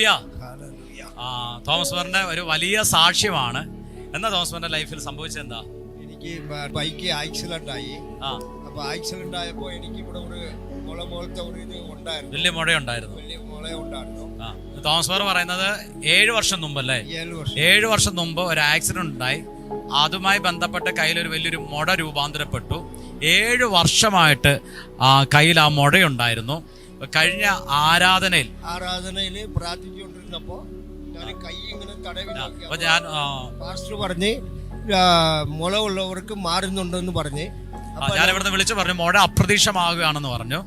Hallelujah. Thomas സാറിന്റെ ഒരു വലിയ സാക്ഷ്യമാണ്. എന്താ തോമസ് സാറിന്റെ ലൈഫിൽ സംഭവിച്ചത്? എന്താ? എനിക്ക് ബൈക്ക് ആക്സിഡന്റ് ആയി. അപ്പൊ ആക്സിഡന്റ് ആയപ്പോ എനിക്ക് ഇവിടെ ഒരു മുള പോലത്തെ ഒരു ഇത് ഉണ്ടായിരുന്നു, വലിയ മുഴയുണ്ടായിരുന്നു. തോമസ് സാർ പറയുന്നത് 7 വർഷം മുമ്പല്ലേ, 7 വർഷം മുമ്പ് ഒരു ആക്സിഡന്റ് ഉണ്ടായി. അതുമായി ബന്ധപ്പെട്ട് കയ്യിലൊരു വലിയൊരു മുഴ രൂപാന്തരപ്പെട്ടു. 7 വർഷമായിട്ട് കയ്യിൽ ആ മുഴയുണ്ടായിരുന്നു. കഴിഞ്ഞ ആരാധനയിൽ പ്രാർത്ഥിച്ചുകൊണ്ടിരുന്നപ്പോ ഞാൻ കൈ ഇങ്ങനെ തടവി നോക്കി. അപ്പൊ ഞാൻ പാസ്റ്റർ പറഞ്ഞ് മുള ഉള്ളവർക്ക് മാറുന്നുണ്ടെന്ന് പറഞ്ഞ് ഞാൻ ഇവിടുന്ന് വിളിച്ചു പറഞ്ഞു മുഴ അപ്രതീക്ഷമാകുകയാണെന്ന് പറഞ്ഞു.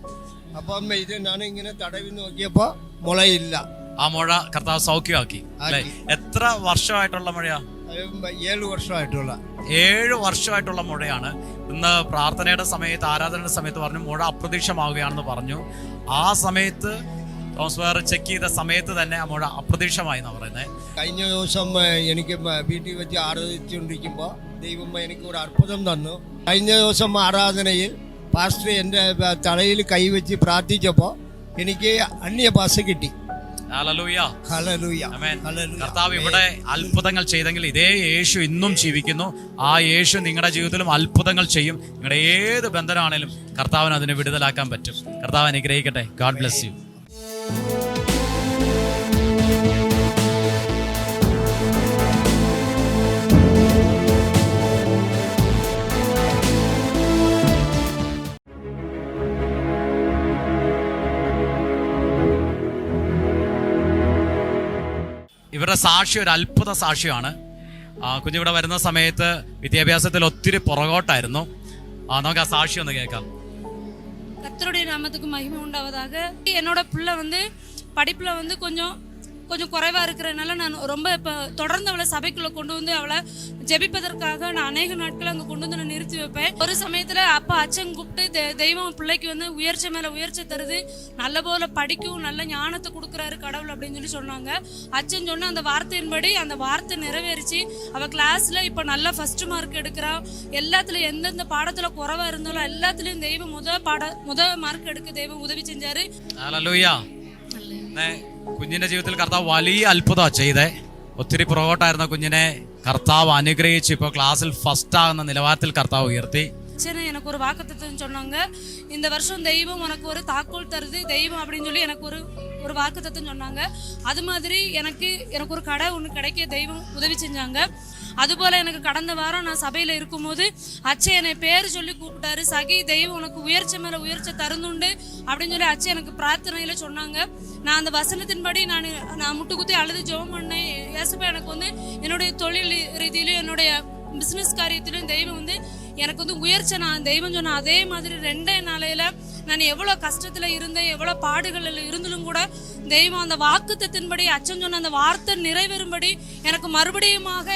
അപ്പം ഇത് ഞാൻ ഇങ്ങനെ തടവി നോക്കിയപ്പോ മുളയില്ല. ആ മുഴ കർത്താവ് സൗഖ്യമാക്കി. എത്ര വർഷമായിട്ടുള്ള മുഴയാ? 7 വർഷമായിട്ടുള്ള 7 വർഷമായിട്ടുള്ള മുഴയാണ്. ഇന്ന് പ്രാർത്ഥനയുടെ സമയത്ത്, ആരാധനയുടെ സമയത്ത് പറഞ്ഞു മുഴ അപ്രതീക്ഷമാവുകയാണെന്ന് പറഞ്ഞു. ആ സമയത്ത് തോമസ് സാർ ചെക്ക് ചെയ്ത സമയത്ത് തന്നെ ആ മുഴ അപ്രതീക്ഷമായി എന്നാണ് പറയുന്നത്. കഴിഞ്ഞ ദിവസം എനിക്ക് വീട്ടിൽ വെച്ച് ആരാധിച്ചുകൊണ്ടിരിക്കുമ്പോൾ ദൈവം എനിക്ക് ഒരു അത്ഭുതം തന്നു. കഴിഞ്ഞ ദിവസം ആരാധനയിൽ പാസ്റ്റർ എൻ്റെ തലയിൽ കൈവച്ച് പ്രാർത്ഥിച്ചപ്പോൾ എനിക്ക് അന്യഭാഷ കിട്ടി. കർത്താവ് ഇവിടെ അത്ഭുതങ്ങൾ ചെയ്തെങ്കിൽ ഇതേ യേശു ഇന്നും ജീവിക്കുന്നു. ആ യേശു നിങ്ങളുടെ ജീവിതത്തിലും അത്ഭുതങ്ങൾ ചെയ്യും. നിങ്ങളുടെ ഏത് ബന്ധനമാണേലും കർത്താവിന് അതിനെ വിടുതലാക്കാൻ പറ്റും. കർത്താവ് അനുഗ്രഹിക്കട്ടെ. God bless you. ഇവരുടെ സാക്ഷി ഒരു അത്ഭുത സാക്ഷിയാണ്. കുഞ്ഞിവിടെ വരുന്ന സമയത്ത് വിദ്യാഭ്യാസത്തിൽ ഒത്തിരി പുറകോട്ടായിരുന്നു. നമുക്ക് ആ സാക്ഷി ഒന്ന് കേൾക്കാം. கர்த்தருடைய நாமத்துக்கு மகிமை உண்டாவதாக. என்னோட பிள்ளை படிப்புல கொஞ்சம் குறைவா இருக்கிறதுனால நான் ரொம்ப இப்போ தொடர்ந்து அவளை சபைக்குள்ள கொண்டு வந்து அவளை ஜெபிப்பதற்காக நான் அநேக நாட்கள் அங்கே கொண்டு வந்து நான் நிறுத்தி வைப்பேன். ஒரு சமயத்துல அப்பா அச்சன் கூப்பிட்டு தெய்வம் பிள்ளைக்கு உயர்ச்சி மேல உயர்ச்சி தருது, நல்ல போல படிக்கும், நல்ல ஞானத்தை கொடுக்குறாரு கடவுள் அப்படின்னு சொன்னாங்க. அச்சன் சொன்ன அந்த வார்த்தையின்படி அந்த வார்த்தை நிறைவேறிச்சு. அவ கிளாஸ்ல இப்ப நல்லா ஃபர்ஸ்ட் மார்க் எடுக்கிறா. எல்லாத்துலயும் எந்தெந்த பாடத்துல குறைவா இருந்தாலும் எல்லாத்துலயும் தெய்வம் முத மார்க் எடுக்க தெய்வம் உதவி செஞ்சாரு. കുഞ്ഞിന്റെ ജീവിതത്തിൽ കർത്താവ് വലിയ അത്ഭുതമാണ് ചെയ്തേ. ഒത്തിരി പുറകോട്ടായിരുന്ന കുഞ്ഞിനെ കർത്താവ് അനുഗ്രഹിച്ചു. ഇപ്പോൾ ക്ലാസ്സിൽ ഫസ്റ്റ് ആകുന്ന നിലവാരത്തിൽ കർത്താവ് ഉയർത്തി. எனக்கு ஒரு வாக்குத்தத்தம் சொன்னாங்க, இந்த வருஷம் தெய்வம் உனக்கு ஒரு தாக்கோல் தருது தெய்வம் அப்படின்னு சொல்லி எனக்கு ஒரு வாக்குத்தத்தம் சொன்னாங்க. அது மாதிரி எனக்கு ஒரு கடை ஒன்று கிடைக்க தெய்வம் உதவி செஞ்சாங்க. அதுபோல எனக்கு கடந்த வாரம் நான் சபையில இருக்கும்போது அச்சை என்னை பேர் சொல்லி கூப்பிட்டாரு. சகி தெய்வம் உனக்கு உயர்ச்சி மேல உயர்ச்சி தருந்துண்டு அப்படின்னு சொல்லி அச்சை எனக்கு பிரார்த்தனையில சொன்னாங்க. நான் அந்த வசனத்தின்படி நான் முட்டுக்குத்தி அழுது ஜெபம் பண்ணேன். ஏசப்பா எனக்கு என்னுடைய தொழில் ரீதியிலும் என்னுடைய பிசினஸ் காரியத்திலும் தெய்வம் எனக்கு உயர்ச்சி நான் தெய்வம் சொன்ன அதே மாதிரி 2 நாளையில நான் எவ்வளவு கஷ்டத்துல இருந்தேன், எவ்வளவு பாடுகள் இருந்தும் கூட தெய்வம் அந்த வாக்குத்தத்தின்படி அச்சன் சொன்ன அந்த வார்த்தை நிறைவேறும்படி எனக்கு மறுபடியுமாக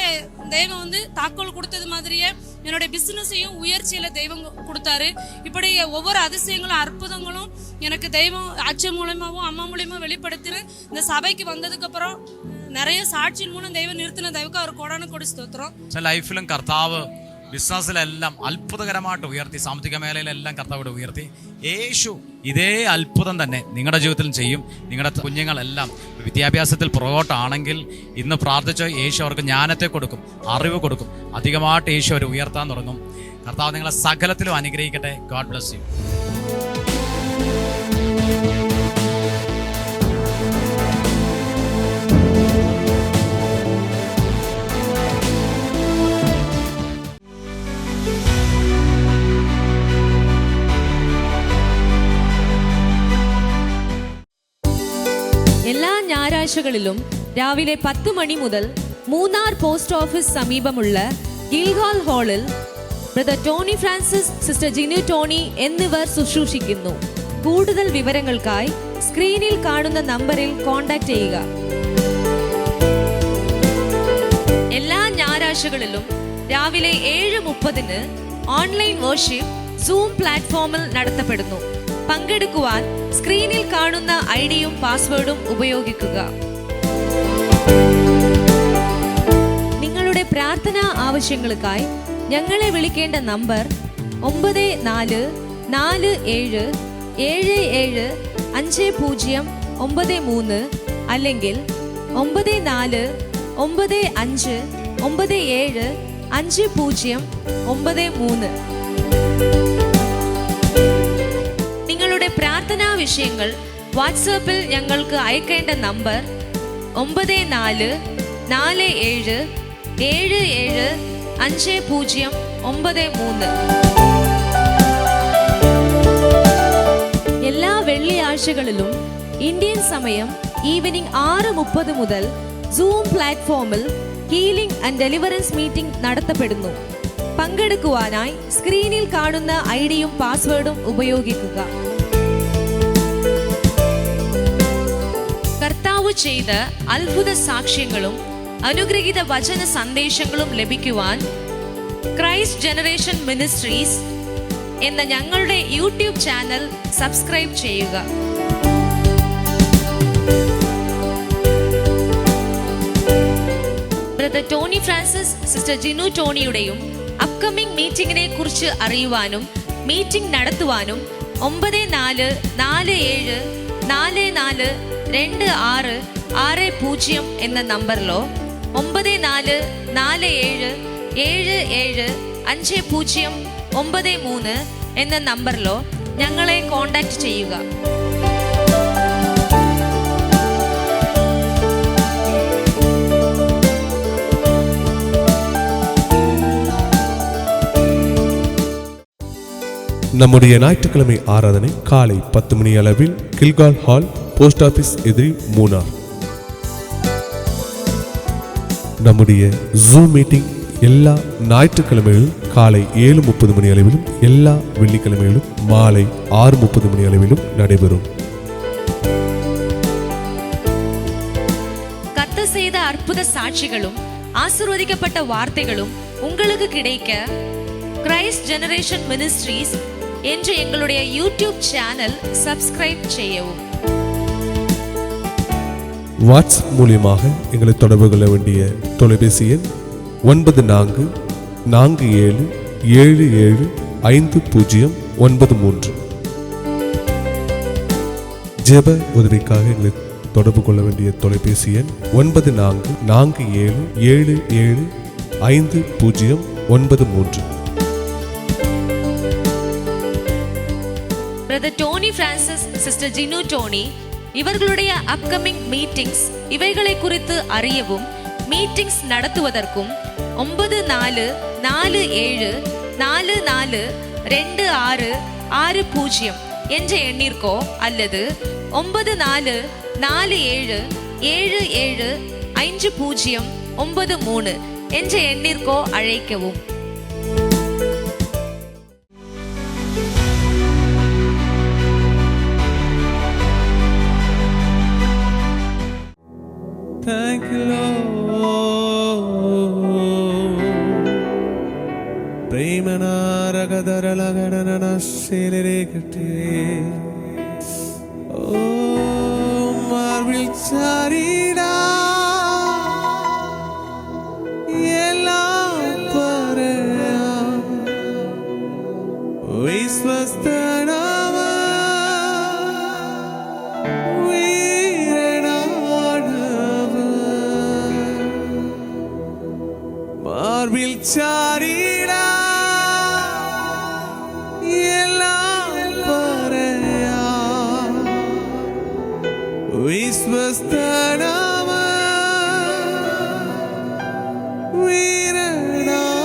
தெய்வம் தாக்கோல் கொடுத்தது மாதிரியே என்னுடைய பிசினஸையும் உயர்ச்சியில தெய்வம் கொடுத்தாரு. இப்படி ஒவ்வொரு அதிசயங்களும் அற்புதங்களும் எனக்கு தெய்வம் அச்சன் மூலமாவும் அம்மா மூலியமா வெளிப்படுத்தின இந்த சபைக்கு வந்ததுக்கு அப்புறம் நிறைய சாட்சியின் மூலம் தெய்வம் நிறுத்தின ദൈവക്ക് അവർ കോടാനുകോടി സ്തോത്രം. ലൈഫിലും കർത്താവ് ബിസിനസ്സിലെല്ലാം അത്ഭുതകരമായിട്ട് ഉയർത്തി. സാമ്പത്തിക മേഖലയിലെല്ലാം കർത്താവ് ഉയർത്തി. യേശു ഇതേ അത്ഭുതം തന്നെ നിങ്ങളുടെ ജീവിതത്തിലും ചെയ്യും. നിങ്ങളുടെ കുഞ്ഞുങ്ങളെല്ലാം വിദ്യാഭ്യാസത്തിൽ പുറകോട്ടാണെങ്കിൽ ഇന്ന് പ്രാർത്ഥിച്ച യേശു അവർക്ക് ജ്ഞാനത്തെ കൊടുക്കും, അറിവ് കൊടുക്കും. അധികമായിട്ട് യേശു അവർ ഉയർത്താൻ തുടങ്ങും. കർത്താവ് നിങ്ങളെ സകലത്തിലും അനുഗ്രഹിക്കട്ടെ. God bless you. എല്ലാ ഞായറാഴ്ചകളിലും രാവിലെ 10 മണി മുതൽ മൂന്നാർ പോസ്റ്റ് ഓഫീസ് സമീപമുള്ള ഗിൽഗാൾ ഹാളിൽ brother Tony Francis, sister Jinu Tony എന്നിവർ ശുശ്രൂഷിക്കുന്നു. കൂടുതൽ വിവരങ്ങൾക്കായി സ്ക്രീനിൽ കാണുന്ന നമ്പറിൽ കോൺടാക്ട് ചെയ്യുക. എല്ലാ ഞായറാഴ്ചകളിലും രാവിലെ 7:30 ഓൺലൈൻ വർഷിപ്പ് സൂം പ്ലാറ്റ്ഫോമിൽ നടത്തപ്പെടുന്നു. പങ്കെടുക്കുവാൻ സ്ക്രീനിൽ കാണുന്ന ഐഡിയും പാസ്വേഡും ഉപയോഗിക്കുക. നിങ്ങളുടെ പ്രാർത്ഥനാ ആവശ്യങ്ങൾക്കായി ഞങ്ങളെ വിളിക്കേണ്ട നമ്പർ 9447775093 അല്ലെങ്കിൽ 9495975093. നിങ്ങളുടെ പ്രാർത്ഥനാ വിഷയങ്ങൾ വാട്സാപ്പിൽ ഞങ്ങൾക്ക് അയക്കേണ്ട നമ്പർ 9447775093. എല്ലാ വെള്ളിയാഴ്ചകളിലും ഇന്ത്യൻ സമയം ഈവനിംഗ് 6:30 മുതൽ സൂം പ്ലാറ്റ്ഫോമിൽ ഹീലിംഗ് ആൻഡ് ഡെലിവറൻസ് മീറ്റിംഗ് നടത്തപ്പെടുന്നു. പങ്കെടുക്കുവാനായി സ്ക്രീനിൽ കാണുന്ന ഐഡിയും പാസ്വേഡും ഉപയോഗിക്കുക. കർത്താവ് ചെയ്ത അത്ഭുത സാക്ഷ്യങ്ങളും അനുഗ്രഹീത വചന സന്ദേശങ്ങളും ലഭിക്കുവാൻ ക്രൈസ്റ്റ് ജനറേഷൻ മിനിസ്ട്രീസ് എന്ന ഞങ്ങളുടെ യൂട്യൂബ് ചാനൽ സബ്സ്ക്രൈബ് ചെയ്യുക. Brother Tony Francis, sister Jinu ടോണിയുടെയും അപ്കമിംഗ് മീറ്റിംഗിനെ കുറിച്ച് അറിയുവാനും മീറ്റിംഗ് നടത്തുവാനും 9447442660 എന്ന നമ്പറിലോ 9447775093 എന്ന നമ്പറിലോ ഞങ്ങളെ കോൺടാക്ട് ചെയ്യുക. நம்முடைய ஞாயிற்றுக்கிழமை ஆராதனை காலை 10 மணி அளவில் கில்கால் ஹால், போஸ்ட் ஆபீஸ் எதிரில், மூனார். நம்முடைய ஜூம் மீட்டிங் எல்லா ஞாயிற்றுக்கிழமைகளிலும் காலை 7:30 மணி அளவிலும் எல்லா வெள்ளிக்கிழமைகளிலும் மாலை 6:30 மணி அளவிலும் நடைபெறும். கர்த்தர் செய்த அற்புத சாட்சிகளும் ஆசீர்வதிக்கப்பட்ட வார்த்தைகளும் உங்களுக்கு கிடைக்க கிரைஸ்ட் ஜெனரேஷன் மினிஸ்ட்ரீஸ் என்ற எங்களுடைய யூடியூப் சேனல் சப்ஸ்கிரைப் செய்யவும். வாட்ஸ்அப் மூலியமாக எங்களை தொடர்பு கொள்ள வேண்டிய தொலைபேசி எண் 9447775093. ஜெப உதவிக்காக எங்களை தொடர்பு கொள்ள வேண்டிய தொலைபேசி எண் 9447775093. Brother Tony Francis, sister Jinu Tony இவர்களுடைய அப்கமிங் மீட்டிங்ஸ் இவைகளை குறித்து அறியவும் மீட்டிங்ஸ் நடத்துவதற்கும் 9447442660 என்ற எண்ணிற்கோ அல்லது 9447775093 என்ற எண்ணிற்கோ அழைக்கவும். Thank you, Lord. Premanaragadaragadana selerekate. Oh, marvel charina. Yella paraya. Viswastana. Charira yella paraya viswastanama viranama.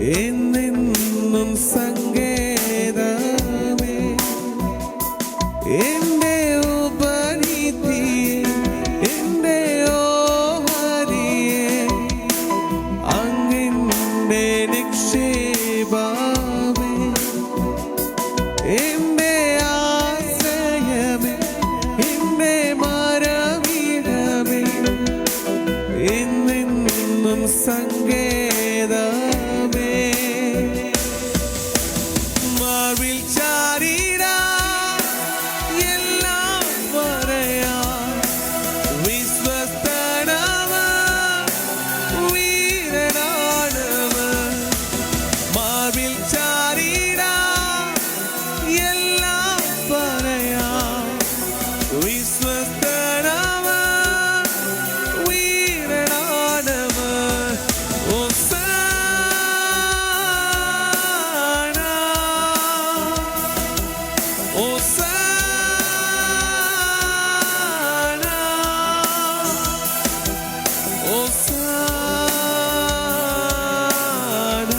എന്നെന്നും സങ്കേതമേ, എന്റെ ഉപനിധി, എന്റെ ഓഹരിയെ, അങ്ങെന്റെ നിക്ഷേപമേ, എന്റെ ആശ്രയമേ, എന്റെ മരവിടമേ, എന്നെന്നും സങ്കേതമേ. മാർവിൽ ചാരിടാ എല്ലാം പറയാ, വിശ്വസ്തനവ വീരനാണവ. മാർവിൽ ചാരിടാ എല്ലാം പറയാ, വിശ്വസ്തനവ വീരനാണവ. ഓസാന, ഓസാന, ഓസാന,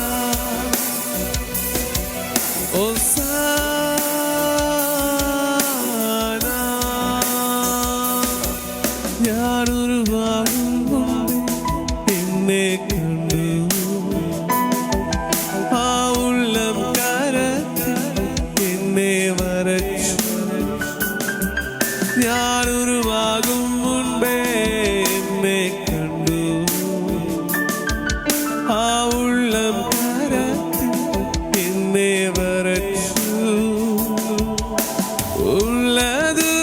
ഓസാന. ഞാനൊരു വാങ്ങുമ്പോൾ എന്നെ കണ്ടു, ആ ഉള്ളം കരത്തിൽ എന്നെ വരച്ചു. ഞാനൊരു വാങ്ങും മുൻപേ എന്നെ കണ്ടു, ആ ഉള്ളം കരത്തിൽ എന്നെ വരച്ചു. ഉള്ളതുപോലറിഞ്ഞിടും,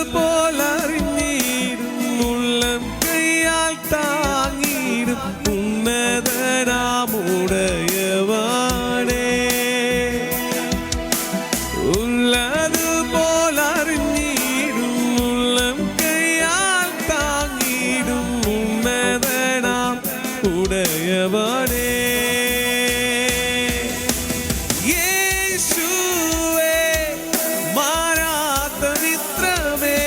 ഉള്ളം കൈയാൽ താങ്ങിടും ഉന്നതനാമുടയവാനേ. ഉള്ളതുപോലറിഞ്ഞിടും, ഉള്ളം കൈയാൽ താങ്ങിടും ഉന്നതനാം ഉടയവാനേ. യേശുവേ മാറാത്ത മിത്രമേ,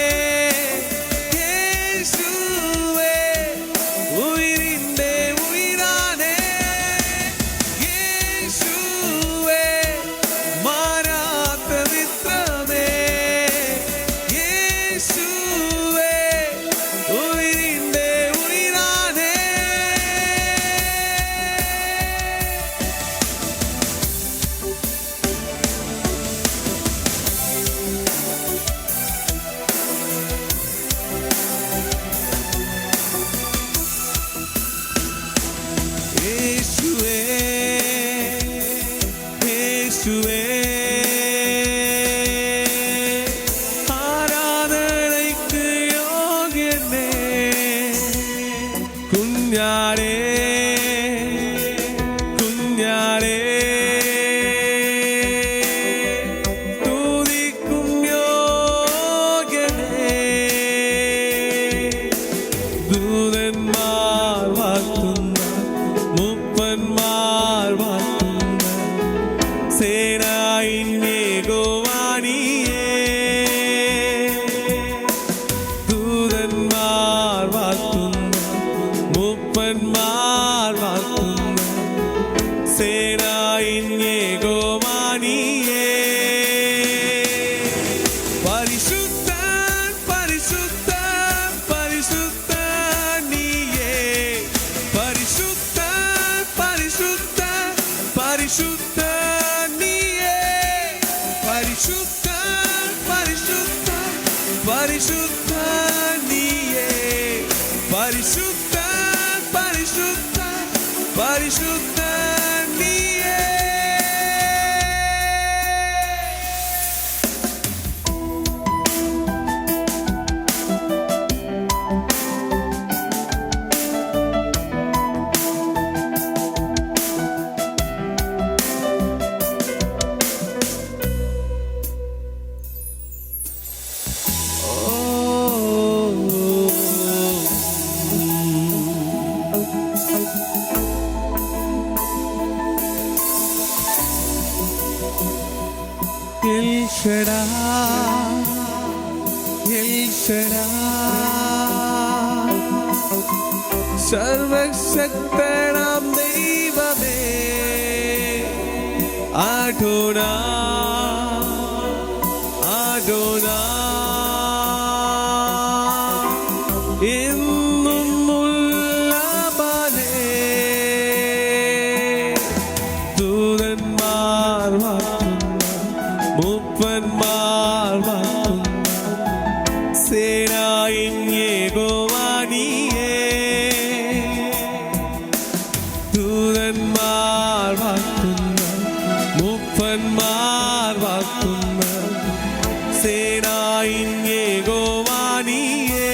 യേശുവേ ഉയിരിന്റെ ഉയിരാനേ, യേശുവേ മാറാത്ത മിത്രമേ, യേശുവേ ഉയിരിന്റെ ഉയിരാനേ. യേശുവേ, യേശുവേ ആരാധനയ്ക്ക് യോഗ്യനേ. കുഞ്ഞാടേ, കുഞ്ഞാടേ സ്തുതിക്കും യോഗ്യനേ. ദൂതന്മാർ വാഴ്ത്തുന്ന, മുപ്പന്മാർ വാഴ്ത്തുന്ന സേനായിൻ യഹോവാനിയേ. ദൂതന്മാർ വാഴ്ത്തുന്ന, മുപ്പന്മാർ വാഴ്ത്തുന്ന സേനായിൻ യഹോവാനിയേ. പരിശുദ്ധൻ, പരിശുദ്ധൻ, പരിശുദ്ധൻ നീയേ. പരിശുദ്ധൻ, പരിശുദ്ധൻ, പരിശുദ്ധൻ നീയേ. പരിശുദ്ധൻ, പരിശുദ്ധൻ, പരിശുദ്ധൻ നീയേ. പരിശുദ്ധൻ, പരിശുദ്ധൻ, പരിശുദ്ധൻ നീയേ. El Shaddai, El Shaddai, സർവശക്തനാം ദൈവമേ, Adonai, Adonai. എന്നുമുള്ള ബലേ ദൂതന്മാർ വാഴ്ത്തുന്ന മൂപ്പന്മാർ വാഴ്ത്തുന്ന സേനായിൻ യഹോവനിയേ ദൂതന്മാർ വാഴ്ത്തുന്ന മൂപ്പന്മാർ വാഴ്ത്തുന്ന സേനായിൻ യഹോവനിയേ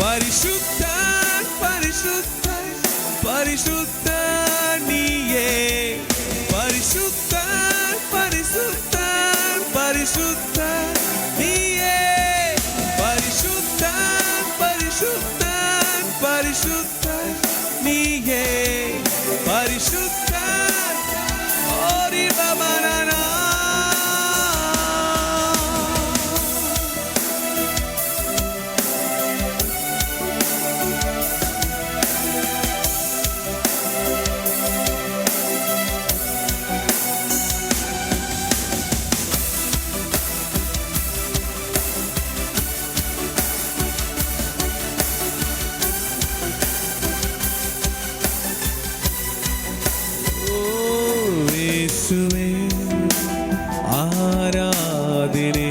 പരിശുദ്ധൻ പരിശുദ്ധൻ പരിശുദ്ധൻ നീയേ പരിശുദ്ധൻ പരിശുദ്ധൻ പരിശുദ്ധൻ നീയേ പരിശുദ്ധൻ പരിശുദ്ധൻ പരിശുദ്ധൻ നീയേ പരിശുദ്ധൻ ഓരി ബമനനാ യേശുവേ ആരാധനേ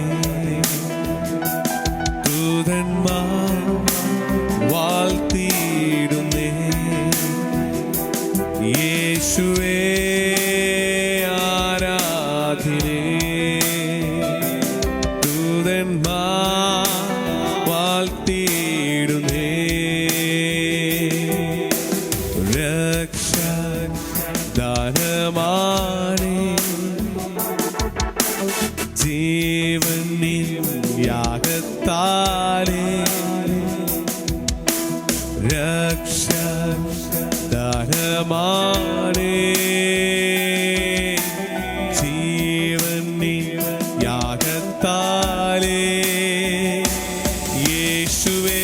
ദൂതന്മാർ വാഴ്ത്തിയിടുന്നേ യേശുവേ ആരാധനേ ദൂതന്മാർ വാഴ്ത്തിയിടുന്നേ രക്ഷകൻ ദാനമാണേ ജീവനിൽ യാഗത്താലേ രക്ഷകൻ ദാനമാണേ ജീവനിൽ യാഗത്താലേ യേശുവേ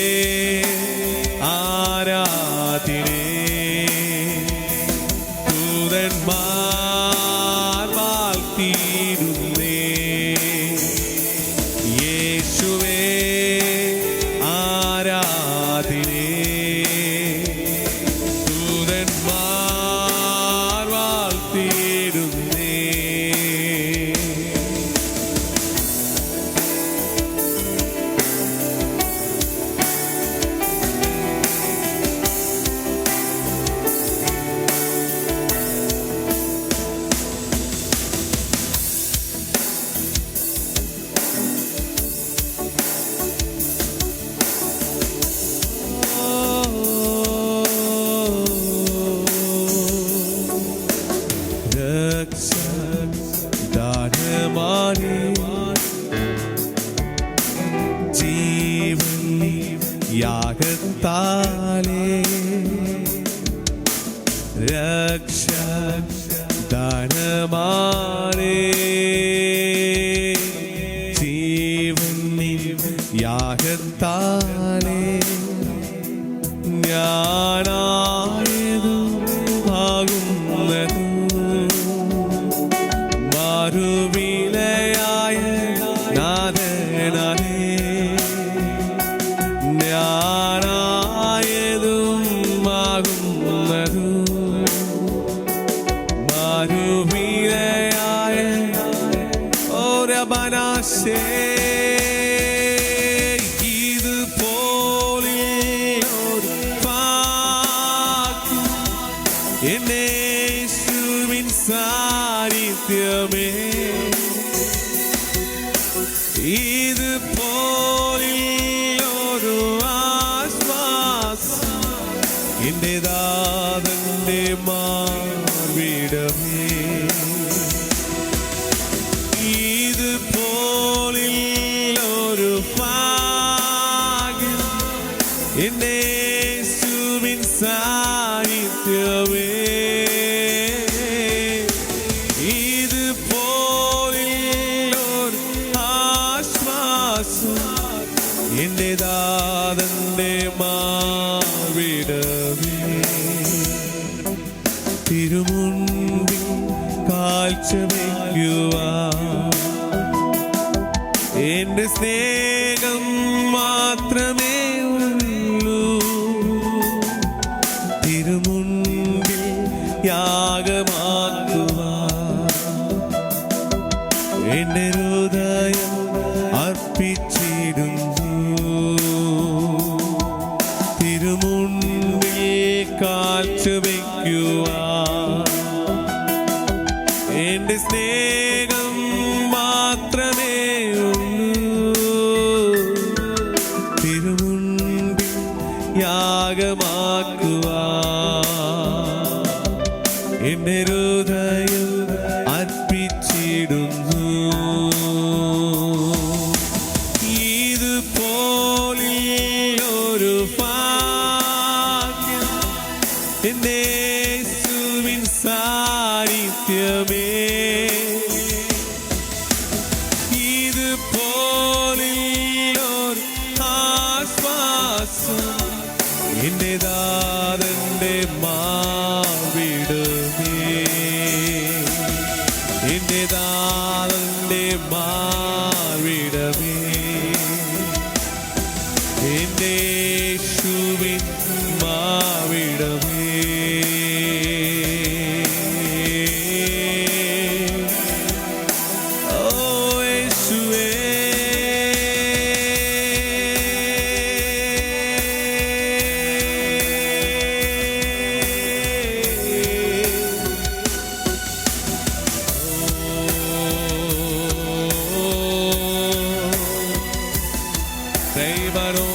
ആരാധനേ ദൂതന്മാർ വാഴ്ത്തിയിടുന്നേ യേശുവേ ആരാധനേ ദൂതന്മാർ വാഴ്ത്തിയിടുന്നേ രക്ഷകൻ ദാനമാണേ ജീവനിൽ യാഗത്താലേ രക്ഷകൻ ദാനമാണേ ജീവനിൽ യാഗത്താലേ ഞാനായതും ആകുന്നതും മാറുവിലയായ നാഥനാലേ ഞാനായതും ആകുന്നതും മാറുവിലയായ ഓരബനാശേ യേശുവിൻ സാന്നിധ്യമേ ഇതുപോലൊരു ആശ്വാസം എൻ്റെ ദാതന്റെ മാർവിടമേ ഇതുപോലൊരു ഭാഗ്യം എൻ്റെ യേശുവിൻ സാന്നിധ്യമേ എന്റെ ദാതന്റെ മാവിടമേ തിരു തിരുമുൻപിൽ കാഴ്ച വയ്ക്കുവാൻ എന്റെ സ്നേഹം മാത്രമേ ഉള്ളൂ. തിരുമുൻപിൽ യാഗമാക്കുവാൻ എന്റെ ഹൃദയം അർപ്പിച്ചിടുന്നു. തിരുമുൻപിൽ കാഴ്ച വയ്ക്കുവാൻ എന്റെ സ്നേഹം മാത്രമേ ഉള്ളൂ. തിരുമുൻപിൽ യാഗമാക്കുവാൻ എന്റെ ഹൃദയം അർപ്പിച്ചിടുന്നു. ഇതുപോലൊരു ഭാഗ്യം എന്റെ യേശുവിൻ സാന്നിധ്യമേ. ഇതുപോലൊരു ആശ്വാസം എന്റെ ദാതന്റെ മാർവിടമേ. എന്റെ ദാതന്റെ മാർവിടമേ. എന്റെ യേശുവിൻ മാർവിടമേ. ഓ യേശുവേ, ദൈവനോ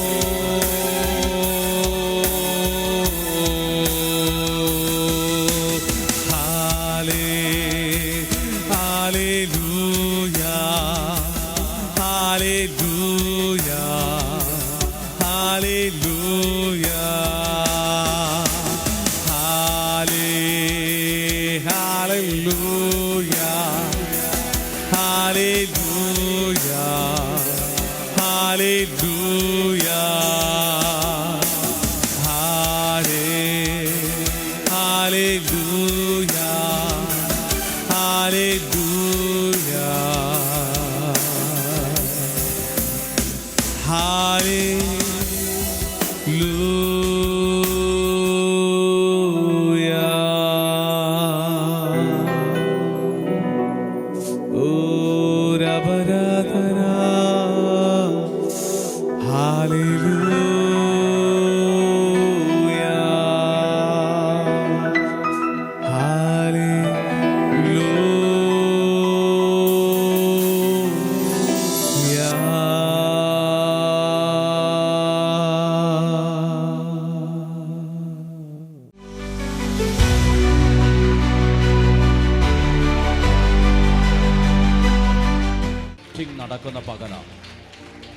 நடക്കുന്ന பகலா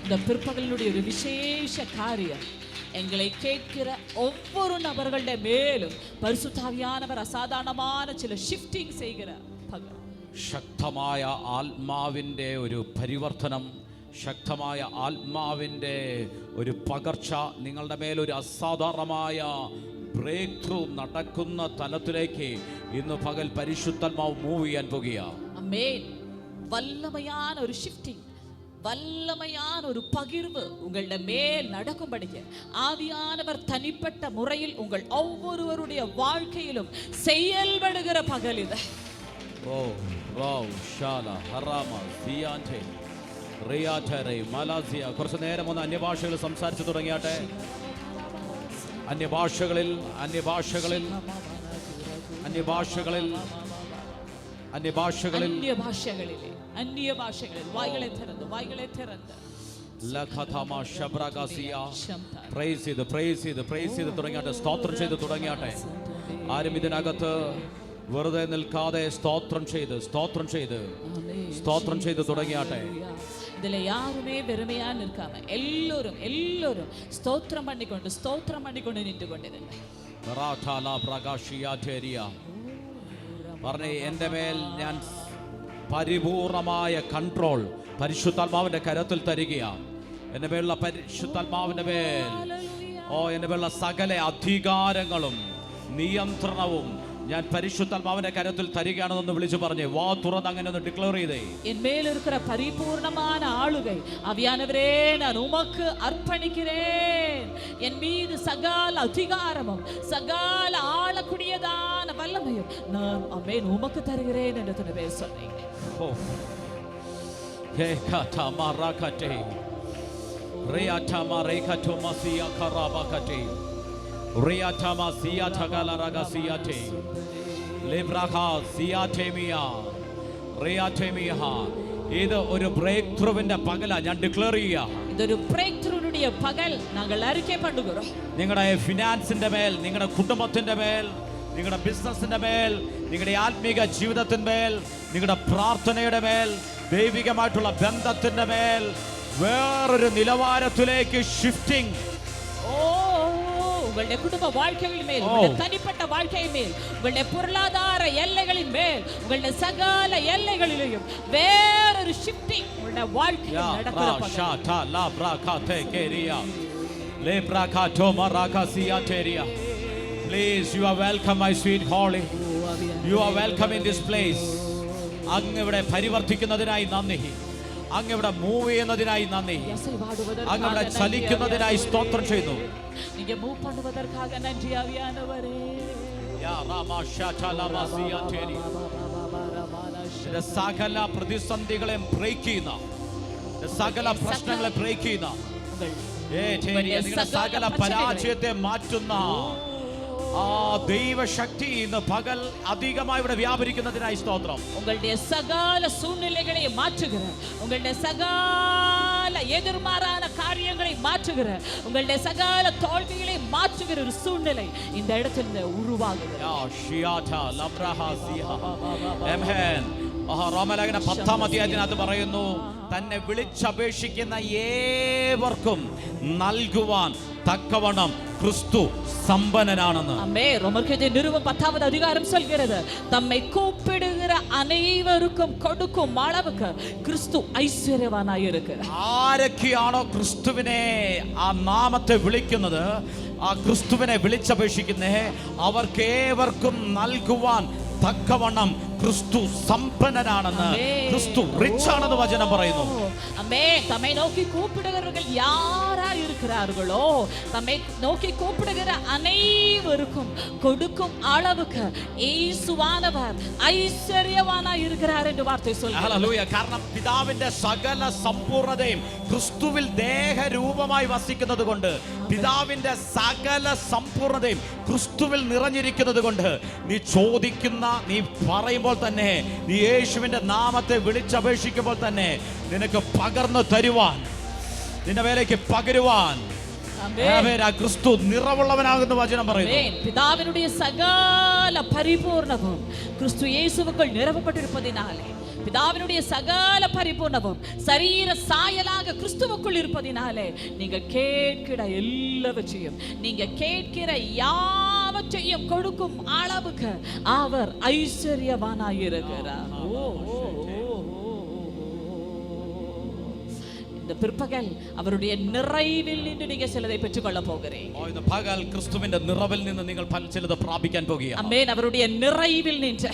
இந்த பிற்பகலினுடைய ஒரு விசேஷ காரியம் எங்களை கேட்கிற ஒவ்வொரு நபர்களுடைய மேலும் பரிசுத்தாவியானவர் அசாதாரணமான சில ஷிஃப்டிங் செய்கிற பகல். ശക്തമായ ആത്മാവിൻ്റെ ഒരു പരിവർത്തനം, ശക്തമായ ആത്മാവിൻ്റെ ഒരു പകർച്ച, നിങ്ങളുടെ മേലൊരു അസാധാരണമായ ബ്രേക്ക് ത്രൂ നടക്കുന്ന തലത്തിലേക്ക് ഇന്ന് പകൽ പരിശുദ്ധാത്മാവ് മൂവ് ചെയ്യാൻ പോകുകയാണ്. ആമേൻ. വല്ലമயான ഒരു ഷിഫ്റ്റിംഗ്, വല്ലമயான ഒരു പകിർവ് உங்களுடைய மேல் நடக்கும்படிக்கு ஆவியானவர் தனிப்பட்ட முறையில் உங்கள் ஒவ்வொருவருடைய வாழ்க்கையிலும் செயல்படுகிற பகல் இது. ഓ വാവ് ഷാല ഹറാമ സിയാൻറെ റിയാറ്ററെ മലാസിയ. കുറച്ച് നേരം ഒന്ന് അന്യഭാഷകളിൽ സംസാരിച്ചു തുടങ്ങിയാട്ടെ. അന്യഭാഷകളിൽ അന്യഭാഷകളിൽ അന്യഭാഷകളിൽ അന്യഭാഷകളിൽ അന്യഭാഷകളിലെ അന്യഭാഷകളിൽ വായ്കളെ തിറന്ന് ലഖതമ ശബ്രഗസിയ പ്രൈസ് ചെയ്ത് തുടങ്ങിയാട്ടെ. സ്തോത്രം ചെയ്ത് തുടങ്ങിയാട്ടെ. ആരും ഇതിനകത്ത് വെറുതെ നിൽക്കാതെ സ്തോത്രം ചെയ്ത് തുടങ്ങിയാട്ടെ. ഇതിലെ യാരുമേ വെറുമയാ നിൽക്കാമ എല്ലാവരും സ്തോത്രം പണിക്കൊണ്ട് നിന്നുകൊണ്ടിരുന്നു. പറഞ്ഞേ, എൻ്റെ മേൽ ഞാൻ പരിപൂർണമായ കൺട്രോൾ പരിശുദ്ധാത്മാവിന്റെ കരത്തിൽ തരികയാണ്. എൻ്റെ മേലുള്ള പരിശുദ്ധാത്മാവിന്റെ മേൽ എൻ്റെ മേലുള്ള സകല അധികാരങ്ങളും നിയന്ത്രണവും ഞാൻ പരിശുദ്ധാത്മാവിന്റെ കരത്തിൽ തരികയാണെന്ന് വിളിച്ചു പറഞ്ഞേ. വാ തുറന്ന് അങ്ങനെ ഒന്ന് ഡിക്ലെയർ ചെയ്തേ. என் மேல் இருக்கிற பரிபூர்ணமான ஆளுகை ஆவியானவரே நான் உமக்கு அர்ப்பணிக்கிறேன். என் மீது சகல அதிகாரமும் சகல ஆளக்கூடியதான வல்லமையும் நான் ஆமென் உமக்கு தருகிறேன் என்று துணவே சொன்னீங்க. ഓ ഹേ കാറ്റാ മാറാകട്ടെ റിയാറ്റാ മാറേകറ്റോ മസിയ കറാബകട്ടെ റിയാറ്റാ മസിയ തഗലറഗസിയത്തെ ലിബ്രഹ സിയാറ്റേമിയ റിയാറ്റേമിയ. ഇത് ഒരു ബ്രേക്ക് ത്രൂവിന്റെ പകലാ. ഞാൻ ഡിക്ലെയർ ചെയ്യാം, ഇതൊരു ബ്രേക്ക് ത്രൂവിന്റെ പകൽ ഞങ്ങൾ അറിയിക്കാൻ പറ്റുകയാണ്. നിങ്ങളുടെ ഫിനാൻസിന്റെ മേൽ, നിങ്ങളുടെ കുടുംബത്തിന്റെ മേൽ, നിങ്ങളുടെ ബിസിനസിന്റെ മേൽ, നിങ്ങളുടെ ആത്മീക ജീവിതത്തിന്മേൽ, നിങ്ങളുടെ പ്രാർത്ഥനയുടെ മേൽ, ദൈവികമായിട്ടുള്ള ബന്ധത്തിന്റെ മേൽ വേറൊരു നിലവാരത്തിലേക്ക് ഷിഫ്റ്റിംഗ്. உங்களுடைய குடும்ப வாழ்க்கையின் மேல், உங்களுடைய தனிப்பட்ட வாழ்க்கையின் மேல், உங்களுடைய பொருளாதார எல்லைகளின் மேல், உங்களுடைய சகல எல்லைகளிலும் வேறொரு ஷிஃப்டிங் உங்களுடைய வாழ்க்கையில் நடக்கிறது. Please, you are welcome, my sweet Holly. You are welcome in this place. അങ്ങ് ഇവിടെ പരിവർത്തിക്കുന്നതിനായി നന്ദി. അങ്ങ് ഇവിടെ മൂവ് ചെയ്യുന്നതിനായി നന്ദി. അങ്ങ് ഇവിടെ ചലിക്കുന്നതിനായി സ്തോത്രം ചെയ്യുന്നു. நீங்க மூவ் பண்ணுவதற்காக நன்றி ஆவியானவரே. യാ രാമാ ഷാചാലാമാ സിയാറ്റേരി. ഇത് സകല പ്രതിസന്ധികളെ ബ്രേക്ക് ചെയ്യുന്ന, സകല പ്രശ്നങ്ങളെ ബ്രേക്ക് ചെയ്യുന്ന, സകല പരാജയത്തെ മാറ്റുന്ന ആ ദൈവശക്തി ഇന്ന് പകൽ അധികമായി ഇവിടെ വ്യാപരിക്കുന്നതിനായി സ്തോത്രം. உங்களுடைய சகல சூழ்நிலைகளை மாற்றுகிற, உங்களுடைய சகல எதிர்மாறான காரியங்களை மாற்றுகிற, உங்களுடைய சகல தோல்விகளை மாற்றுகிற ஒரு சூழ்நிலை இந்த இடத்துல உருவாகுது. യാ ഷിയാതാ ലബ്രഹാ സിഹാ. ആമേൻ. റോമലേഖനം 10-ാം അധ്യായത്തിനകത്ത് പറയുന്നു, തന്നെ വിളിച്ചപേക്ഷിക്കുന്ന ഏവർക്കും നൽകുവാൻ തക്കവണ്ണം ക്രിസ്തു സമ്പന്നനാണെന്ന്. ஆமென். ரோமர்க்கெழுதிய நிருபம் 10வது அதிகாரம் சொல்கிறது, தம்மை கூப்பிடுகிற அனைவருக்கும் கொடுக்கும் அளவுக்கு கிறிஸ்து ஐശ്വര്യവാനായി இருக்கிறார். ആരൊക്കെയാണോ ക്രിസ്തുവിനെ ആ നാമത്തെ വിളിക്കുന്നത്, ആ ക്രിസ്തുവിനെ വിളിച്ചപേക്ഷിക്കുന്നേ, അവർക്കേവർക്കും നൽകുവാൻ തക്കവണ്ണം ക്രിസ്തു സമ്പന്നനാണെന്ന്, ക്രിസ്തു റിച്ച് ആണെന്ന് വചനം പറയുന്നു. ஆமென். தம்மை நோக்கி கூப்பிடுகிறவர்கள் யாராய் இருக்கிறார்களோ, தம்மை நோக்கி கூப்பிடுகிற அனைவருக்கும் கொடுக்கும் அளவுக்கு இயேசுவானவர் ஐശ്വര്യവാനായി இருக்கிறார் என்று வார்த்தை சொல்கிறது. ഹല്ലേലൂയ. കാരണം പിതാവിന്റെ സകല സമ്പൂർണ്ണതയും ക്രിസ്തുവിൽ ദേഹരൂപമായി വസിക്കുന്നത് കൊണ്ട്, പിതാവിന്റെ സകല സമ്പൂർണ്ണതയും ക്രിസ്തുവിൽ നിറഞ്ഞിരിക്കുന്നത് കൊണ്ട്, നീ ചോദിക്കുന്ന, നീ പറയുമ്പോൾ തന്നെ, നീ യേശുവിന്റെ നാമത്തെ വിളിച്ചപേക്ഷിക്കുമ്പോൾ തന്നെ നിനക്ക് പകർന്നു തരുവാൻ, നിന്റെ മേലേക്ക് പകരുവാൻ ക്രിസ്തു നിറവുള്ളവനാകുന്ന വചനം പറയുന്നു. പിതാവിനുடைய சகல பரிபூர்ணமும் கிறிஸ்து இயேசுவுக்குள் நிரப்பப்பட்டிருப்பதினாலே, பிதாவினுடைய சகல பரிபூர்ணமும் சரீர சாயலாக கிறிஸ்துவுக்குள் இருப்பதினாலே, நீங்க கேட்கிற எல்லாவற்றையும், நீங்க கேட்கிற யாவற்றையும் கொடுக்கும் அளவுக்கு அவர் ஐശ്വര്യവാനായി இருக்கிறார். இந்த பிற்பகல் அவருடைய நிறைவில் நின்று நீங்க சிலதை பெற்றுக்கொள்ள போகிறீங்க. இந்த പകൽ ക്രിസ്തുവിന്റെ നിറവിൽ നിന്ന് നിങ്ങൾ ചിലത് പ്രാപിക്കാൻ പോകുകയാണ്. ആമേൻ. அவருடைய நிறைவில் நின்று,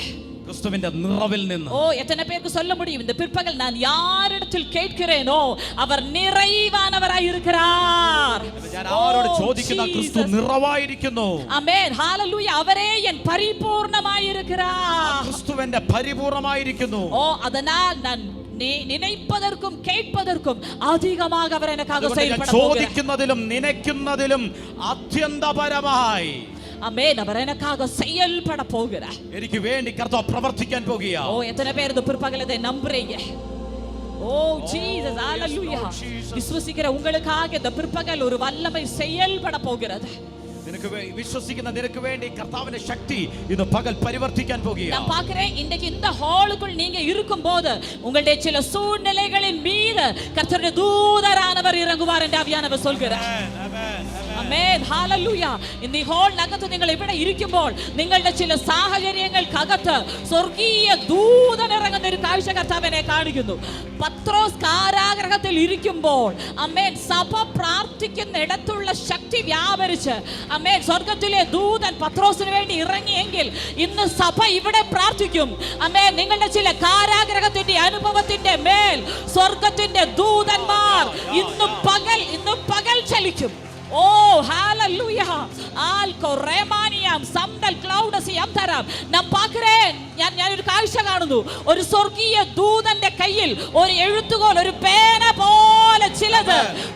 ക്രിസ്തുവിന്റെ നിറവിൽ നിന്ന്. எத்தனை பேருக்கு சொல்ல முடியும் இந்த பிற்பகல் நான் யாரிடத்தில் கேட்கிறேனோ அவர் நிறைவானவராய் இருக்கிறார். ഞാൻ ആരോട് ചോദിക്കുന്ന ക്രിസ്തു നിറവായിരിക്കുന്നു. ആമേൻ. ഹല്ലേലൂയ. അവരേ என் பரிபூர்ணமாய் இருக்கிறார். ക്രിസ്തുവിന്റെ പരിപൂർണമായിരിക്കുന്നു. அதனால் நான் நினைப்பதற்கும் கேட்பதற்கும் அதிகமாக அவர் எனக்காக செயல்பட போகிறார். ചോദിക്കുന്നതിലും നനയ്ക്കുന്നതിലും അത്യന്തപരമായി ആമേൻ. அவர் எனக்காக செயல்பட போகிறார். എനിക്ക് വേണ്ടി കർത്താവ് പ്രവർത്തിക്കാൻ പോകുകയാണ്. எத்தனை பேர் இந்த பிற்பகல் இதை நம்புறீங்க? ஜீசஸ் ஹalleluya. விசுவாசிக்கிற உங்களுக்காக இந்த பிற்பகல் ஒரு வல்லமை செயல்பட போகிறது. നിനക്ക് വിശ്വസിക്കുന്ന നിനക്ക് വേണ്ടി കർത്താവിന്റെ ശക്തി ഇന്ന് പകൽ പരിവർത്തിക്കാൻ പോകുകയാണ്. நான் பார்க்கிறேன் இன்றைக்கு இந்த ஹாலுக்குள் நீங்க இருக்கும்போது உங்களுடைய சில சூழ்நிலைகளின் மீது கர்த்தருடைய தூதரானவர் இறங்குவார் என்று ஆவியானவர் சொல்கிறார். ആമേൻ. ആമേൻ ഹല്ലേലൂയ. ഇന്ന് ഈ ഹോളിനകത്ത് നിങ്ങൾ ഇവിടെ ഇരിക്കുമ്പോൾ നിങ്ങളുടെ ചില സാഹചര്യങ്ങൾക്കകത്ത് സ്വർഗീയ ദൂതൻ ഇറങ്ങുന്ന ഒരു കാഴ്ച കർത്താവിനെ കാണിക്കുന്നു. പത്രോസ് കാരാഗ്രഹത്തിൽ ഇരിക്കുമ്പോൾ ആമേൻ സഭ പ്രാർത്ഥിക്കുന്നിടത്തുള്ള ശക്തി വ്യാപരിച്ച് ആമേൻ സ്വർഗത്തിലെ ദൂതൻ പത്രോസിന് വേണ്ടി ഇറങ്ങിയെങ്കിൽ ഇന്ന് സഭ ഇവിടെ പ്രാർത്ഥിക്കും. ആമേൻ നിങ്ങളുടെ ചില കാരാഗ്രഹത്തിന്റെ അനുഭവത്തിന്റെ മേൽ സ്വർഗത്തിന്റെ ദൂതന്മാർ ഇന്ന് പകൽ ചലിക്കും. ഓ ഹല്ലേലൂയ. ഞാൻ ഒരു കാഴ്ച കാണുന്നു. ഒരു സ്വർഗീയ ദൂതന്റെ കയ്യിൽ ഒരു എഴുത്തുകോൽ, ഒരു പേന പോലെ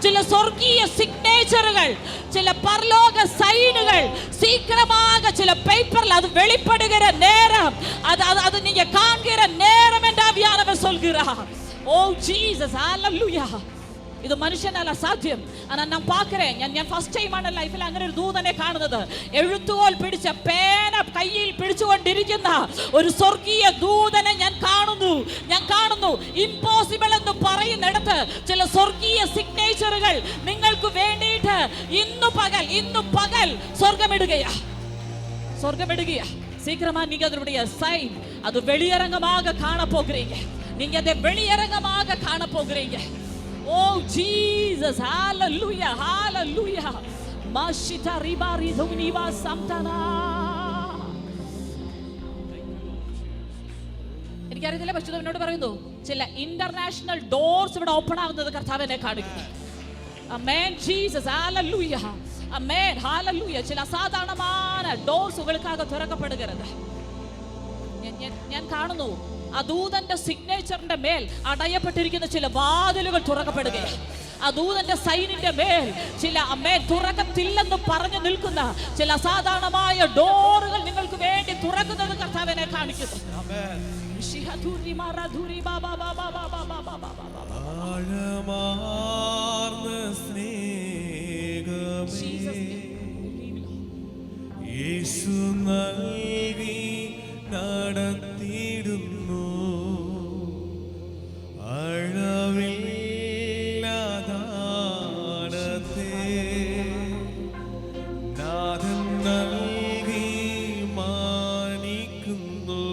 ചില സ്വർഗീയ സിഗ്നേച്ചറുകൾ, ചില പരലോക സൈനുകൾ சீக்கிரமாக சில பேப்பர்ல அது வெளிப்படுகிற நேரம், அது நீங்க காண்கிற நேரம் என்று ஆவியானவர் சொல்கிறார். ஓ ஜீசஸ் ஹல்லேலூயா. ഇത് മനുഷ്യനല്ല സാധ്യം. ഞാൻ പാക്കറേൻ, ഞാൻ ഫസ്റ്റ് ടൈമാണ് ലൈഫിൽ അങ്ങനെ ഒരു ദൂതനെ കാണുന്നത്. എഴുത്തുകോൽ പിടിച്ച പേന കയ്യിൽ പിടിച്ചുകൊണ്ടിരിക്കുന്ന ഒരു സ്വർഗീയ ദൂതനെ ഞാൻ കാണുന്നു. ഇമ്പോസിബിൾ എന്ന് പറയുന്നിടത്ത് ചില സ്വർഗീയ സിഗ്നേച്ചറുകൾ നിങ്ങൾക്ക് വേണ്ടിയിട്ട് ഇന്നു പകൽ സ്വർഗമിടുകയാ. சீக்கிரமா நீங்க அதனுடைய சைன் அது வெளியரங்கமாக காண போகிறீங்க. நீங்க அதை வெளியரங்கமாக காண போகிறீங்க. Oh Jesus, hallelujah, hallelujah. Mashita ribari dhuniva samtana. എനിക്കറിയത്തില്ല, പക്ഷേ എന്നോട് പറയുന്നു ചില ഇന്റർനാഷണൽ ഡോർസ് ഇവിടെ ഓപ്പൺ ആകുന്നത് കർത്താവിനെ കാണിക്കുന്നു. ആമേൻ ജീസസ് ഹല്ലേലൂയ. Amen hallelujah. ചില അസാധാരണമായ ഡോർസുകൾക്കാக തുറക്കപ്പെടുகிறது. ഞാൻ കാണുന്നു ആ ദൂതന്റെ സിഗ്നേച്ചറിന്റെ മേൽ അടയപ്പെട്ടിരിക്കുന്ന ചില വാതിലുകൾ തുറക്കപ്പെടുകയാണ്. ആ ദൂതന്റെ സൈനിന്റെ മേൽ ചില തുറക്കത്തില്ലെന്ന് പറഞ്ഞു നിൽക്കുന്ന ചില അസാധാരണമായ ഡോറുകൾ നിങ്ങൾക്ക് വേണ്ടി തുറക്കുന്നത് കർത്താവിനെ കാണിക്കുന്നു. യേശു നൽകി നടത്തിയിടുന്നു അഴവില്ലാതാണത്തെ നാഥൻ നൽകി മാനിക്കുന്നു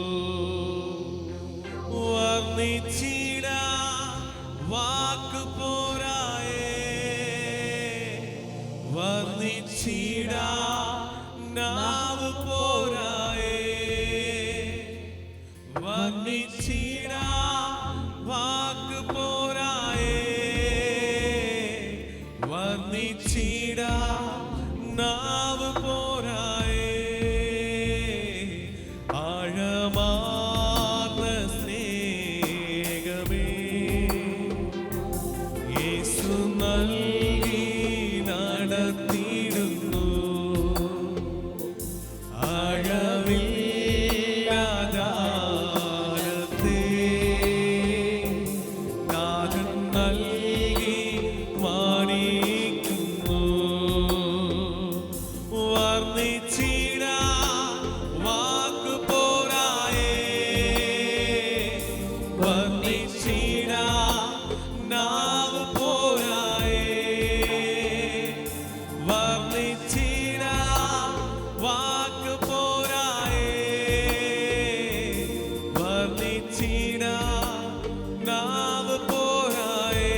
വർണ്ണിച്ചിട വാക്ക് പോരായേ വർണ്ണിച്ചിട നാവ് പോരായേ വർണ്ണിച്ചിട വാക്ക് പോരായേ വർണ്ണിച്ചിട നാവ് പോരായേ ആഴമാർന്ന സ്നേഹമേ യേശു നൽകി നടത്തിയിടുന്നു അഴവില്ലാതാരത്തെ നാഥൻ നൽകി മാനിക്കുന്നു വർണ്ണിച്ചിട വാക്ക് പോരായേ വർണ്ണിച്ചിട നാവ് പോരായേ വർണ്ണിച്ചിട വാക്ക് പോരായേ വർണ്ണിച്ചിട നാവ് പോരായേ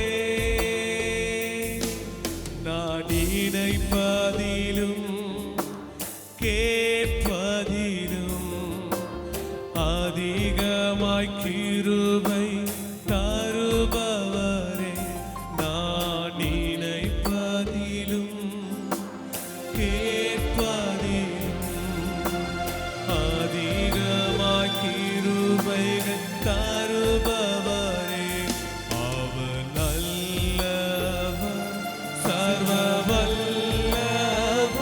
നാടിനൈപ്പതിലും കേൾപ്പതിലും அதிகமாய் கிருபை தருபவரே நான் நினைப்பதிலும் கேட்பதிலும் அதிகமாய் கிருபைகள் தருபவரே அவர் நல்லவர் சர்வ வல்லவர்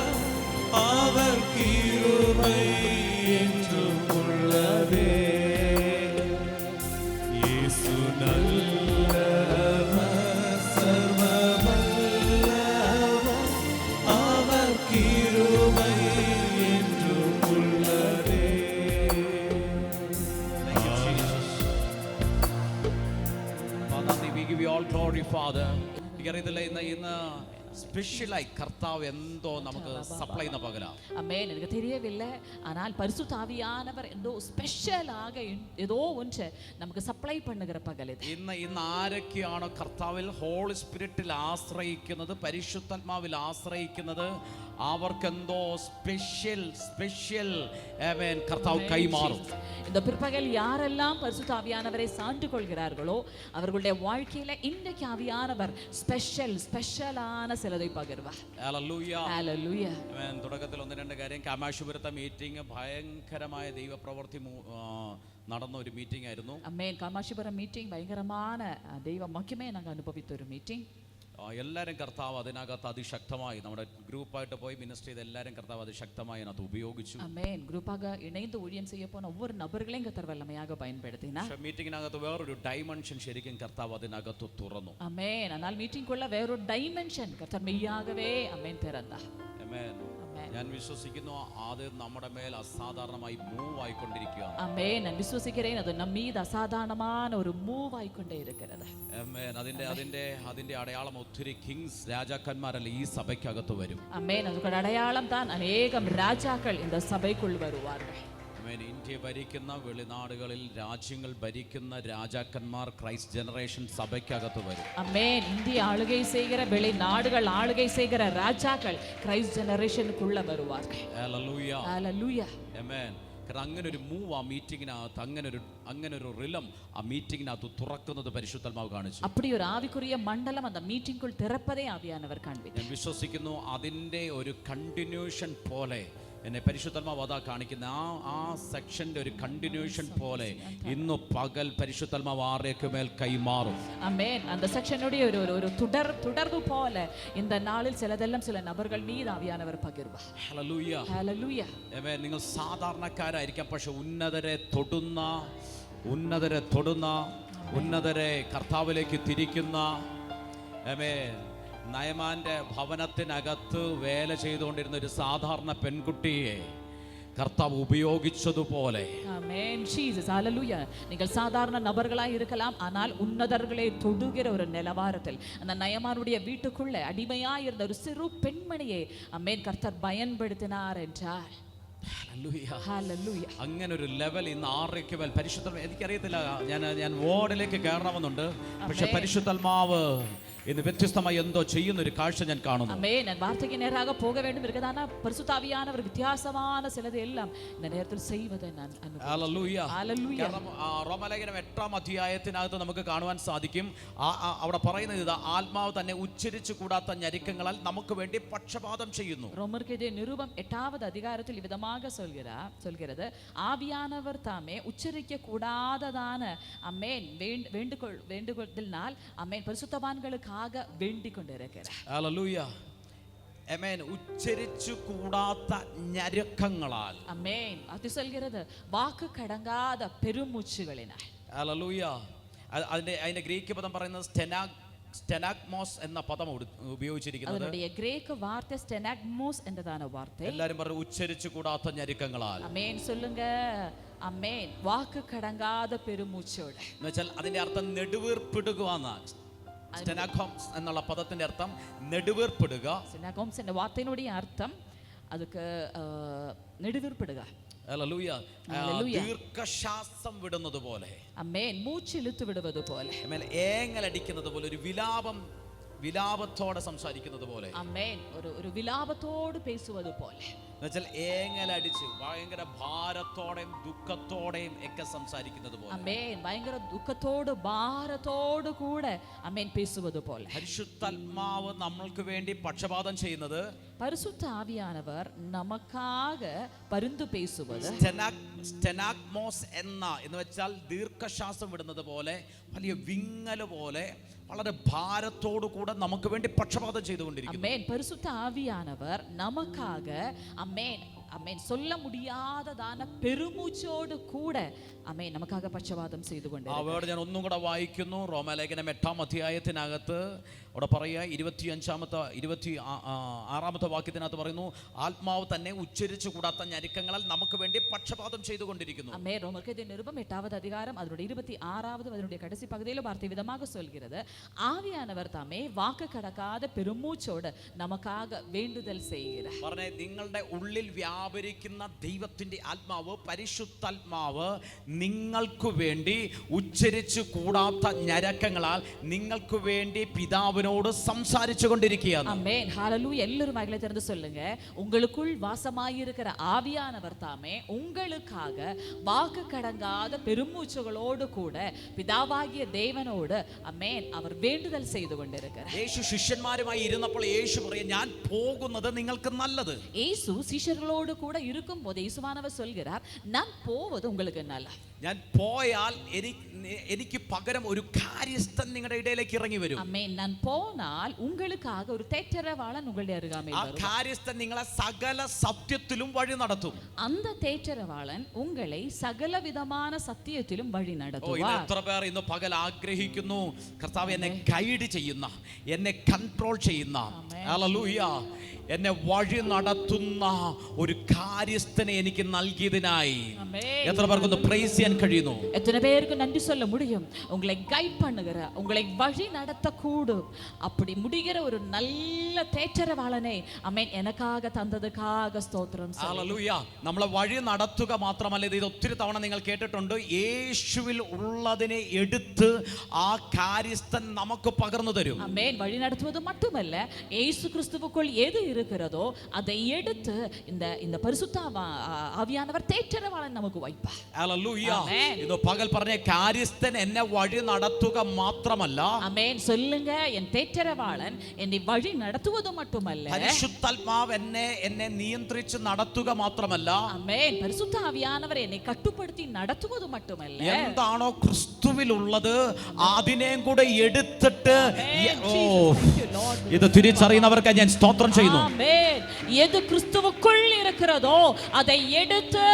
அவர் கிருபை என்றும் உள்ளதே இயேசு நல்லவர் சர்வ வல்லவர் அவர் கிருபை என்றும் உள்ளதே. Father, we give you all glory, Father. എനിക്കറിയത്തില്ല ഇന്ന് സ്പെഷ്യലായി കർത്താവ് എന്തോ നമുക്ക് സപ്ലൈ ചെയ്യുന്ന പകല. അമേൻ. എനിക്ക് தெரியவில்லை, ஆனால் பரிசுத்த ஆவியானவர் എന്തോ സ്പെഷ്യലാக ஏதோ ஒன்று നമുക്ക് സപ്ലൈ பண்ணுகிற പകൽ ഇത്. ഇന്ന് ആരൊക്കെയാണോ കർത്താവിൽ ഹോളി സ്പിരിറ്റിൽ ആശ്രയിക്കുന്നത്, പരിശുദ്ധാത്മാവിൽ ആശ്രയിക്കുന്നത്, അവർക്കെന്തോ സ്പെഷ്യൽ ആമേൻ കർത്താവ് കൈമാറും. இந்த பிற்பகல் யாரெல்லாம் பரிசுத்த ஆவியானவரை சான்று கொள்கிறார்களோ அவர்களுடைய வாழ்க்கையில இன்றைக்கு ஆவியானவர் ஸ்பெஷலான சிலதை பகிர்வார். ഹല്ലേലൂയ. ഹല്ലേലൂയ. ആമേൻ. തുടക്കത്തിൽ ഒന്ന് രണ്ട് കാര്യം, കാമാശുപുരത്തെ മീറ്റിംഗ് ഭയങ്കരമായ ദൈവപ്രവൃത്തി നടന്ന ഒരു മീറ്റിംഗ് ആയിരുന്നു. അമേൻ. കാമാശിപുരം മീറ്റിംഗ് ഭയങ്കരமான ദൈവ മഹിമയെ ഞങ്ങൾ അനുഭവിച്ച ഒരു മീറ്റിംഗ്. എല്ലാവരും കർത്താവ് അതിനകത്ത് അതിശക്തമായി, നമ്മുടെ ഗ്രൂപ്പായിട്ട് പോയി മിനിസ്റ്റർ ചെയ്ത് എല്ലാവരും കർത്താവ് അതിശക്തമായി അതിനകത്ത് ഉപയോഗിച്ചു. അമേൻ. ഗ്രൂപ്പാக இணைந்து ஊழியம் செய்ய போன ஒவ்வொரு நபர்களையும் கர்த்தர் வல்லமையாக பயன்படுத்தினார். പക്ഷേ മീറ്റിംഗിനകത്ത് വേറൊരു ഡൈമെൻഷൻ ശരിക്കും കർത്താവ് അതിനകത്ത് തുറന്നു. അമേൻ. എന്നാൽ മീറ്റിംഗുള്ള വേറൊരു ഡൈമെൻഷൻ കർത്തർ മെയ്യാകவே അമേൻ திறந்தார். ആമേൻ. ഞാൻ വിശ്വസിക്കുന്നു അത് നമ്മുടെ മേൽ അസാധാരണമായി മൂവ് ആയിക്കൊണ്ടിരിക്കുകയാണ്. അമേൻ. ഞാൻ വിശ്വസിக்கிறேன் അത് നമ്മീത് അസാധാരണமான ഒരു മൂവ് ആയിക്കൊണ്ടേ ഇരിക്കുന്നത്. ആമേൻ. അതിന്റെ അടയാളം ഒത്തിരി കിങ്സ് രാജാക്കന്മാരല്ല ഈ സഭയ്ക്കകത്ത് വരും. അമേൻ. അതുകൊണ്ട് അടയാളം താൻ അനേകം രാജാക്കൾ இந்த சபைக்குள் வருவார்கள். ആമേൻ. ഇന്ത്യ ഭരിക്കുന്ന, വെളിനാടുകളിൽ രാജ്യങ്ങൾ ഭരിക്കുന്ന രാജാക്കന്മാർ ക്രൈസ്റ്റ് ജനറേഷൻ സഭയ്ക്കകത്ത് വരും. അമേൻ. ഇന്ത്യ ആളുകை செய்கிற வெளிநாடுகள் ஆளுகை செய்கிற ராஜாக்கள் கிரைஸ்ட் ஜெனரேஷனுக்குள்ள வருவார்கள். ഹല്ലേലൂയ. ഹല്ലേലൂയ. ആമേൻ. കാരണം അങ്ങനെ ഒരു മൂവ് ആ മീറ്റിങ്ങിനകത്ത്, അങ്ങനെ ഒരു റിലം ആ മീറ്റിങ്ങിനകത്ത് തുറക്കുന്നത് പരിശുദ്ധാത്മാവ് കാണിച്ചു. அப்படி ஒரு ஆவிக்குரிய மண்டலம் அந்த மீட்டிங்குள் திறப்பதை ஆவியானவர் காண்பித்தார். ഞാൻ വിശ്വസിക്കുന്നു അതിൻ്റെ ഒരു കണ്ടിന്യൂഷൻ പോലെ എന്നെ പരിശുദ്ധാത്മാവ് അതാ കാണിക്കുന്ന ആ സെക്ഷന്റെ ഒരു കണ്ടിന്യൂഷൻ പോലെ ഇന്ന് പകൽ പരിശുദ്ധാത്മാവ് ആരേക്ക് മേൽ കൈമാറും. அமேன். அந்த செக்ஷனுடைய ஒரு தொடர்பு போல இந்த நாளில் சிலதெல்லாம் சில நபர்கள் மீது ஆவியானவர் பகிர்வார். ഹല്ലേലൂയ. ഹല്ലേലൂയ. ആമേൻ. നിങ്ങൾ സാധാരണക്കാരായിരിക്കാം, പക്ഷെ ഉന്നതരെ തൊടുന്ന ഉന്നതരെ കർത്താവിലേക്ക് തിരിക്കുന്ന, ആമേൻ, നയമാന്റെ ഭവനത്തിനകത്ത് വേല ചെയ്തുകൊണ്ടിരുന്ന ഒരു സാധാരണ പെൺകുട്ടിയെ കർത്താവ് ഉപയോഗിച്ചതുപോലെ. ஆமென். ஜீசஸ். ஹல்லேலூயா. நீங்கள் சாதாரண நபர்களாய் இருக்கலாம், ஆனால் உன்னதர்களை தொடுகிற ஒரு நிலவரத்தில் அந்த நயமானுடைய வீட்டுக்குள்ள அடிமையாய் இருந்த ஒரு சிறு பெண்மணியை அமேன் கர்த்தர் பயன்படுத்தினார் என்றார். ഹല്ലേലൂയ. അങ്ങനെ ഒരു ലെവൽ ഇന്ന് ആറേക്ക് മേൽ പരിശുദ്ധ, എനിക്കറിയത്തില്ല, ഞാൻ വാർഡിലേക്ക് കയറണമെന്നുണ്ട്, പക്ഷെ പരിശുദ്ധാത്മാവ് ഇന്ന് വ്യത്യസ്തമായി എന്തോ ചെയ്യുന്ന ഒരു കാഴ്ച ഞാൻ കാണുന്നു. ஆமென். நான் வார்த்தைக்கு நேராக போக வேண்டும் இருக்கிறதான பரிசுத்த ஆவியானவர் வித்தியாசமான சிலது எல்லாம் இந்த நேரத்தில் செய்வதை நான் அனுபவிக்கிறேன். ഹല്ലേലൂയ. ഹല്ലേലൂയ. റോമാലേഖനം 8-ാം അധ്യായത്തിനകത്ത് നമുക്ക് കാണുവാൻ സാധിക്കും. അവിടെ പറയുന്നത് ഇത്, ആത്മാവ് തന്നെ ഉച്ചരിച്ചു കൂടാത്ത ഞെരുക്കങ്ങളാൽ നമുക്ക് വേണ്ടി പക്ഷപാതം ചെയ്യുന്നു. ரோமருக்கு நிருபம் 8வது அதிகாரத்தில் இவ்விதமாக சொல்கிறது, ஆவியானவர் தாமே உச்சரிக்க கூடாததான அமேன் வேண்டுகோளினால் அமேன் பரிசுத்தவான்களுக்காக வேண்டிக் கொண்டிருக்கிறார். ഹല്ലേലൂയ. ആമേൻ. ഉച്ചരിച്ചു കൂടാത്ത ഞെരുക്കങ്ങളാൽ. அமேன். அது சொல்கிறது வாக்கு கடங்காத பெருமூச்சுகளினால். ഹല്ലേലൂയ. അതിന്റെ ഗ്രീക്ക് പദം പറയുന്നത് സ്റ്റെനാഗ്മോസ് എന്ന പദം ഉപയോഗിച്ചിരിക്കുന്നത്. அதனுடைய கிரேக்க வார்த்தை ஸ்டெனாக்மோஸ் என்றதான வார்த்தை. എല്ലാരും പറഞ്ഞു ഉച്ചരിച്ചു കൂടാത്ത ഞെരുക്കങ്ങളാൽ. அமேன் சொல்லுங்க. അമേൻ. വാക്ക് കടങ്ങാത പെരുമൂച്ചോടെ എന്ന് വെച്ചാൽ അതിന്റെ അർത്ഥം നെടുവീർപ്പിടുക എന്നാണ്. സ്റ്റെനാഗോംസ് എന്നുള്ള പദത്തിന്റെ അർത്ഥം നെടുവീർപ്പിടുക. സ്റ്റെനാഗോംസ് എന്ന വാർത്തയുടെ അർത്ഥം അതുക്ക് നെടുവീർപ്പിടുക. ഹല്ലേലൂയ. ദീർഘശ്വാസം വിടുന്നത് പോലെ, അമേൻ, മൂച്ചിലുത്തു വിടുന്നത് പോലെ, ഏങ്ങലടിക്കുന്നത് പോലെ, ഒരു വിലാപത്തോടെ സംസാരിക്കുന്നത് പോലെ, അമേൻ, ഒരു വിലാപത്തോട് പേസുന്നത് പോലെ, എന്നുവെച്ചാൽ ഏങ്ങലടിച്ച് ഭയങ്കര ഭാരത്തോടെയും ദുഃഖത്തോടെയും ഒക്കെ സംസാരിക്കുന്നത് പോലെ, അമേൻ, ഭയങ്കര ദുഃഖത്തോട് ഭാരത്തോട് കൂടെ അമേൻ പേസുന്നത് പോലെ. പരിശുദ്ധാത്മാവ് നമ്മൾക്ക് വേണ്ടി പക്ഷപാതം ചെയ്യുന്നത്, പരിശുദ്ധ ആവിയാനവർ നമുക്കാக പരുന്തു പേസുவது, സ്റ്റെനാഗ്മോസ് എന്ന് വെച്ചാൽ ദീർഘശ്വാസം വിടുന്നത് പോലെ, വലിയ വിങ്ങല് പോലെ, വളരെ ഭാരത്തോടു കൂടെ നമുക്ക് വേണ്ടി പക്ഷപാതം ചെയ്തുകൊണ്ടിരിക്കുന്നു. അമേൻ. പരിശുദ്ധ ആവിയാനവർ നമുക്കാக അമേൻ അമേൻ சொல்ல முடியாததான പെരുമൂച്ചോട് കൂടെ അമേൻ നമുക്കാக പക്ഷപാതം ചെയ്തുകൊണ്ട്. ആ വേർഡ് ഞാൻ ഒന്നും കൂടെ വായിക്കുന്നു. റോമാലേഖനം 8-ാം അധ്യായത്തിനകത്ത് അവിടെ പറയുക 26 വാക്യത്തിനകത്ത് പറയുന്നു, ആത്മാവ് തന്നെ ഉച്ചരിച്ചു കൂടാത്ത ഞെരുക്കങ്ങളാൽ നമുക്ക് വേണ്ടി പക്ഷപാതം ചെയ്തുകൊണ്ടിരിക്കുന്നു. அம்மே ரோமருக்கு நிருபம் 8வது அதிகாரம் அதனுடைய 26வது அதனுடைய கடைசி பகுதியில் வார்த்தை விதமாக சொல்கிறது, ஆவியானவர் தாமே வாக்கு கடக்காத பெருமூச்சோடு நமக்காக வேண்டுதல் செய்கிறார். പറഞ്ഞേ, നിങ്ങളുടെ ഉള്ളിൽ വ്യാപരിക്കുന്ന ദൈവത്തിന്റെ ആത്മാവ്, പരിശുദ്ധാത്മാവ് നിങ്ങൾക്ക് വേണ്ടി ഉച്ചരിച്ചു കൂടാത്ത ഞരക്കങ്ങളാൽ നിങ്ങൾക്ക് വേണ്ടി പിതാവിനോട് സംസാരിച്ചു കൊണ്ടിരിക്കുകയാണ്. ஆமென். ஹalleluya. எல்லாரும் வாய்களை திறந்து சொல்லுங்க, உங்களுக்குள் வாசமாயிருக்கிற ஆவியானவர் தாமே உங்களுக்காக வாக்கு கடங்காத பெருமூச்சுகளோடு கூட பிதாவாகிய தேவனோடு ஆமென் அவர் வேண்டுதல் செய்து கொண்டிருக்கிறார். യേശു ശിഷ്യന്മാരുമായി ഇരുന്നപ്പോൾ യേശു പറയും, ഞാൻ പോകുന്നത് നിങ്ങൾക്ക് നല്ലത്. இயேசு சீஷர்களோடு கூட இருக்கும்போது இயேசுவானவர் சொல்கிறார், நான் போவது உங்களுக்கு நல்லது. ഞാൻ പോയാൽ എനിക്ക് പകരം ഒരു കാര്യസ്ഥൻ നിങ്ങളുടെ ഇടയിലേക്ക് ഇറങ്ങി വരും. ஆமென். நான் போனால் உங்களுக்காக ஒரு தேற்றரவாளன் உங்களுடைய அருகாமையில் ആ வருவார். കാര്യസ്ഥൻ നിങ്ങളെ സകല സത്യത്തിലും വഴി നടത്തും. அந்த தேற்றரவாளன் உங்களை சகல விதமான சத்தியத்திலும் வழி ഇന്ന് நடத்துவார். എത്ര പേർ ഇന്ന് പകൽ ആഗ്രഹിക്കുന്നു, കർത്താവ് എന്നെ ഗൈഡ് ചെയ്യുന്ന, എന്നെ കൺട്രോൾ ചെയ്യുന്ന, ഹല്ലേലൂയ, എന്നെ വഴി നടത്തുന്ന ഒരു കാര്യസ്ഥനെ എനിക്ക് നൽകിയതിനായി എത്ര പേർക്കൊന്ന് പ്രൈസ് ചെയ്യാൻ കഴിയുന്നു? எத்தனை பேருக்கு நன்றி சொல்ல முடியும்? உங்களை கைட் பண்ணுகிற, உங்களை வழி நடத்தக்கூடும் அப்படி முடிகிற ஒரு நல்ல தேற்றரவாளனை ஆமென் எனக்காக தந்ததுக்காக ஸ்தோத்திரம். ഹല്ലേലൂയ. നമ്മളെ വഴി നടത്തുക മാത്രമല്ല, ഇത് ഒത്തിരി തവണ നിങ്ങൾ കേട്ടിട്ടുണ്ട്, യേശുവിൽ ഉള്ളതിനെ എടുത്ത് ആ കാര്യസ്ഥൻ നമുക്ക് പകർന്നു തരും. ஆமென். வழி நடத்துவது மட்டுமல்ல, இயேசு கிறிஸ்துவுக்குள் எது இருக்கிறதோ அதை எடுத்து இந்த பரிசுத்த ஆவியானவர் தேற்றரவாளன் நமக்கு வைப்பார். ഹല്ലേലൂയ. ആമേൻ. ഇത് പകൽ പറഞ്ഞ കാര്യസ്ഥൻ എന്നെ വഴി നടത്തുക മാത്രമല്ല, ஆமென் சொல்லுங்க, என் தேற்றரவாளன் என்னை வழி நடத்துவது மட்டுமல்ல, പരിശുദ്ധാത്മാവ് എന്നെ നിയന്ത്രിച്ച് നടത്തുക മാത്രമല്ല, ஆமென் பரிசுத்த ஆவியானவர் என்னை கட்டுப்படுத்தி நடத்துவது மட்டுமല്ല, എന്താണോ ക്രിസ്തുവിലുള്ളത് അതിനെയും കൂടെ എടുത്തിട്ട് ഇത് തിരിച്ചറിയുന്നവർക്ക് ഞാൻ സ്തോത്രം ചെയ്യുന്നു. ஆமென். எது கிறிஸ்துவுக்குள் இருக்கிறதோ அதை எடுத்து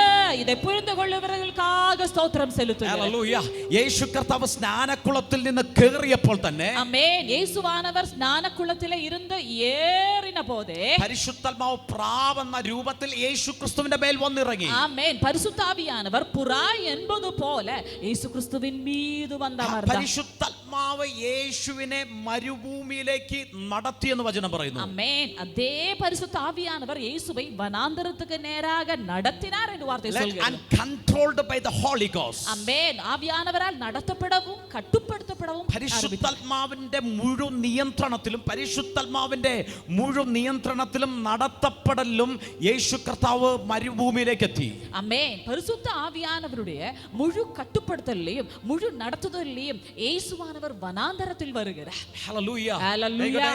இதை புரிந்து கொள்ளுகிறவர்களுக்காக ஸ்தோத்திரம் செலுத்துகிறேன். ഹല്ലേലൂയ. യേശു കർത്താവ് സ്നാനക്കുളത്തിൽ നിന്ന് കേറിയപ്പോൾ തന്നെ, ஆமென், இயேசுவானவர் ஸ்நானக்குளத்திலே இருந்து ஏறின போதே പരിശുദ്ധാത്മാവ് പ്രാവെന്ന രൂപത്തിൽ യേശു ക്രിസ്തുവിന്റെ മേൽ വന്നിറങ്ങി. ஆமென் பரிசுத்த ஆவியானவர் புறா என்பது போல இயேசு கிறிஸ்துவின் மீது வந்தமர்ந்தார். പരിശുദ്ധാത്മാവ് യേശുവിനെ മരുഭൂമിയിലേക്ക് നടത്തി എന്ന് വചനം പറയുന്നു. ஆமென். அதே பரிசுத்த ஆவியானவர் இயேசுவை வனாந்தரத்துக்கு நேராக நடத்தினார் என்று வார்த்தை சொல்கிறது. And controlled by the Holy Ghost. ஆமென். ஆவியானவரால் നടത്തപ്പെടவும் കട്ടുപ്പെടുത്തപ്പെടവും പരിശുദ്ധാത്മാവിന്റെ മുഴുവൻ നിയന്ത്രണത്തിലും നടത്തപ്പെടലും യേശു കർത്താവ് മരുഭൂമിയിലേക്ക് എത്തി. ஆமென். பரிசுத்த ஆவியானவருடைய முழு கட்டுப்படுத்தலையும் முழு நடத்துதலையும் இயேசுவானவர் வனாந்தரத்தில் வருகிறார். ഹല്ലേലൂയ. ഹല്ലേലൂയ.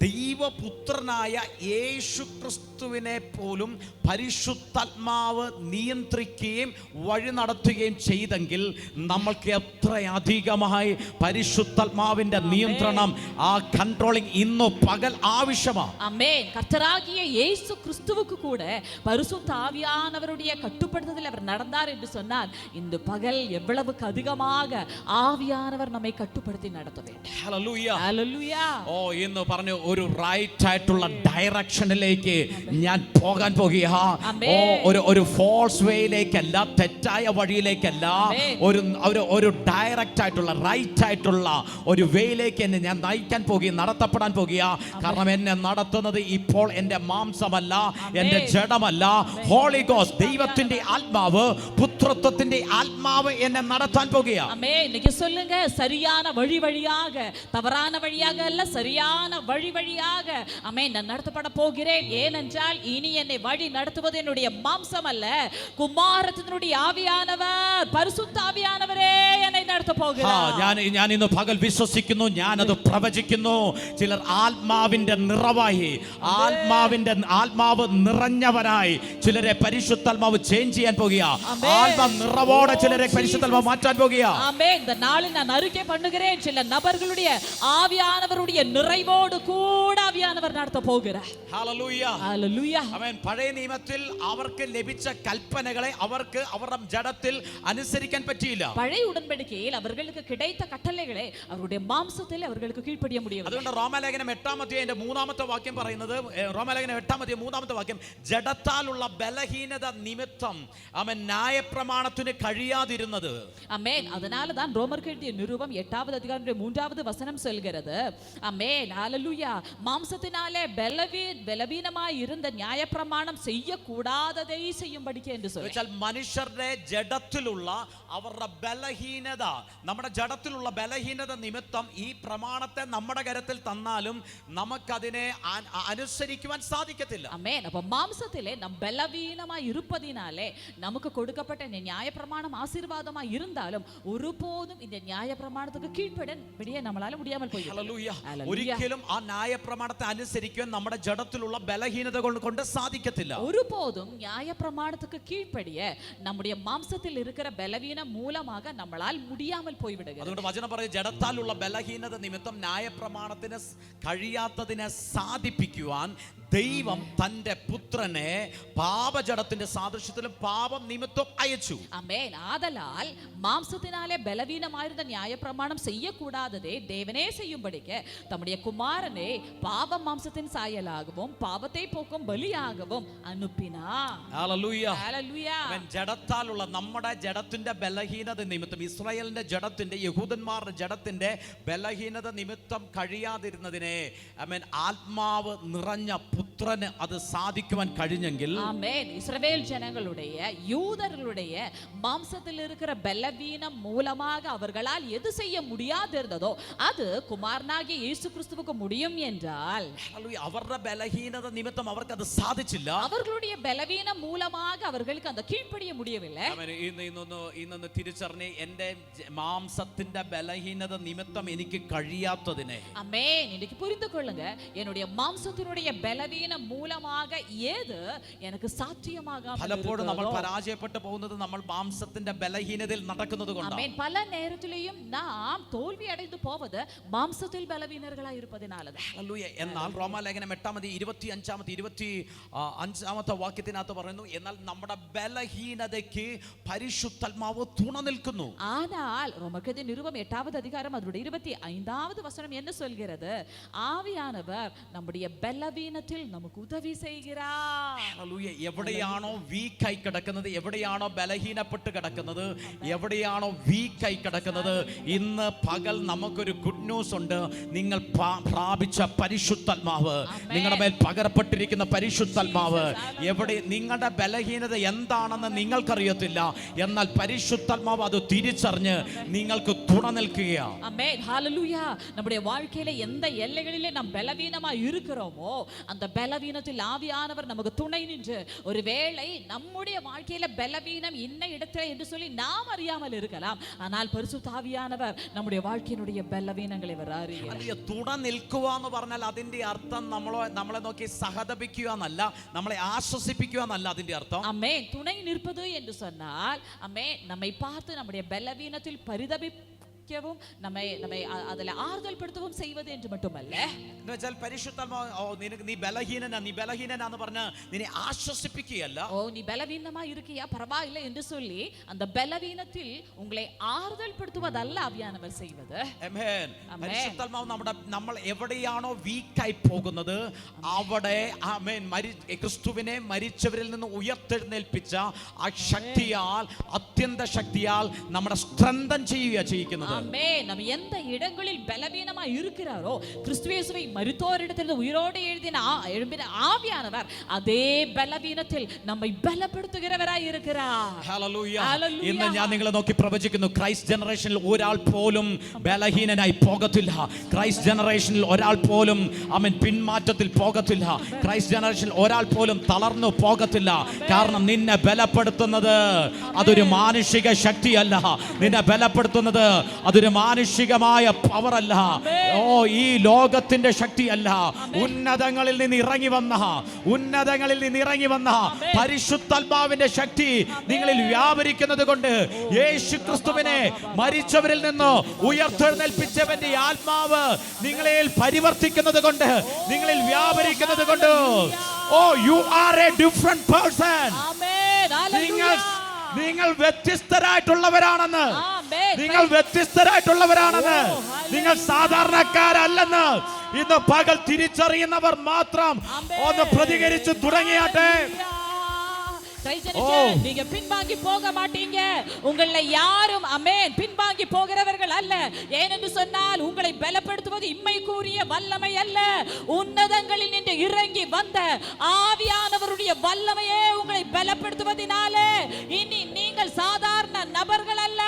ദൈവപുത്രനായ യേശു ക്രിസ്തുവിനെ പോലും പരിശുദ്ധാത്മാവ് നിയന്ത്രിക്കുകയും വഴി നടത്തുകയും ചെയ്തെങ്കിൽ നമ്മൾക്ക് എത്രയധികമായി പരിശുദ്ധാത്മാവിന്റെ നിയന്ത്രണം, ആ കൺട്രോളിംഗ് ഇന്ന് പകൽ ആവശ്യമാണ്. ஆமென். கர்த்தராகிய இயேசு கிறிஸ்துவுக்கு கூட பரிசுத்த ஆவியானவருடைய கட்டுப்படுத்துதலில் அவர் நடந்தார் என்று சொன்னால் இந்த பகல் எவ்வளவுக்கு அதிகமாக ஆவியானவர் நம்மை கட்டுப்படுத்தி நடத்த வேண்டும். ഹല്ലേലൂയ. ஹல்லேலூயா. ഓ, ഇന്ന് പറഞ്ഞു ഒരു റൈറ്റ് ആയിട്ടുള്ള ഡയറക്ഷനിലേക്ക് ഞാൻ പോകാൻ പോകുക. ഓ, ഒരു ഫോൾസ് വേയിലേക്കല്ല, തെറ്റായ വഴിയിലേക്കല്ല, ഒരു ഡയറക്റ്റ് ആയിട്ടുള്ള റൈറ്റ് ആയിട്ടുള്ള ഒരു വേയിലേക്ക് എന്നെ ഞാൻ നയിക്കാൻ പോകുക, നടത്തപ്പെടാൻ പോകുക. കാരണം എന്നെ നടത്തുന്നത് ഇപ്പോൾ എൻ്റെ മാംസമല്ല, എൻ്റെ ജഡമല്ല, ഹോളി ഗോസ്റ്റ്, ദൈവത്തിന്റെ ആത്മാവ്, പുത്രത്വത്തിന്റെ ആത്മാവ് എന്നെ നടത്താൻ പോകുക. ஆமென். இன்னைக்கு சொல்லுங்க, சரியான வழியாக, தவறான வழியாக அல்ல, சரியான வழியாக ஆமென் நான் நடத்தப்பட போகிறேன். ஏனென்றால் இனி என்னை வழி நடத்துவது என்னுடைய மாம்சம் அல்ல, കുമാരത്തിനുடைய ആവിയാനവർ, പരിശുദ്ധ ആവിയാനവരേ എന്നെ നടത്ത പോകുகிறார். ഞാൻ ഇന്ന് പകൽ വിശ്വസിക്കുന്നു, ഞാൻ അത് പ്രവചിക്കുന്നു. ചിലർ ആത്മാവിന്റെ നിറവായി, ആത്മാവ് നിറഞ്ഞവരായി ചിലരെ പരിശുദ്ധാത്മാവ് ചേഞ്ച് ചെയ്യാൻ പോകുക. ആത്മ നിറവോടെ ചിലരെ പരിശുദ്ധാത്മാവ് മാറ്റാൻ പോകുക. ஆமென். இந்த நாளில் நான் அறிக்கை பண்ணுகிறேன், சில நபர்களுடைய ஆவியானவருடைய நிறைவோடு கூட ஆவியானவர் நடத்த போகிறார். ഹല്ലേലൂയ. ഹല്ലേലൂയ. ആമേൻ. പഴയ നിയമത്തിൽ അവർക്ക് ലഭിച്ച കൽപ്പനകളെ അവർക്ക് അവരുടെ ജഡത്തിൽ അനുസരിക്കാൻ പറ്റിയില്ല. பழைய உடன்படிக்கையை வாழ்க்கையில் அவர்களுக்கு கிடைத்த கட்டளைகளை அவருடைய மாம்சத்தில் அவர்களுக்கு கீழ்ப்படிய முடியும். അതുകൊണ്ട് റോമാലേഖനം 8-ാമത്തെ 3-ാമത്തെ വാക്യം പറയുന്നത്, റോമാലേഖനം 8-ാമത്തെ 3-ാമത്തെ വാക്യം, ജഡത്താലുള്ള ബലഹീനത നിമിത്തം അവൻ ന്യായപ്രമാണത്തിന് കഴിയാതിരുന്നത്. ஆமென். அதனால தான் ரோமருக்கு எழுதிய நிருபம் 8வது அதிகாரம் 3வது வசனம் சொல்கிறது. ஆமென். ஹalleluya. மாம்சத்தினாலே பலவீனமாய் இருந்த நியாயப்பிரமாணம் செய்யக்கூடாததை ചെയ്യുம்படிക്ക് என்று சொல்லி. വെച്ചാൽ മനുഷ്യരുടെ ജഡത്തിലുള്ള അവരുടെ ബലഹീനത, നമ്മുടെ ജഡത്തിലുള്ള ബലഹീനത നിമിത്തം ഈ പ്രമാണത്തെ നമ്മുടെ കരത്തിൽ തന്നാലും നമുക്കതിനെ അനുസരിക്കുവാൻ സാധിക്കത്തില്ല. ஆமென். அப்ப மாம்சத்திலே நம் பலவீனமாய் இருப்பதினாலே நமக்கு கொடுக்கப்பட்ட இந்த நியாயப்பிரமாணம் ஆசீர்வாதமாய் இருந்தாலும் ஒருபோதும் இந்த நியாயப்பிரமாணத்துக்கு கீழ்ப்படிய நம்மளால முடியாமல் போய். ഹല്ലേലൂയ. ഒരിക്കലും ആ ന്യായപ്രമാണത്തെ അനുസരിക്കാൻ നമ്മുടെ ജഡത്തിലുള്ള ബലഹീനത കൊണ്ട് സാധിക്കത്തില്ല. ஒருபோதும் நியாயப்பிரமாணத்துக்கு கீழ்ப்படிய நம்முடைய மாம்சத்தில் இருக்கிற பலவீனம் மூலமாக நம்மளால் முடியாமல் போய்விடுகிறது. അതുകൊണ്ട് വചനം പറയും, ജഡത്താലുള്ള ബലഹീനത നിമിത്തം ന്യായപ്രമാണത്തിന് കഴിയാത്തതിനെ സാധിപ്പിക്കുവാൻ ദൈവം തന്റെ പുത്രനെ പാപജഡത്തിന്റെ സാദൃശ്യത്തിലും പാപം നിമിത്തം അയച്ചു. ആമേൻ. ആദലാൽ മാംസത്തിനാലെ ബലവീനമായിരുന്ന ന്യായപ്രമാണം ചെയ്യக்கூடாததை தேவனே செய்யும்படிக்கு தம்முடைய குமாரனை பாவ மாம்சத்தின் சாயலாகவும் பாவத்தை போக்கும் பலியாகவும் அனுப்பினார். ഹല്ലേലൂയ. ഹല്ലേലൂയ. അവൻ ജഡത്താലുള്ള നമ്മുടെ ജഡത്തിന്റെ ബലഹീനത നിമിത്തം, ഇസ്രായേലിന്റെ ജഡത്തിന്റെ, യഹൂദന്മാരുടെ ജഡത്തിന്റെ ബലഹീനത നിമിത്തം കഴിയാതിരുന്നതിനെ അവൻ ആത്മാവ് നിറഞ്ഞ പുത്രന് അത് സാധിക്കുവാൻ കഴിഞ്ഞെങ്കിൽ, ஆமென். இஸ்ரவேல் ஜனங்களுடைய யூதர்களுடைய மாம்சத்தில் இருக்கிற பலவீனம் மூலமாக அவர்களால் எது செய்ய முடியாதிருந்ததோ அது குமாரனாகிய இயேசு கிறிஸ்துவுக்கு முடியும் என்றால், അവരുടെ ബലഹീനത നിമിത്തം അവർക്ക് അത് സാധിച്ചില്ല. அவர்களுடைய பலவீனம் மூலமாக அவர்களுக்கு அந்த கீழ்ப்படிய முடியவில்லை. ഇന്നൊന്ന് തിരിച്ചറിഞ്ഞ് എന്റെ മാംസത്തിന്റെ ബലഹീനത നിമിത്തം എനിക്ക് കഴിയാത്തതിനെ, ஆமென். இன்னைக்கு புரிந்து கொள்ளுங்க, என்னுடைய மாம்சத்தினுடைய பலவீனம் மூலமாக ஏது எனக்கு சாத்தியமாக പലപ്പോഴും നമ്മൾ പരാജയപ്പെട്ടു പോകുന്നത് നമ്മൾ മാംസത്തിന്റെ ബലഹീനതയിൽ നടക്കുന്നത് കൊണ്ടാണ്. ஆமென். பல நேரத்திலேயும் நாம் தோல்வி அடைந்து போவது மாம்சத்தில் பலவீனர்களாய் இருப்பதினாலதான். ഹല്ലേലൂയ. എന്നാൽ റോമാലേഖനം 8-25 വാക്യത്തിനകത്ത് പറയുന്നു, എന്നാൽ നമ്മുടെ ബലഹീനതയ്ക്ക് പരിശുദ്ധാത്മാവ് തുണ നിൽക്കുന്നു. ஆனால் ரோமருக்கு நிருபம் 8வது அதிகாரம் அதனுடைய 25வது வசனம் என்ன சொல்கிறது? ஆவியானவர் நம்முடைய பலவீனத்தில் நமக்கு உதவி செய்கிறார். ഹല്ലേലൂയ. എവിടെയാണോ വീക്കായി കിടക്കുന്നത്, എവിടെയാണോ ബലഹീനപ്പെട്ട് കിടക്കുന്നത്, എവിടെയാണോ വീക്കായി കിടക്കുന്നത്, ഇന്ന് പകൽ നമുക്കൊരു ഗുഡ് ന്യൂസ് ഉണ്ട്. നിങ്ങൾ പ്രാപിച്ച പരിശുദ്ധാത്മാവ്, നിങ്ങളുടെ മേൽ പകരപ്പെട്ടിരിക്കുന്ന പരിശുദ്ധാത്മാവ്, എവിടെ നിങ്ങളുടെ ബലഹീനത എന്താണെന്ന് നിങ്ങൾക്കറിയത്തില്ല, എന്നാൽ പരിശുദ്ധാത്മാവ് അത് തിരിച്ചറിഞ്ഞ് നിങ്ങൾക്ക് തുണ നിൽക്കുകയാണ്. ஆமென். ஹalleluya. நம்முடைய வாழ்க்கையில எந்த எல்லைகளிலே நாம் பலவீனமா இருக்கிறோமோ அந்த பலவீனத்தில் ஆவியானவர் நமக்கு துணை நின்று, ஒருவேளை நம்முடைய வாழ்க்கையில பலவீனம் இன்ன இடத்துல என்று சொல்லி நாம் அறியாமல் இருக்கலாம், ஆனால் பரிசுத்த ஆவியானவர் நம்முடைய வாழ்க்கையினுடைய பலவீனங்களை அறிகிறார். തുണ നിൽക്കുക എന്ന് പറഞ്ഞാൽ അതിന്റെ അർത്ഥം നമ്മളെ നോക്കി സഹതപിക്കുക എന്നല്ല, നമ്മളെ ആശ്വസിപ്പിക്കുക എന്നല്ല അതിന്റെ അർത്ഥം. ஆமென். துணை நிற்பது என்று சொன்னால், ஆமென், நம்மை பார்த்து நம்முடைய பலவீனத்தில் பரிதபிக்கவும் நம்மை அதில் ஆறுதல் படுத்தவும் செய்வது என்று மட்டுமല്ല. എന്ന് വെച്ചാൽ പരിശുദ്ധാത്മാവ് നീ ബലഹീനനാന്ന് പറഞ്ഞ് നിന്നെ ആശ്വസിപ്പിക്കുകയല്ല. ஓ, நீ பலவீனமா இருக்கியா, பரவாயில்லை என்று சொல்லி அந்த பலவீனத்தில் உங்களை ஆறுதல் படுத்துவதல்ல ஆவியானவர் செய்வது. ആമേൻ. പരിശുദ്ധാത്മാവ് നമ്മൾ എവിടെയാണോ വീക്കായി പോകുന്നത് അവിടെ, ആമേൻ, ക്രിസ്തുവിനെ മരിച്ചവരിൽ നിന്ന് ഉയർത്തെഴുന്നേൽപ്പിച്ച ആ ശക്തിയാൽ, അത്യന്ത ശക്തിയാൽ നമ്മുടെ സ്ട്രെങ്തൻ ചെയ്യുന്നത്. ஆமென். நம்ம எந்த இடங்களில் பலவீனமா இருக்கிறாரோ, கிறிஸ்து இயேசுவை மரித்தோரிடத்திலிருந்து உயிரோடு எழும்பின ஆவியானவர் அதே பலவீனத்தில் நம்மை பலப்படுத்துகிறவராய் இருக்கிறார். ഹല്ലേലൂയ. ഇന്ന് ഞാൻ നിങ്ങളെ നോക്കി പ്രവചിക്കുന്നു, ക്രൈസ്റ്റ് ജനറേഷനിൽ ഒരാൾ പോലും ബലഹീനനായി പോകത്തില്ല. ക്രൈസ്റ്റ് ജനറേഷനിൽ ഒരാൾ പോലും അവൻ പിന്മാറ്റത്തിൽ പോകത്തില്ല. ക്രൈസ്റ്റ് ജനറേഷനിൽ ഒരാൾ പോലും തളർന്നു പോകത്തില്ല. കാരണം നിന്നെ ബലപ്പെടുത്തുന്നത് അതൊരു മാനുഷിക ശക്തിയല്ല. നിന്നെ ബലപ്പെടുത്തുന്നത് അതൊരു മാനുഷികമായ പവറല്ല. ഓ, ഈ ലോകത്തിന്റെ ശക്തിയല്ല. ഉന്നതങ്ങളിൽ നിന്ന് ഇറങ്ങി വന്ന പരിശുദ്ധാത്മാവിന്റെ ശക്തി നിങ്ങളിൽ വ്യാപരിക്കുന്നത് കൊണ്ട്, യേശു ക്രിസ്തുവിനെ മരിച്ചവരിൽ നിന്ന് ഉയർത്തെഴുന്നേൽപ്പിച്ചവന്റെ ആത്മാവ് നിങ്ങളിൽ പരിവർത്തിക്കുന്നത് കൊണ്ട്, നിങ്ങളിൽ വ്യാപരിക്കുന്നത് കൊണ്ട്, oh, you are a different person. ആമേൻ. ഹല്ലേലൂയ. നിങ്ങൾ വ്യത്യസ്തരായിട്ടുള്ളവരാണെന്ന് ആമേൻ. നിങ്ങൾ വ്യത്യസ്തരായിട്ടുള്ളവരാണെന്ന്, ഓ, ഹല്ലേലൂയ. നിങ്ങൾ സാധാരണക്കാരല്ലെന്ന് ഇന്ന് പകൽ തിരിച്ചറിയുന്നവർ മാത്രം ആമേൻ. ഒന്ന് പ്രതികരിച്ചു തുടങ്ങിയാട്ടെ. நீங்க பின்வாங்கி போக மாட்டீங்க. உங்களை யாரும் அமேன் பின்வாங்கி போகிறவர்கள் அல்ல. ஏனென்று சொன்னால் உங்களை பலப்படுத்துவது இம்மை கூறிய வல்லமை அல்ல, உன்னதங்களில் நின்று இறங்கி வந்த ஆவியானவருடைய வல்லமையே உங்களை பலப்படுத்துவதினாலே இனி நீங்கள் சாதாரண நபர்கள் அல்ல.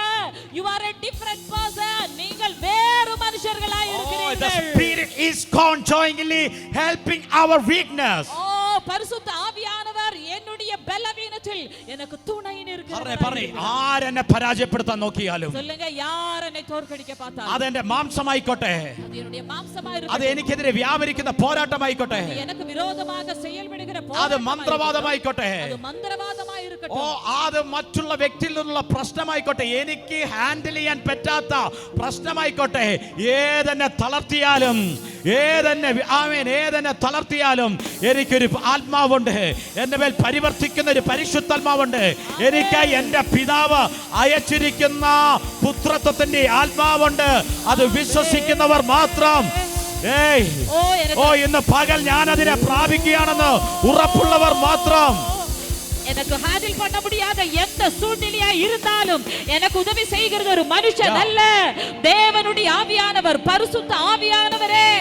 You are a different person. நீங்கள் வேறு மனுஷர்களாய் The இருக்கிறீர்கள். Spirit is conjointly helping our weakness. பரிசுத்த ஆவியானவர் என்னுடைய பலவீனத்தில் எனக்கு துணை പറഞ്ഞേ இருக்கிறார். ആരെന്നെ പരാജയപ്പെടുത്താൻ നോക്കിയാലും, சொல்லுங்க, யார் என்னை தோற்கடிக்க பார்த்தாலும், അതെന്റെ മാംസമായിക്കോട്ടെ, அது என்னுடைய மாம்சமா അത് இருக்கட்டும், എനിക്കെതിരെ വ്യാപരിക്കുന്ന പോരാട്ടമായിക്കോട്ടെ, அது எனக்கு விரோதமாக செயல்படுகிற അത് போராட்டமா മന്ത്രവാദമായിക്കോട്ടെ, இருக்கட்டும், அது മന്ത്രവാദമായി ഓ இருக்கட்டும், അത് മറ്റുള്ള വ്യക്തിയിൽ നിന്നുള്ള പ്രശ്നമായിക്കോട്ടെ, എനിക്ക് ഹാൻഡിൽ ചെയ്യാൻ പറ്റാത്ത പ്രശ്നമായിക്കോട്ടെ, ഏതെന്നെ തളർത്തിയാലും, ഏതെന്നെ തളർത്തിയാലും എനിക്കൊരു ആത്മാവുണ്ട്, എന്റെ മേൽ പരിവർത്തിക്കുന്ന ഒരു പരിശുദ്ധാത്മാവുണ്ട്. എനിക്ക് എന്റെ പിതാവ് അയച്ചിരിക്കുന്ന പുത്രത്വത്തിന്റെ ആത്മാവുണ്ട്. അത് വിശ്വസിക്കുന്നവർ മാത്രം ഇന്ന് പകൽ ഞാൻ അതിനെ പ്രാപിക്കുകയാണെന്ന് ഉറപ്പുള്ളവർ മാത്രം. எனக்கு ஹேண்டில் பண்ண முடியாத எந்த சூழ்நிலையா இருந்தாலும் எனக்கு உதவி செய்கிறது ஒரு மனுஷன் அல்ல, தேவனுடைய ஆவியானவர், பரிசுத்த ஆவியானவரே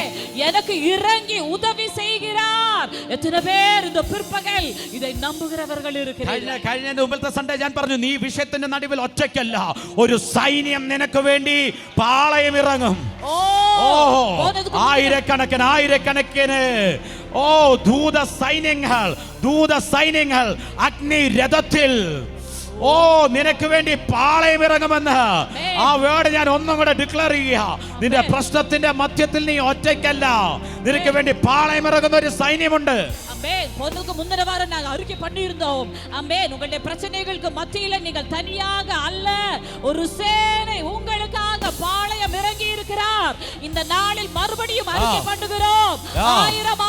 எனக்கு இறங்கி உதவி செய்கிறார். எத்தனை பேர் இந்த பிற்பகல் இதை நம்புகிறவர்கள் இருக்கிறார்கள்? കഴിഞ്ഞ മുമ്പത്തെ സൺഡേ ഞാൻ പറഞ്ഞു, നീ വിഷയത്തിന്റെ നടുവിൽ ഒറ്റയ്ക്കല്ല, ഒരു സൈന്യം നിനക്ക് വേണ്ടി പാളയം ഇറങ്ങും. ആയിരക്കണക്കിന് ദൂത സൈന്യങ്ങൾ അഗ്നി രഥത്തിൽ നിനക്ക് വേണ്ടി പാളയം ഇറങ്ങുമെന്ന് ആ വേർഡ് ഞാൻ ഒന്നും കൂടെ ഡിക്ലെയർ ചെയ്യുക. നിന്റെ പ്രശ്നത്തിന്റെ മധ്യത്തിൽ നീ ഒറ്റയ്ക്കല്ല, നിനക്ക് വേണ്ടി പാളയം ഇറങ്ങുന്ന ഒരു സൈന്യമുണ്ട്. ஆமென். பொன்னுக்கு முந்தின வாரம் நாங்கள் அறிக்கை பண்ணியிருந்தோம். ஆமென். உங்களுடைய பிரச்சனைகளுக்கு மத்தியில நீங்கள் தனியாக அல்ல, ஒரு சேனை உங்களுக்காக பாளையம் இறங்கி இருக்கிறார். இந்த நாளில் மறுபடியும் அறிக்கை பண்ணுகிறோம்.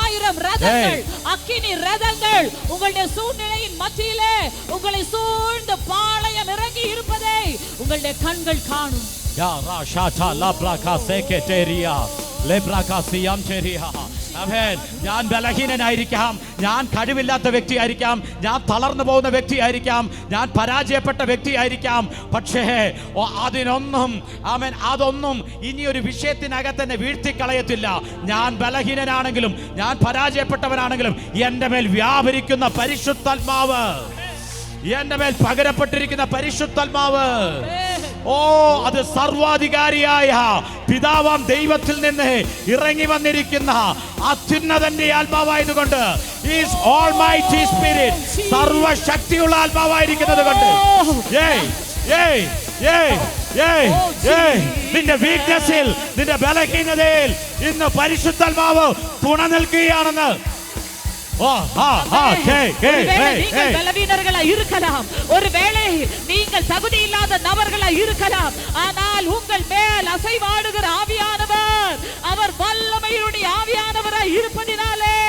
ஆயிரம் ரதங்கள், அக்கினி ரதங்கள் உங்களுடைய சூழ்நிலையின் மத்தியிலே உங்களை சூழ்ந்து பாளையம் இறங்கி இருப்பதை உங்களுடைய கண்கள் காணும். யா ராஷாடா லப்ராகா സെക്രട്ടേറിയ ലെബ്രാകാ സിയാംചേരിയ. ഞാൻ ബലഹീനനായിരിക്കാം, ഞാൻ കഴിവില്ലാത്ത വ്യക്തിയായിരിക്കാം, ഞാൻ തളർന്നു പോകുന്ന വ്യക്തിയായിരിക്കാം, ഞാൻ പരാജയപ്പെട്ട വ്യക്തിയായിരിക്കാം. പക്ഷേ അതൊന്നും ഇനിയൊരു വിഷയത്തിനകത്ത് എന്നെ വീഴ്ത്തിക്കളയത്തില്ല. ഞാൻ ബലഹീനനാണെങ്കിലും, ഞാൻ പരാജയപ്പെട്ടവനാണെങ്കിലും എൻ്റെ മേൽ വ്യാപരിക്കുന്ന പരിശുദ്ധാത്മാവ്, എൻ്റെ മേൽ പകരപ്പെട്ടിരിക്കുന്ന പരിശുദ്ധാത്മാവ്, അത് സർവാധികാരിയായ പിതാവാം ദൈവത്തിൽ നിന്ന് ഇറങ്ങി വന്നിരിക്കുന്ന അത്യുന്നതന്റെ ആത്മാവായതുകൊണ്ട്, ഈസ് ഓൾമൈറ്റി സ്പിരിറ്റ്, സർവശക്തിയുള്ള ആത്മാവായിരിക്കുന്നത് കൊണ്ട് നിന്റെ വീക്ക്നെസ്സിൽ, നിന്റെ ബലഹീനതയിൽ ഇന്ന് പരിശുദ്ധാത്മാവ് തുണ നിൽക്കുകയാണെന്ന്. நீங்கள் பலவீனர்களா இருக்கலாம், ஒருவேளை நீங்கள் தகுதி இல்லாத நபர்களா இருக்கலாம், ஆனால் உங்கள் மேல் அசைவாடுகிற ஆவியானவர், அவர் வல்லமையுடைய ஆவியானவராய் இருப்பதினாலே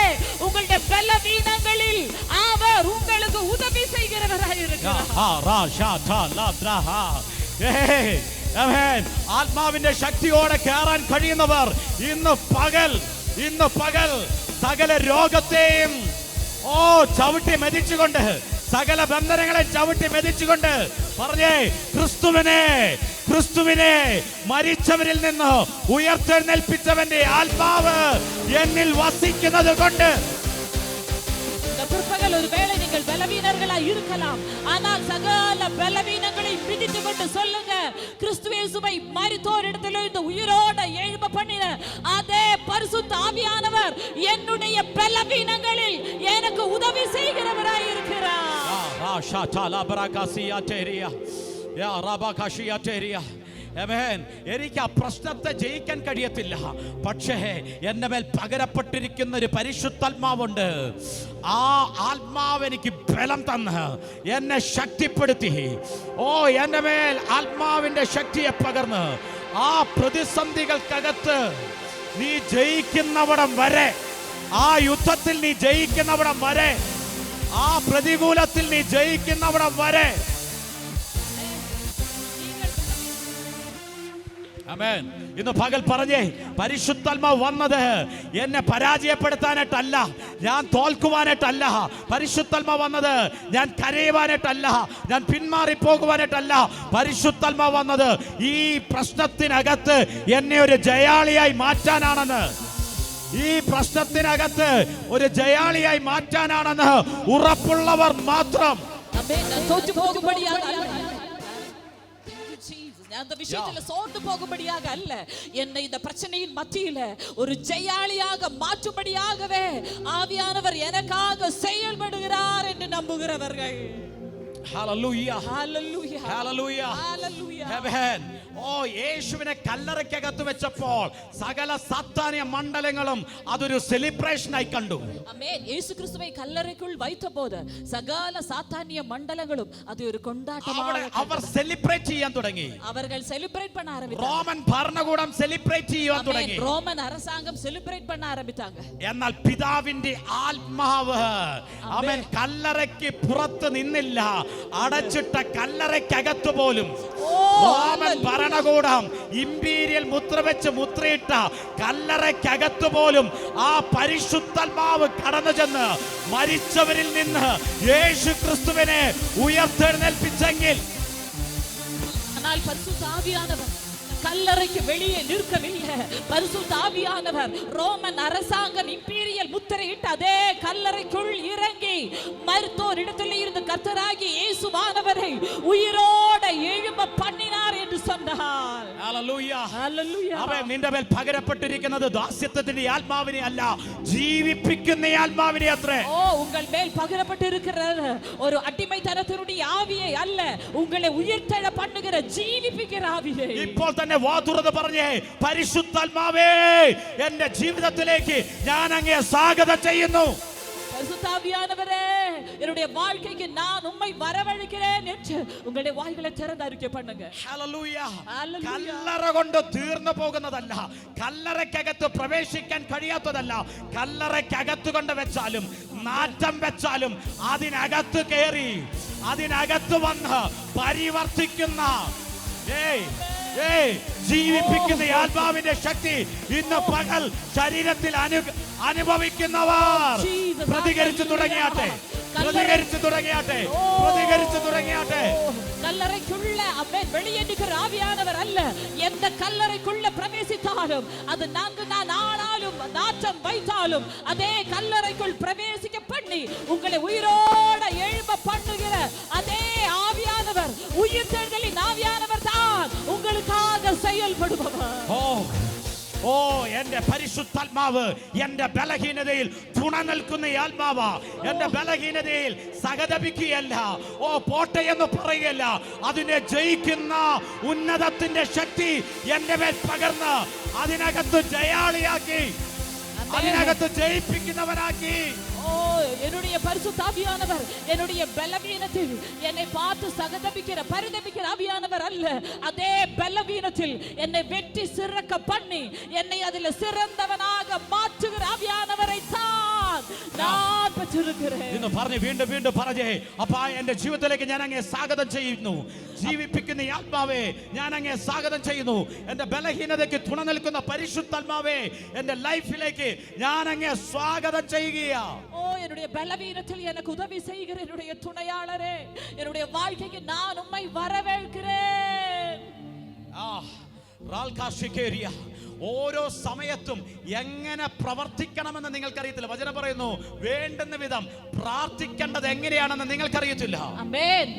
உங்களுடைய பலவீனங்களில் அவர் உங்களுக்கு உதவி செய்கிறவராய் இருக்கிறார். ആത്മാവിന്റെ ശക്തിയോടെ കയറാൻ കഴിയുന്നവർ ഇന്ന് പകൽ സകല രോഗത്തെയും ചവിട്ടി മെതിച്ചുകൊണ്ട്, സകല ബന്ധനങ്ങളെ ചവിട്ടി മെതിച്ചുകൊണ്ട് പറഞ്ഞേ, ക്രിസ്തുവിനെ മരിച്ചവരിൽ നിന്ന് ഉയർത്തെഴുന്നേൽപ്പിച്ചവന്റെ ആത്മാവ് എന്നിൽ വസിക്കുന്നത് കൊണ്ട്. பிற்பகல் ஒருவேளை நீங்கள் பலவீனர்களா இருக்கலாம், ஆனால் சகல பலவீனங்களை பிடித்து கொண்டு சொல்லுங்க, கிறிஸ்து இயேசுவை மரித்தோரிடத்திலிருந்து உயிரோட எழும்ப பண்ணின அதே பரிசுத்த ஆவியானவர் என்னுடைய பலவீனங்களில் எனக்கு உதவி செய்கிறவராய் இருக்கிறார். എനിക്ക് ആ പ്രശ്നത്തെ ജയിക്കാൻ കഴിയത്തില്ല, പക്ഷേ എന്റെ മേൽ പകരപ്പെട്ടിരിക്കുന്ന ഒരു പരിശുദ്ധാത്മാവുണ്ട്. ആ ആത്മാവ് എനിക്ക് ബലം തന്ന് എന്നെ ശക്തിപ്പെടുത്തി. എന്റെ മേൽ ആത്മാവിന്റെ ശക്തിയെ പകർന്ന് ആ പ്രതിസന്ധികൾക്കകത്ത് നീ ജയിക്കുന്നവിടം വരെ, ആ യുദ്ധത്തിൽ നീ ജയിക്കുന്നവിടം വരെ, ആ പ്രതികൂലത്തിൽ നീ ജയിക്കുന്നവിടം വരെ ആമേൻ. ഇന്ന് പകൽ പറഞ്ഞേ, പരിശുദ്ധാത്മാവ് വന്നത് എന്നെ പരാജയപ്പെടുത്താനായിട്ടല്ല, ഞാൻ തോൽക്കുവാനായിട്ടല്ല. പരിശുദ്ധാത്മാവ് വന്നത് ഞാൻ കരയുവാനായിട്ടല്ല, ഞാൻ പിന്മാറിപ്പോകുവാനായിട്ടല്ല. പരിശുദ്ധാത്മാവ് വന്നത് ഈ പ്രശ്നത്തിനകത്ത് എന്നെ ഒരു ജയാളിയായി മാറ്റാനാണെന്ന്, ഈ പ്രശ്നത്തിനകത്ത് ഒരു ജയാളിയായി മാറ്റാനാണെന്ന് ഉറപ്പുള്ളവർ മാത്രം. ഞാൻ இந்த விஷயத்துல சோர்ந்து போகும்படியாக அல்ல, என்னை இந்த பிரச்சனையின் மத்தியில ஒரு ஜெயாளியாக மாற்றும்படியாகவே ஆவியானவர் எனக்காக செயல்படுகிறார் என்று நம்புகிறவர்கள். ഹല്ലേലൂയ, ഹല്ലേലൂയ, ഹല്ലേലൂയ, ഹല്ലേലൂയ. ആമേൻ. ഓ, യേശുവിനെ കല്ലറയ്ക്കകത്ത് വെച്ചപ്പോൾ സകല സാത്താന്യ മണ്ഡലങ്ങളും അതൊരു സെലിബ്രേഷനായി കണ്ടു. ആമേൻ. യേശു ക്രിസ്തുവെ കല്ലറയ്ക്കുൾ வைத்தபோது സകല സാത്താന്യ മണ്ഡലങ്ങളും അത് ഒരു കൊണ്ടാട്ടമാണ്. അവർ സെലിബ്രേറ്റ് ചെയ്യാൻ തുടങ്ങി. അവர்கள் സെലിബ്രേറ്റ് பண்ண ஆரம்பித்தாங்க. റോമൻ ഭരണകൂടം സെലിബ്രേറ്റ് ചെയ്യാൻ തുടങ്ങി. റോമൻ அரசாங்கம் സെലിബ്രേറ്റ് பண்ண ആരംഭിച്ചാங்க. എന്നാൽ പിതാവിന്റെ ആത്മാവ് അവൻ കല്ലറയ്ക്ക് പുറത്ത് നിന്നില്ല, അടച്ചിട്ട കല്ലറയ്ക്കകത്ത് പോലും റോമൻ ഭരണകൂടം ഇമ്പീരിയൽ മുദ്ര വെച്ച് മുദ്രയിട്ട കല്ലറയ്ക്കകത്ത് പോലും ആ പരിശുദ്ധാത്മാവ് കടന്നു ചെന്ന് മരിച്ചവരിൽ നിന്ന് യേശു ക്രിസ്തുവിനെ ഉയർത്തെഴുന്നേൽപ്പിച്ചെങ്കിൽ, ஆனால் பரிசுத்த ஆவியானவர் கல்லறைக்கு வெளியே நிற்கவில்லை. பரிசுத்த ஆவியானவர் ரோமன் அரசாங்கம் இம்பீரியல் முத்திரையிட்ட அதே கல்லறைக்குள் இறங்கி மருத்துவர் இடத்தில் இருந்து கர்த்தராகி இயேசுவானவரை உயிரோட எழும்ப பண்ணினார் என்று சொன்னார். Hallelujah, hallelujah. അവൻ നിന്റെ മേൽ പകരപ്പെട്ടിരിക്കുന്നത് ദാസ്യത്വത്തിന്റെ ആത്മാവിനെ അല്ല, ജീവിപ്പിക്കുന്ന ആത്മാവിനെ അത്രേ. ஓ, உங்கள் மேல் பகிரப்பட்டிருக்கிறது ஒரு அடிமைத்தனத்தினுடைய ஆவியை அல்ல, உங்களை உயிர்த்தெழ பண்ணுகிற ஜீவிப்பிக்கிற ஆவியை. ഇപ്പോൾ തന്നെ വാ തുറന്ന് പറഞ്ഞേ, പരിശുദ്ധാത്മാവേ, എന്റെ ജീവിതത്തിലേക്ക് ഞാൻ അങ്ങയെ സ്വാഗതം ചെയ്യുന്നു. பரிசுத்த ஆவியானவரே, என்னுடைய வாழ்க்கைக்கு நான் உம்மை வரவழைக்கிறேன் என்று உங்களுடைய வாய்களை திறந்து அறிக்கை பண்ணுங்க. ഹല്ലേലൂയ. ഹല്ലേലൂയ. കല്ലറ കൊണ്ട് തീർന്നു പോകുന്നതല്ല, കല്ലറയ്ക്കകത്ത് പ്രവേശിക്കാൻ കഴിയാത്തതല്ല. കല്ലറയ്ക്കകത്ത് കൊണ്ട് വെച്ചാലും നാറ്റം വെച്ചാലും അതിനകത്ത് കയറി അതിനകത്ത് വന്ന് പരിവർത്തിക്കുന്ന ജീവിപ്പിക്കുന്ന ആത്മാവിന്റെ ശക്തി ഇന്ന് പകൽ ശരീരത്തിൽ അനുഭവിക്കുന്നവർ പ്രതികരിച്ചു തുടങ്ങിയാട്ടെ, പ്രതികരിച്ചു തുടങ്ങിയാട്ടെ, പ്രതികരിച്ചു തുടങ്ങിയാട്ടെ. கல்லறைக்குள்ள அவ்வே வெளியே நிற்கிற ஆவியானவர் அல்ல, எந்த கல்லறைக்குள்ள பிரவேசித்தாலும் அது நான் ஆனாலும் நாற்றம் வைத்தாலும் அதே கல்லறைக்குள் பிரவேசிக்க பண்ணி உங்களை உயிரோட எழும்ப பண்ணுகிற அதே ஆவியானவர், உயிர்த்தெழுதலின் ஆவியானவர் தான் உங்களுக்காக செயல்படுபவர். ഓ, എന്റെ പരിശുദ്ധാത്മാവ് എന്റെ ബലഹീനതയിൽ തുണ നിൽക്കുന്ന ആത്മാവ. എന്റെ ബലഹീനതയിൽ സഹതപിക്കുകയല്ല, ഓ പോട്ടെ എന്ന് പറയുകയല്ല, അതിനെ ജയിക്കുന്ന ഉന്നതത്തിന്റെ ശക്തി എന്റെ മേൽ പകർന്ന് അതിനകത്ത് ജയാളിയാക്കി, അതിനകത്ത് ജയിപ്പിക്കുന്നവനാക്കി. ஓ, என்னுடைய பரிசுத்த ஆவியானவர் என்னுடைய பலவீனத்தில் என்னை பார்த்து சகதபிக்கிற பரிதபிக்கிற ஆவியானவர் அல்ல, அதே பலவீனத்தில் என்னை வெட்டி சிறக்க பண்ணி என்னை அதில் சிறந்தவனாக மாற்றுகிற ஆவியானவரை தான் நான் பெற்றிருக்கிறேன். ഇന്ന് പറഞ്ഞ് വീണ്ടും വീണ്ടും പറഞ്ഞേ, അപ്പാ എന്റെ ജീവിതത്തിലേക്ക് ഞാൻ അങ്ങയെ സ്വാഗതം ചെയ്യുന്നു. ജീവിപ്പിക്കുന്ന ആത്മാവേ, ഞാൻ അങ്ങയെ സ്വാഗതം ചെയ്യുന്നു. എന്റെ ബലഹീനതയ്ക്ക് തുണ നിൽക്കുന്ന പരിശുദ്ധാത്മാവേ, എന്റെ ലൈഫിലേക്ക് ഞാൻ അങ്ങയെ സ്വാഗതം ചെയ്യുകയാ. ஓ, என்னுடைய பலவீனத்தில் எனக்கு உதவி செய்கிற என்னுடைய துணையாளரே, என்னுடைய வாழ்க்கைக்கு நான் உம்மை வரவேற்கிறேன். ഓരോ സമയത്തും എങ്ങനെ പ്രവർത്തിക്കണമെന്ന് നിങ്ങൾക്കറിയത്തില്ല. വചനം പറയുന്നു, വേണ്ടുന്ന വിധം പ്രാർത്ഥിക്കേണ്ടത് എങ്ങനെയാണെന്ന് നിങ്ങൾക്കറിയത്തില്ല. ஆமென்.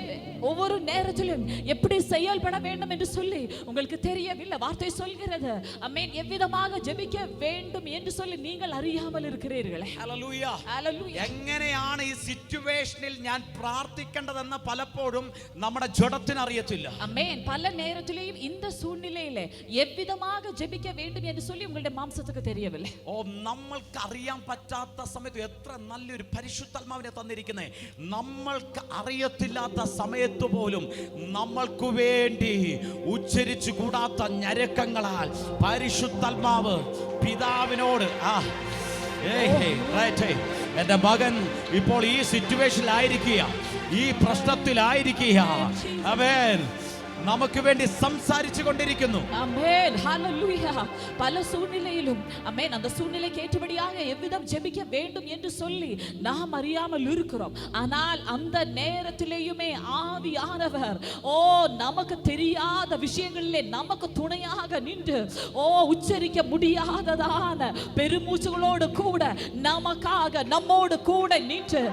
ஒவ்வொரு நேரத்திலும் எப்படி செயல்பட வேண்டும் என்று சொல்லி உங்களுக்கு தெரியவில்லை. வார்த்தை சொல்கிறது, ஆமென், எவ்விதமாக ஜெபிக்க வேண்டும் என்று சொல்லி நீங்கள் அறியாமல் இருக்கிறீர்கள். ഹല്ലേലൂയ. ഹല്ലേലൂയ. എങ്ങനെയാണ് ഈ സിറ്റുവേഷനിൽ ഞാൻ പ്രാർത്ഥിക്കേണ്ടതെന്ന് പലപ്പോഴും നമ്മുടെ ജഡത്തിന് അറിയത്തില്ല. ஆமென். பல நேரத்திலேயும் இந்த சூழ்நிலையிலே எவ்விதமாக ஜெபிக்க வேண்டும் என்று சொல்லி உங்களுடைய மாம்சத்துக்கு தெரியவில்லை. ഓ, നമ്മൾക്ക് അറിയാൻ പറ്റാത്ത സമയത്ത് എത്ര നല്ലൊരു പരിശുദ്ധാത്മാവിനെ തന്നിരിക്കുന്നേ. നമ്മൾക്ക് അറിയത്തില്ലാത്ത സമയത്ത് പോലും നമ്മൾക്ക് വേണ്ടി ഉച്ചരിച്ചു കൂടാത്ത ഞരക്കങ്ങളാൽ പരിശുദ്ധാത്മാവ് പിതാവിനോട് എന്റെ മകൻ ഇപ്പോൾ ഈ സിറ്റുവേഷനിലായിരിക്കുക, ഈ പ്രശ്നത്തിലായിരിക്കുക. ആമേൻ. നമുക്ക് വേണ്ടി സംസാരിച്ചു കൊണ്ടിരിക്കുന്നു. ஆமென் ஹalleluya. பல சூழ்நிலையிலும் ஆமென் அந்த சூழ்நிலைக்கு ஏற்றபடியாக எவ்விதம் ஜெபிக்க வேண்டும் என்று சொல்லி நாம் அறியாமல் இருக்கிறோம். ஆனால் அந்த நேரத்திலேயுமே ஆவியானவர் நமக்கு தெரியாத விஷயங்களிலே நமக்கு துணையாக நின்று உச்சரிக்க முடியாததான பெருமூச்சுகளோடு கூட நமக்காக நம்மோடு கூட நின்று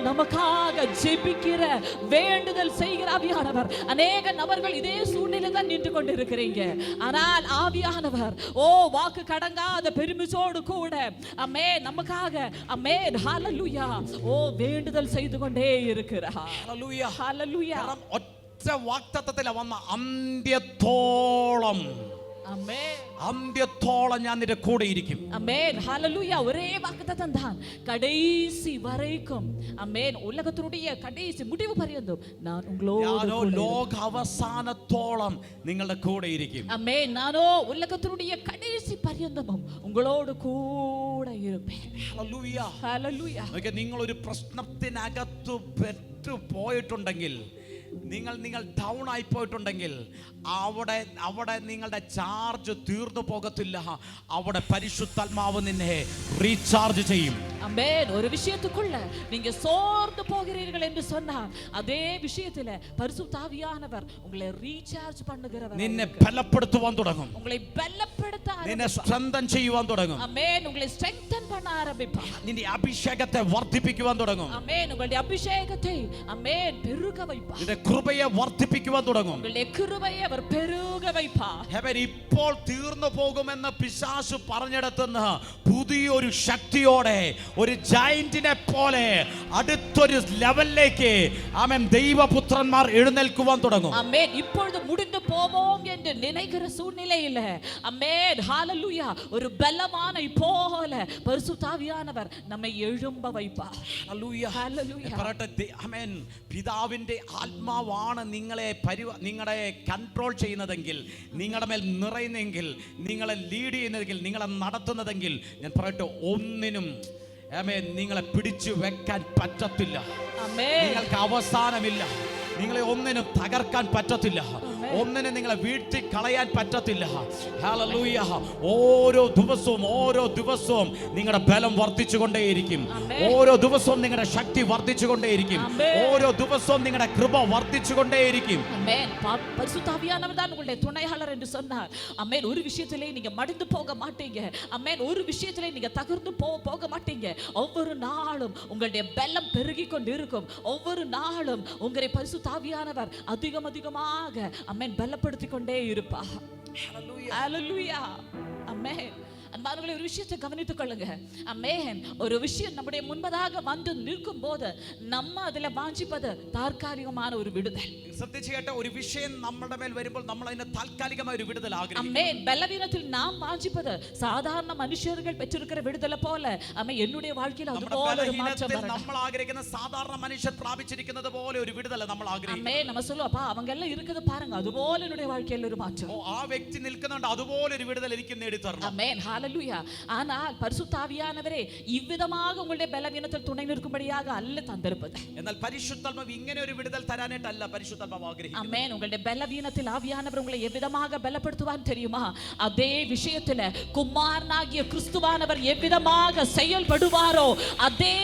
நமக்காக ஜெபிக்கிற வேண்டுதல் செய்கிற ஆவியானவர். அநேக நபர்கள் இதே சூழ்நிலை தான் நின்று கொண்டிருக்கிறீங்க. ஆனால் ஆவியானவர் வாக்கு கடங்காத பெருமிச்சோடு கூட ஆமென் நமக்காக ஆமென் ஹalleluya வேண்டுதல் செய்து கொண்டே இருக்கிறார். ഹല്ലേലൂയ. ஹalleluya. കാരണം ഒറ്റ വാഗ്ദത്തത്തില വന്ന അന്ത്യത്തോളം അന്ത്യത്തോളം ഞാൻ നിന്റെ കൂടെ ഇരിക്കും. ஆமென் ஹalleluya. ஒரே வாக்குத்தத்தம் தான் கடைசி வரைக்கும். ஆமென் உலகத்தினுடைய கடைசி முடிவு പര്യന്തം நான் உங்களோடு ലോക അവസാനത്തോളം നിങ്ങളുടെ കൂടെ ഇരിക്കും. ஆமென் நானோ உலகத்தினுடைய கடைசி പര്യന്തமுം உங்களோடு கூட இருப்பேன். ഹല്ലേലൂയ. ഹല്ലേലൂയ. നിങ്ങൾ ഒരു പ്രശ്നത്തിനകത്ത് പെട്ടു പോയിട്ടുണ്ടെങ്കിൽ, നിങ്ങൾ ഡൗൺ ആയി പോയിട്ടുണ്ടെങ്കിൽ അവിടെ നിങ്ങളുടെ ചാർജ് തീർന്നു പോകത്തില്ല. അവിടെ പരിശുദ്ധാത്മാവ് നിന്നെ റീചാർജ് ചെയ്യും. ஆமென். ஒரு விஷயத்துக்குள்ள நீங்க சோர்ந்து போகிறீர்கள் என்று சொன்னால் அதே விஷயத்துல பரிசுத்த ஆவியானவர் உங்களை ரீசார்ஜ் பண்ணுகிறவர். നിന്നെ ബലപ്പെടുത്തുവാൻ തുടങ്ങും. உங்களை பலப்படுத்த നിന്നെ സ്ട്രെങ്തൻ ചെയ്യുവാൻ തുടങ്ങും. ஆமென். உங்களை ஸ்ட்ரெங்தன் பண்ண ஆரம்பிப்பார். നിന്റെ അഭിഷേകത്തെ വർദ്ധിപ്പിക്കുവാൻ തുടങ്ങും. ஆமென். உங்களுடைய அபிஷேகத்தை ஆமென் பெருக வைப்பார். നിന്റെ കൃപയെ വർദ്ധിപ്പിക്കുവാൻ തുടങ്ങും. உங்களுடைய கிருபையை அவர் பெருக வைப்பார். അവൻ ഇപ്പോൾ തീർന്നു പോകുമെന്ന് പിശാച് പറഞ്ഞിടത്തുനിന്ന് പുതിയൊരു ശക്തിയോടെ ഒരു ജയന്റിനെ പോലെ അടുത്തൊരു ലെവലിലേക്ക് ആമേൻ ദൈവപുത്രന്മാർ എഴുന്നേൽക്കുവാൻ തുടങ്ങും. ആമേൻ. இப்பொழுது முடிந்து போவோம் என்று நினைக்கிற சூழ்நிலையில ஆமென் ஹalleluya ஒரு பலமான போல பரிசுத்த ஆவியானவர் நம்மை எழும்ப வைப்பார். ഹല്ലേലൂയ. ഹല്ലേലൂയ. പറയട്ടെ ആമേൻ. പിതാവിന്റെ ആത്മാവാണ് നിങ്ങളെ കൺട്രോൾ ചെയ്യുന്നതെങ്കിൽ, നിങ്ങളുടെ മേൽ നിറയുന്നെങ്കിൽ, നിങ്ങളെ ലീഡ് ചെയ്യുന്നതെങ്കിൽ, നിങ്ങളെ നടത്തുന്നതെങ്കിൽ, ഞാൻ പറയട്ടെ ഒന്നിനും ആമേൻ നിങ്ങളെ പിടിച്ചു വെക്കാൻ പറ്റത്തില്ല. നിങ്ങൾക്ക് അവസാനമില്ല. നിങ്ങളെ ഒന്നിനും തകർക്കാൻ പറ്റത്തില്ല. ഒന്നിനും നിങ്ങളെ വീഴ്ത്തി കളയാൻ പറ്റത്തില്ല. ഹല്ലേലൂയ. ഓരോ ദിവസവും നിങ്ങളുടെ ബലം വർദ്ധിച്ചുകൊണ്ടേയിരിക്കും. ഓരോ ദിവസവും നിങ്ങളുടെ ശക്തി വർദ്ധിച്ചുകൊണ്ടേയിരിക്കും. ഓരോ ദിവസവും നിങ്ങളുടെ കൃപ വർദ്ധിച്ചുകൊണ്ടേയിരിക്കും. ஆமென். பரிசுத்த ஆவியானவர் தான் உங்களுடைய துணையாளர் என்று சொன்னார். ஆமென். ஒரு விஷயத்திலே நீங்க மடிந்து போக மாட்டீங்க. ஆமென். ஒரு விஷயத்திலே நீங்க தகர்ந்து போக மாட்டீங்க. ஒவ்வொரு நாளும் உங்களுடைய பலம் பெருகி கொண்டு இருக்கும். ஒவ்வொரு நாளும் உங்களை பரிசுத்த ஆவியானவர் அதிகமாக ஆமென் பலப்படுத்தி கொண்டே இருப்பார். ஹalleluya. ஆமென். அன்பானவர்களே, ஒரு விஷயத்தை கவனித்துக் கொள்ளுங்க. ஆமென். ஒரு விஷயம் நம்முடைய முன்பதாக வந்து நிற்கும் போது நம்ம அதில் வாஞ்சிப்பது தற்காலிகமான ஒரு விடுதல். ശ്രദ്ധിച്ചേട്ട, ഒരു വിഷയം നമ്മുടെ മേൽ വരുമ്പോൾ നമ്മൾ അതിനെ താൽക്കാലികമായ ഒരു വിടുതൽ ആഗ്രഹിക്കും. ஆமென். பலவீனத்தில் நாம் வாஞ்சிப்பது சாதாரண மனுஷர்கள் பெற்றிருக்கிற விடுதலை போல ஆமென் என்னுடைய வாழ்க்கையில் അതുപോലെ ഒരു മാറ്റം വരണം. നമ്മൾ ആഗ്രഹിക്കുന്ന സാധാരണ മനുഷ്യർ പ്രാപിച്ചിരിക്കുന്നത് പോലെ ഒരു വിടുതൽ നമ്മൾ ആഗ്രഹിക്കും. ஆமென். நம்ம சொல்லுவோம், அப்பா அவங்க எல்லாம் இருக்குது பாருங்க, അതുപോലെ என்னுடைய வாழ்க்கையில் ഒരു മാറ്റം. ആ വ്യക്തി നിൽക്കുന്നുണ്ട്, അതുപോലെ ഒരു വിടുതൽ എനിക്ക് നേടി തരണം. ஆமென். ஹalleluya. ஆனால் பரிசுத்த ஆவியானவரே இவ்விதமாக உங்களுடைய பலவீனத்தில் துணை நிற்கும்படியாக அல்ல தந்திருப்பது. എന്നാൽ പരിശുദ്ധാത്മാവ് ഇങ്ങനെ ഒരു വിടുതൽ തരാനായിട്ടല്ല പരിശുദ്ധാത്മാവ് ആഗ്രഹിക്കുന്നത്. ஆமென். உங்களுடைய பலவீனத்தில் ஆவியானவர் உங்களை எவ்விதமாக பலப்படுத்துவார் தெரியுமா? அதே விஷயத்துல குமாரனாகிய கிறிஸ்துவானவர் எவ்விதமாக செயல்படுவாரோ அதே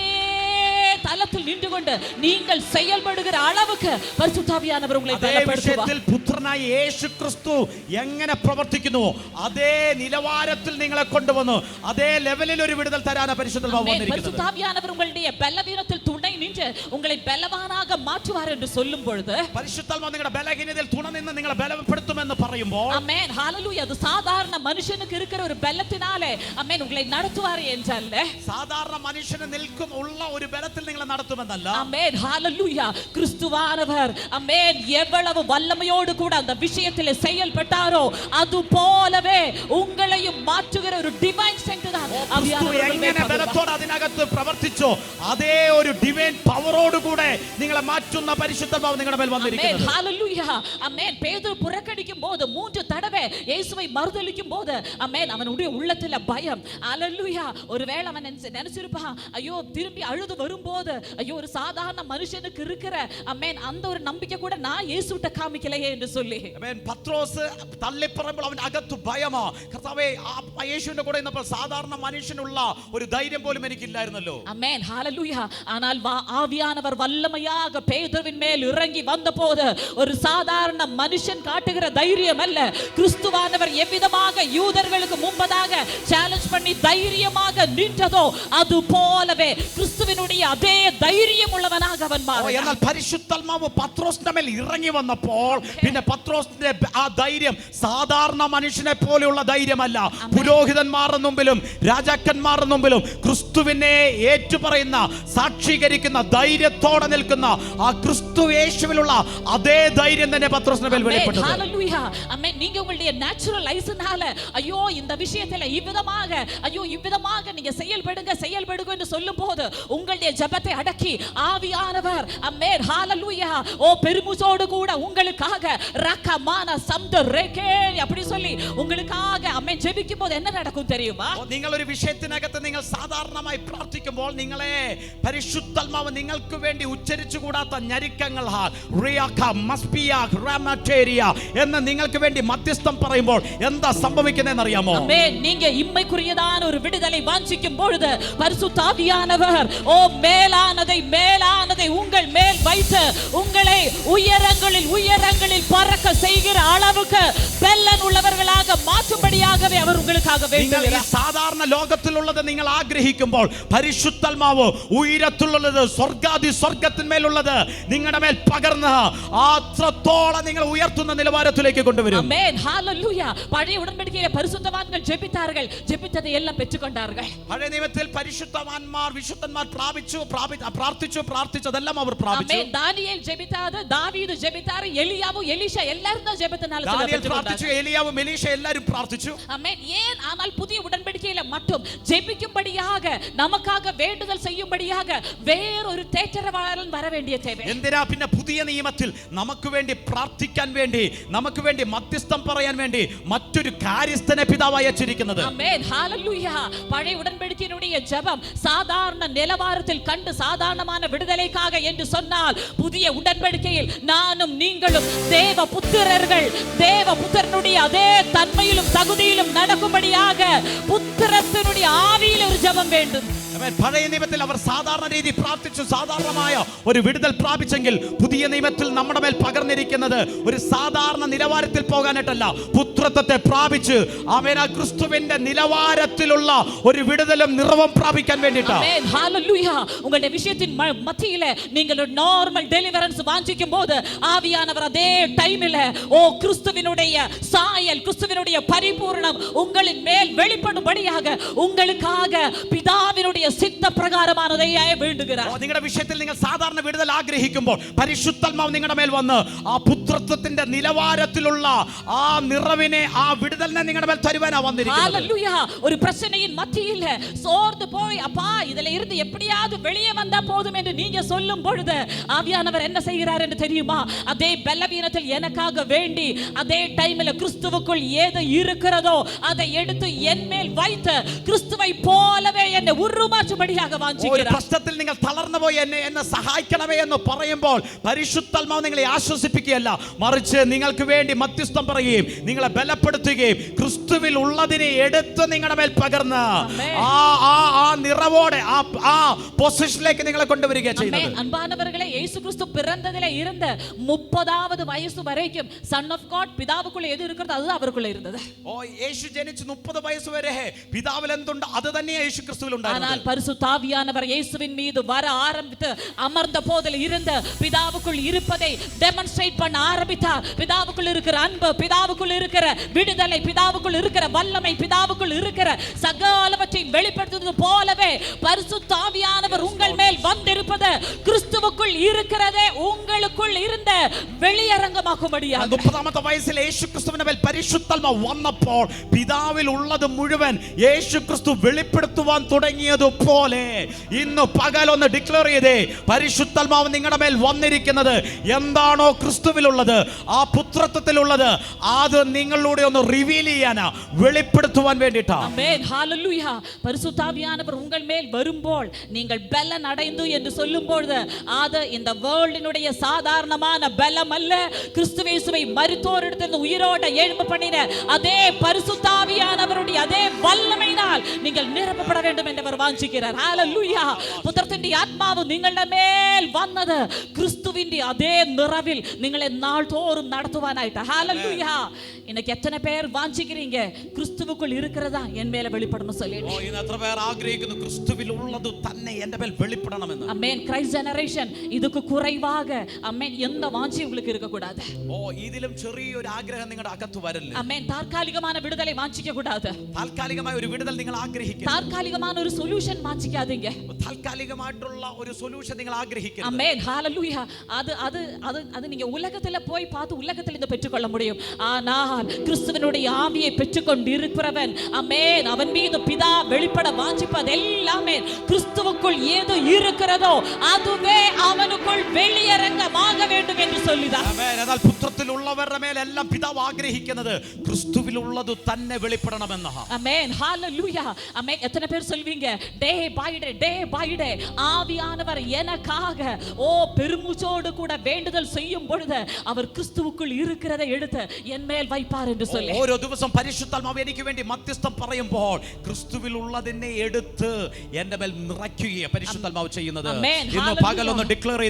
தலத்தில் நின்று கொண்டு நீங்கள் செயல்படுகிற அளவுக்கு பரிசுத்த ஆவியானவர் உங்களை பலப்படுத்துவார். പുത്രനായ യേശുക്രിസ്തു എങ്ങനെ പ്രവർത്തിക്കുന്നു അതേ നിലവാരത്തിൽ നിങ്ങളെ കൊണ്ടുവന്നു അതേ ലെവലിൽ ഒരു വിടുതൽ തരാനാണ് പരിശുദ്ധാത്മാവ് വന്നിരിക്കുന്നത്. பரிசுத்த ஆவியானவர் உங்களுடைய பலவீனத்தில் துணை நின்று உங்களை பலவானாக மாற்றுவார் என்று சொல்லும் பொழுது, പരിശുദ്ധാത്മാവ് നിങ്ങളുടെ ബലഹീനതയിൽ തുണ നിന്ന് നിങ്ങളെ ബലപ്പെടുത്തുമെന്ന് പറയുമ്പോൾ ஆமென் ஹalleluya அது சாதாரண மனுஷனுக்கு இருக்கிற ஒரு பலத்தினாலே ஆமென் உங்களை நடத்துவார் என்றல்ல. സാധാരണ മനുഷ്യന് നിൽക്കും ഉള്ള ഒരു ബലത്തിൽ നിങ്ങളെ നടത്തുമെന്നല്ല. ஆமென் ஹalleluya கிறிஸ்துவானவர் ஆமென் எவ்வளவு வல்லமையோடு கூட அந்த விஷயத்திலே செயல்பட்டாரோ அது போலவே உங்களையும் மாற்றுகிற ஒரு டிவைன் ஸ்ட்ரெngth தான் ஆவியானவர் എങ്ങനെ ബലത്തോടെ അതിനകത്ത് പ്രവർത്തിച്ചോ അതേ ഒരു ഡിവൈൻ ആമേൻ പവറോടുകൂടെ നിങ്ങളെ മാറ്റുന്ന പരിശുദ്ധാത്മാവ് നിങ്ങളുടെ മേൽ വന്നിരിക്കുന്നത്. Hallelujah. Amen. பேதுரு புறக்கணிக்கும் போது 3 தடவை இயேசுவை மறுதலிக்கும் போது ஆமென் அவனுடைய உள்ளத்துல பயம். Hallelujah. ஒருவேளை அவன் நினைச்சிருப்பான் ஐயோ திரும்பி அழுது வரும்போது ஐயோ ஒரு சாதாரண மனுஷனுக்கு இருக்கிற ஆமென் அந்த ஒரு நம்பிக்கை கூட நான் இயேசுட்ட காமிக்கலையே என்று சொல்லி. ആമേൻ പത്രോസ് തള്ളിപ്പറയുമ്പോൾ അവൻ അകത്ത് ഭയമാ. കർത്താവേ ആ യേശുവിന്റെ കൂടെ ഇന്നപ്പോൾ സാധാരണ മനുഷ്യനുള്ള ഒരു ധൈര്യം പോലും എനിക്കില്ലായിരുന്നല്ലോ. ஆமென். Hallelujah. ஆனால் ஆவியானவர் வல்லமையாக பேதுருவின் மேல் இறங்கி வந்தபோது ஒரு சாதாரண மனுஷன் காட்டுகிற தைரியம் அல்ல, கிறிஸ்துவானவர் எவ்விதமாக யூதர்களுக்கு முன்பதாக சேலஞ்ச் பண்ணி தைரியமாக நின்றதோ அது போலவே கிறிஸ்துவினுடைய அதே தைரியம் உள்ளவனாக அவன் மாறினான். എന്നാൽ പരിശുദ്ധാത്മാവ് പത്രോസിന്റെ മേൽ ഇറങ്ങി വന്നപ്പോൾ പിന്നെ പത്രോസിന്റെ ആ ധൈര്യം സാധാരണ മനുഷ്യനെ പോലെയുള്ള ധൈര്യമല്ല. പുരോഹിതന്മാരുടെ മുമ്പിലും രാജാക്കന്മാരുടെ മുമ്പിലും ക്രിസ്തുവിനെ ഏറ്റുപറയുന്ന സാക്ഷീകരിക്കുന്ന ധൈര്യത്തോടെ നിൽക്കുന്ന ആ ക്രിസ്തു യേശുവിലുള്ള അതേ ധൈര്യം തന്നെ പത്രോസിന്റെ മേൽ വെളിപ്പെട്ടു. Hallelujah. Amen. நீங்க உங்களுடைய நேச்சுரல் லைஃப்னால ஐயோ இந்த விஷயத்துல இவ்விதமாக நீங்க செயல்படுங்க என்று சொல்லும்போது உங்களுடைய ஜெபத்தை அடக்கி ஆவியானவர் ஆமென் ஹalleluya ஓ பெருமூச்சோடு கூட உங்களுக்காக ரக்கமான சம்த ரேகே அப்படி சொல்லி உங்களுக்காக ஆமென் ஜெபிக்கும்போது என்ன நடக்கும் தெரியுமா? നിങ്ങൾ ഒരു വിഷയത്തിനകത്ത് നിങ്ങൾ സാധാരണമായി പ്രാർത്ഥിക്കുമ്പോൾ നിങ്ങളെ പരിശുദ്ധാത്മാവ് നിങ്ങൾക്ക് വേണ്ടി ഉച്ചരിച്ചുകൂടാത്ത ഞെരുക്കങ്ങൾ എന്ന് നിങ്ങൾക്ക് വേണ്ടി മധ്യസ്ഥം പറയുമ്പോൾ എന്താ സംഭവിക്കുന്നതെന്ന് അറിയാമോ? ஆமென். நீங்க இம்மைக்குரியதான ஒரு விடுதலை வாஞ்சிக்கும் பொழுது பரிசுத்த ஆவியானவர் ஓ மேலானதை உங்கள் மேல் வைத்து உங்களை உயரங்களில் பறக்க செய்கிற அளவுக்கு பெல்லன் உள்ளவர்களாக மாற்றும்படியாகவே அவர் உங்களுக்காக வேண்டுகிறார். സാധാരണ ലോകത്തിലുള്ളത് നിങ്ങൾ ആഗ്രഹിക്കുമ്പോൾ പരിശുദ്ധാത്മാവ് ഉയരത്തിലുള്ളത് സ്വർഗത്തിന്മേലുള്ളത് നിങ്ങളുടെ മേൽ പകർന്ന് ആത്രത്തോളം നിങ്ങൾ ഉയർത്തുന്ന നിലവാരത്തിലേക്ക് കൊണ്ടുവരും. Amen hallelujah. പഴയ ഉടമ്പടിയിലെ പരിശുദ്ധവാന്മാർ ജപിത്താர்கள் ജപിച്ചதை എല്ലാം പെറ്റുകൊണ്ടാர்கள். പഴയ നിയമത്തിൽ പരിശുദ്ധവാന്മാർ വിശുദ്ധന്മാർ പ്രാർത്ഥിച്ചതെല്ലാം അവർ പ്രാപിച്ചു. ആമേൻ. ദാനിയേൽ ജപിത്താതെ ദാവീദ് ജപിത്താറ് എലിയാവും എലീശ എല്ലാവരും ജപത്തിനാல ദാനിയേൽ പ്രാർത്ഥിച്ചു, എലിയാവും എലീശ എല്ലാവരും പ്രാർത്ഥിച്ചു. ആമേൻ. ஏன் ஆனால் புதிய உடன்படிக்கையில மட்டும் ஜெபிக்கும்படியாக நமக்காக வேண்டுதல் செய்யும்படியாக வேறொரு தேற்றரவாளன் வர வேண்டிய தேவை. എന്തിനാ പിന്നെ പുതിയ നിയമത്തിൽ നമുക്ക് വേണ്ടി പ്രാർത്ഥിക്കാൻ വേണ്ടി നമുക്ക് വേണ്ടി മധ്യസ്ഥം പറയാൻ വേണ്ടി മറ്റൊരു കാര്യസ്ഥനെ പിതാവായി അയച്ചിരിക്കുന്നത്? Amen hallelujah. പഴയ ഉടன்பടിக்கையினுடைய ஜெபம் சாதாரண நிலவரத்தில் கண்டு சாதாரணமான விடுதலைக்காக என்று சொன்னால் புதிய உடன்படிக்கையில் நானும் நீங்களும் தேவ புத்திரனுடைய அதே தன்மையிலும் தகுதியிலும் நடக்கும்படியாக புத்திரத்தினுடைய ஆவியில் ஒரு ஜெபம் வேண்டும். പഴയ നിയമത്തിൽ അവർ സാധാരണ രീതി പ്രാർത്ഥിച്ചു സാധാരണമായ ഒരു വിടുതൽ പ്രാപിച്ചെങ്കിൽ പുതിയ നിയമത്തിൽ നമ്മുടെ മേൽ പകർന്നിരിക്കുന്നത് ഒരു സാധാരണ നിലവാരത്തിൽ പോകാനായിട്ടല്ല, പുത്രത്വത്തെ പ്രാപിച്ച് ആമേൻ ആ ക്രിസ്തുവിന്റെ നിലവാരത്തിലുള്ള ഒരു വിടുതലും നിറവും പ്രാപിക്കാൻ വേണ്ടിയിട്ടാണ്. Amen hallelujah. உங்களுடைய விஷயத்தின் மத்தியில நீங்கள் ஒரு நார்மல் டெலிவரன்ஸ் வாஞ்சிக்கும் போது ஆவியானவர் அதே டைமில ஓ கிறிஸ்துவினுடைய சாயல் கிறிஸ்துவினுடைய பரிபூரணம் உங்களின் மேல் வெளிப்படும்படியாக உங்களுக்காக பிதாவினுடைய സിദ്ധ പ്രകാരമാണതയായി വേണ്ടുகிறார். നിങ്ങളുടെ വിഷയത്തിൽ നിങ്ങൾ സാധാരണ വിടുതൽ ആഗ്രഹിക്കുമ്പോൾ പരിശുദ്ധാത്മാവ് നിങ്ങളുടെ മേൽ വന്ന് ആ പുത്രത്വത്തിന്റെ നിലവാരത്തിലുള്ള ആ നിറവിനെ ആ വിടുതലിനെ നിങ്ങളുടെ മേൽ തരുവാനാ വന്നിരിക്കുന്നത്. ഹല്ലേലൂയ. ഒരു പ്രശ്നത്തിൻ മധ്യയിൽ സോർந்து போய் அப்பா ഇതിல இருந்து எப்படியாவது வெளியே வந்தா போதும் என்று நீங்க சொல்லும் பொழுது ஆவியானவர் என்ன செய்கிறார் என்று தெரியுமா? அதே பலவீனத்தில் எனக்காக வேண்டி அதே டைம்ல கிறிஸ்துவுக்குள் ஏது இருக்கிறதோ அதை எடுத்து என் மேல் வைத்து கிறிஸ்துவை போலவே என்னை ഉറുമാറ്റുപടിയാക വാഞ്ചിക്കുക. ഒരു പ്രശ്നത്തിൽ നിങ്ങൾ തളർന്നു പോയി എന്നെ സഹായിക്കണമേ എന്ന് പറയുമ്പോൾ പരിശുദ്ധാത്മാവ് നിങ്ങളെ ആശ്വസിപ്പിക്കുകയല്ല, മറിച്ച് നിങ്ങൾക്ക് വേണ്ടി മധ്യസ്ഥം പറയുകയും നിങ്ങളെ ബലപ്പെടുത്തുകയും ക്രിസ്തുവിൽ ഉള്ളതിനെ എടുത്ത് നിങ്ങളുടെ മേൽ പകർന്ന് ആ നിറവോടെ ആ പൊസിഷനിലേക്ക് നിങ്ങളെ കൊണ്ടുവരിക ചെയ്യുന്നത്. അൻപാനവர்களே, യേശു ക്രിസ്തു പിറന്നതിലെ ഇருந்து 30வது വയസ്സ് വരേക്കും സൺ ഓഫ് ഗോഡ് പിതാവുക്കുള്ള ഏത് ഇരിക്കുന്നത് അത് അവർക്കുള്ള ഇരുന്നത്. ഓ യേശു ജനിച്ച് 30 വയസ്സ് വരെ പിതാവിൽ എന്തുണ്ട് അത് തന്നെ യേശു ക്രിസ്തുവിൽ ഉണ്ടായിരുന്നു. ஆனால் பரிசுத்த ஆவியானவர் இயேசுவின் மீது வர ஆரம்பித்து அமர்ந்த போதில் இருந்து பிதாவுக்குள் பிதாவுக்குள் இருப்பதை டெமான்ஸ்ட்ரேட் பண்ண ஆரம்பித்தார். பிதாவுக்குள் இருக்கிற அன்பு, பிதாவுக்குள் இருக்கிற விடுதலை, பிதாவுக்குள் இருக்கிற வல்லமை, பிதாவுக்குள் இருக்கிற சகலவற்றையும் வெளிப்படுத்துவது போலவே பரிசுத்த ஆவியானவர் உங்கள் மேல் வந்திருப்பது ക്രിസ്തുവുக்குள் இருக்கிறதே உங்களுக்குள் இருந்த വെളിയരങ്ങമാക്കുம்படியாக. 30ാമത്തെ വയസ്സിൽ യേശുക്രിസ്തുവിന്റെ മേൽ പരിശുദ്ധാത്മാവ് വന്നപ്പോൾ പിതാവിൽ ഉള്ളത് മുഴുവൻ യേശുക്രിസ്തു വെളിപ്പെടുത്തുവാൻ തുടങ്ങിയതുപോലെ ഇന്ന് പകലൊന്ന് ഡിക്ലെയർ ചെയ്തേ, പരിശുദ്ധാത്മാവ് നിങ്ങളുടെ മേൽ വന്നിരിക്കുന്നത് എന്താണോ ക്രിസ്തുവിലുള്ളത്, ആ പുത്രത്വത്തിലുള്ളത്, അത് നിങ്ങളിലൂടെ ഒന്ന് റിവീൽ ചെയ്യാനാ, വെളിപ്പെടുത്തുവാൻ വേണ്ടിയിട്ടാ. ആമേൻ, ഹല്ലേലൂയ. பரிசுத்த ஆவியானவர் உங்கள் மேல் வரும்போது நீங்கள் பலன் அடைந்து என்று சொல்லும்போது அது இந்த வேர்ல்டினுடைய சாதாரணமான பலம் அல்ல. கிறிஸ்துவேசுவை மரித்தோரிடத்திலிருந்து உயிரோட எழும்ப பண்ணின அதே பரிசுத்த ஆவியானவருடைய அதே வல்லமையினால் நீங்கள் நிரப்பப்பட வேண்டும் என்று அவர் வாஞ்சிக்கிறார். ഹല്ലേലൂയ. പുത്രത്തിന്റെ ആത്മാവ് നിങ്ങളുടെ മേൽ വന്നത് ക്രിസ്തുവിന്റെ അതേ നിറവിൽ നിങ്ങളെ നാൾതോറും നടത്തുവാനായിട്ട്. ഹല്ലേലൂയ. இன்னைக்கு எத்தனை பேர் வாஞ்சிக்கிறீங்க கிறிஸ்துவுக்குள் இருக்கிறதா என் மேல வெளிப்படணும் சொல்லிட்டு? ഇന്ന് എത്ര പേർ ആഗ്രഹിക്കുന്നു ക്രിസ്തുവിൽ ഉള്ളത് തന്നെ എൻ്റെ മേൽ വെളിപ്പെടണമെന്ന്? ஆமென். கிரைஸ்ட் ஜெனரேஷன் இதுக்கு குறைவாக ஆமென் எந்த வாஞ்சி உங்களுக்கு இருக்க கூடாது. ഇതിലും ചെറിയൊരു ആഗ്രഹം നിങ്ങളുടെ അകത്ത് വരില്ല. ஆமென். தற்காலிகமான விடுதலை வாஞ்சிக்க கூடாது. താൽക്കാലികമായ ഒരു വിടുതൽ നിങ്ങൾ ആഗ്രഹിക്കുന്നു. தற்காலிகமான ஒரு சொல்யூஷன் வாஞ்சிக்காதீங்க. താൽക്കാലികമായിട്ടുള്ള ഒരു സൊല്യൂഷൻ നിങ്ങൾ ആഗ്രഹിക്കുന്നു. ஆமென். ஹalleluya. அது அது அது அது நீங்க உலகத்துல போய் பார்த்து உலகத்துல இருந்து பெற்றுக்கொள்ள முடியும். ஆனால் கிறிஸ்துவினுடைய ஆவியை பெற்றுக்கொண்டு இருக்கிறவன் ஆமென், அவன் மீது பிதா வெளிப்பட வாஞ்சிப்பது எல்லாமே கிறிஸ்துவுக்குள் ஏதோ இருக்கிறதோ அதுவே அவனுக்குள் வெளியரங்கமாக வேண்டும் என்று சொல்லிதான். ആമേൻ. എന്നാൽ പുത്രത്തിലുള്ളവരുടെ മേൽ എല്ലാം പിതാവ് ആഗ്രഹിക്കുന്നത് ക്രിസ്തുവിലുള്ളത് തന്നെ വെളിപ്പെടണമെന്ന്. ஆமென், ஹalleluya. ஆமென். எத்தனை பேர் சொல்வீங்க டே பை டே ஆவியானவர் எனக்காக பெருமூச்சோடு கூட வேண்டுதல் செய்யும் பொழுது அவர் கிறிஸ்துவுக்குள் இருக்கிறதை எடுத்து என் மேல் வைப்பார் என்று சொல்லி. ഓരോ ദിവസം പരിശുദ്ധാത്മാവ് എനിക്ക് വേണ്ടി മധ്യസ്ഥം പറയുമ്പോൾ ക്രിസ്തുവിലുള്ളതിനെ എടുത്ത് എൻ്റെ മേൽ നിറയ്ക്കുകയാണ് പരിശുദ്ധാത്മാവ് ചെയ്യുന്നത്. ഇന്ന് പകലൊന്ന് ഡിക്ലെയർ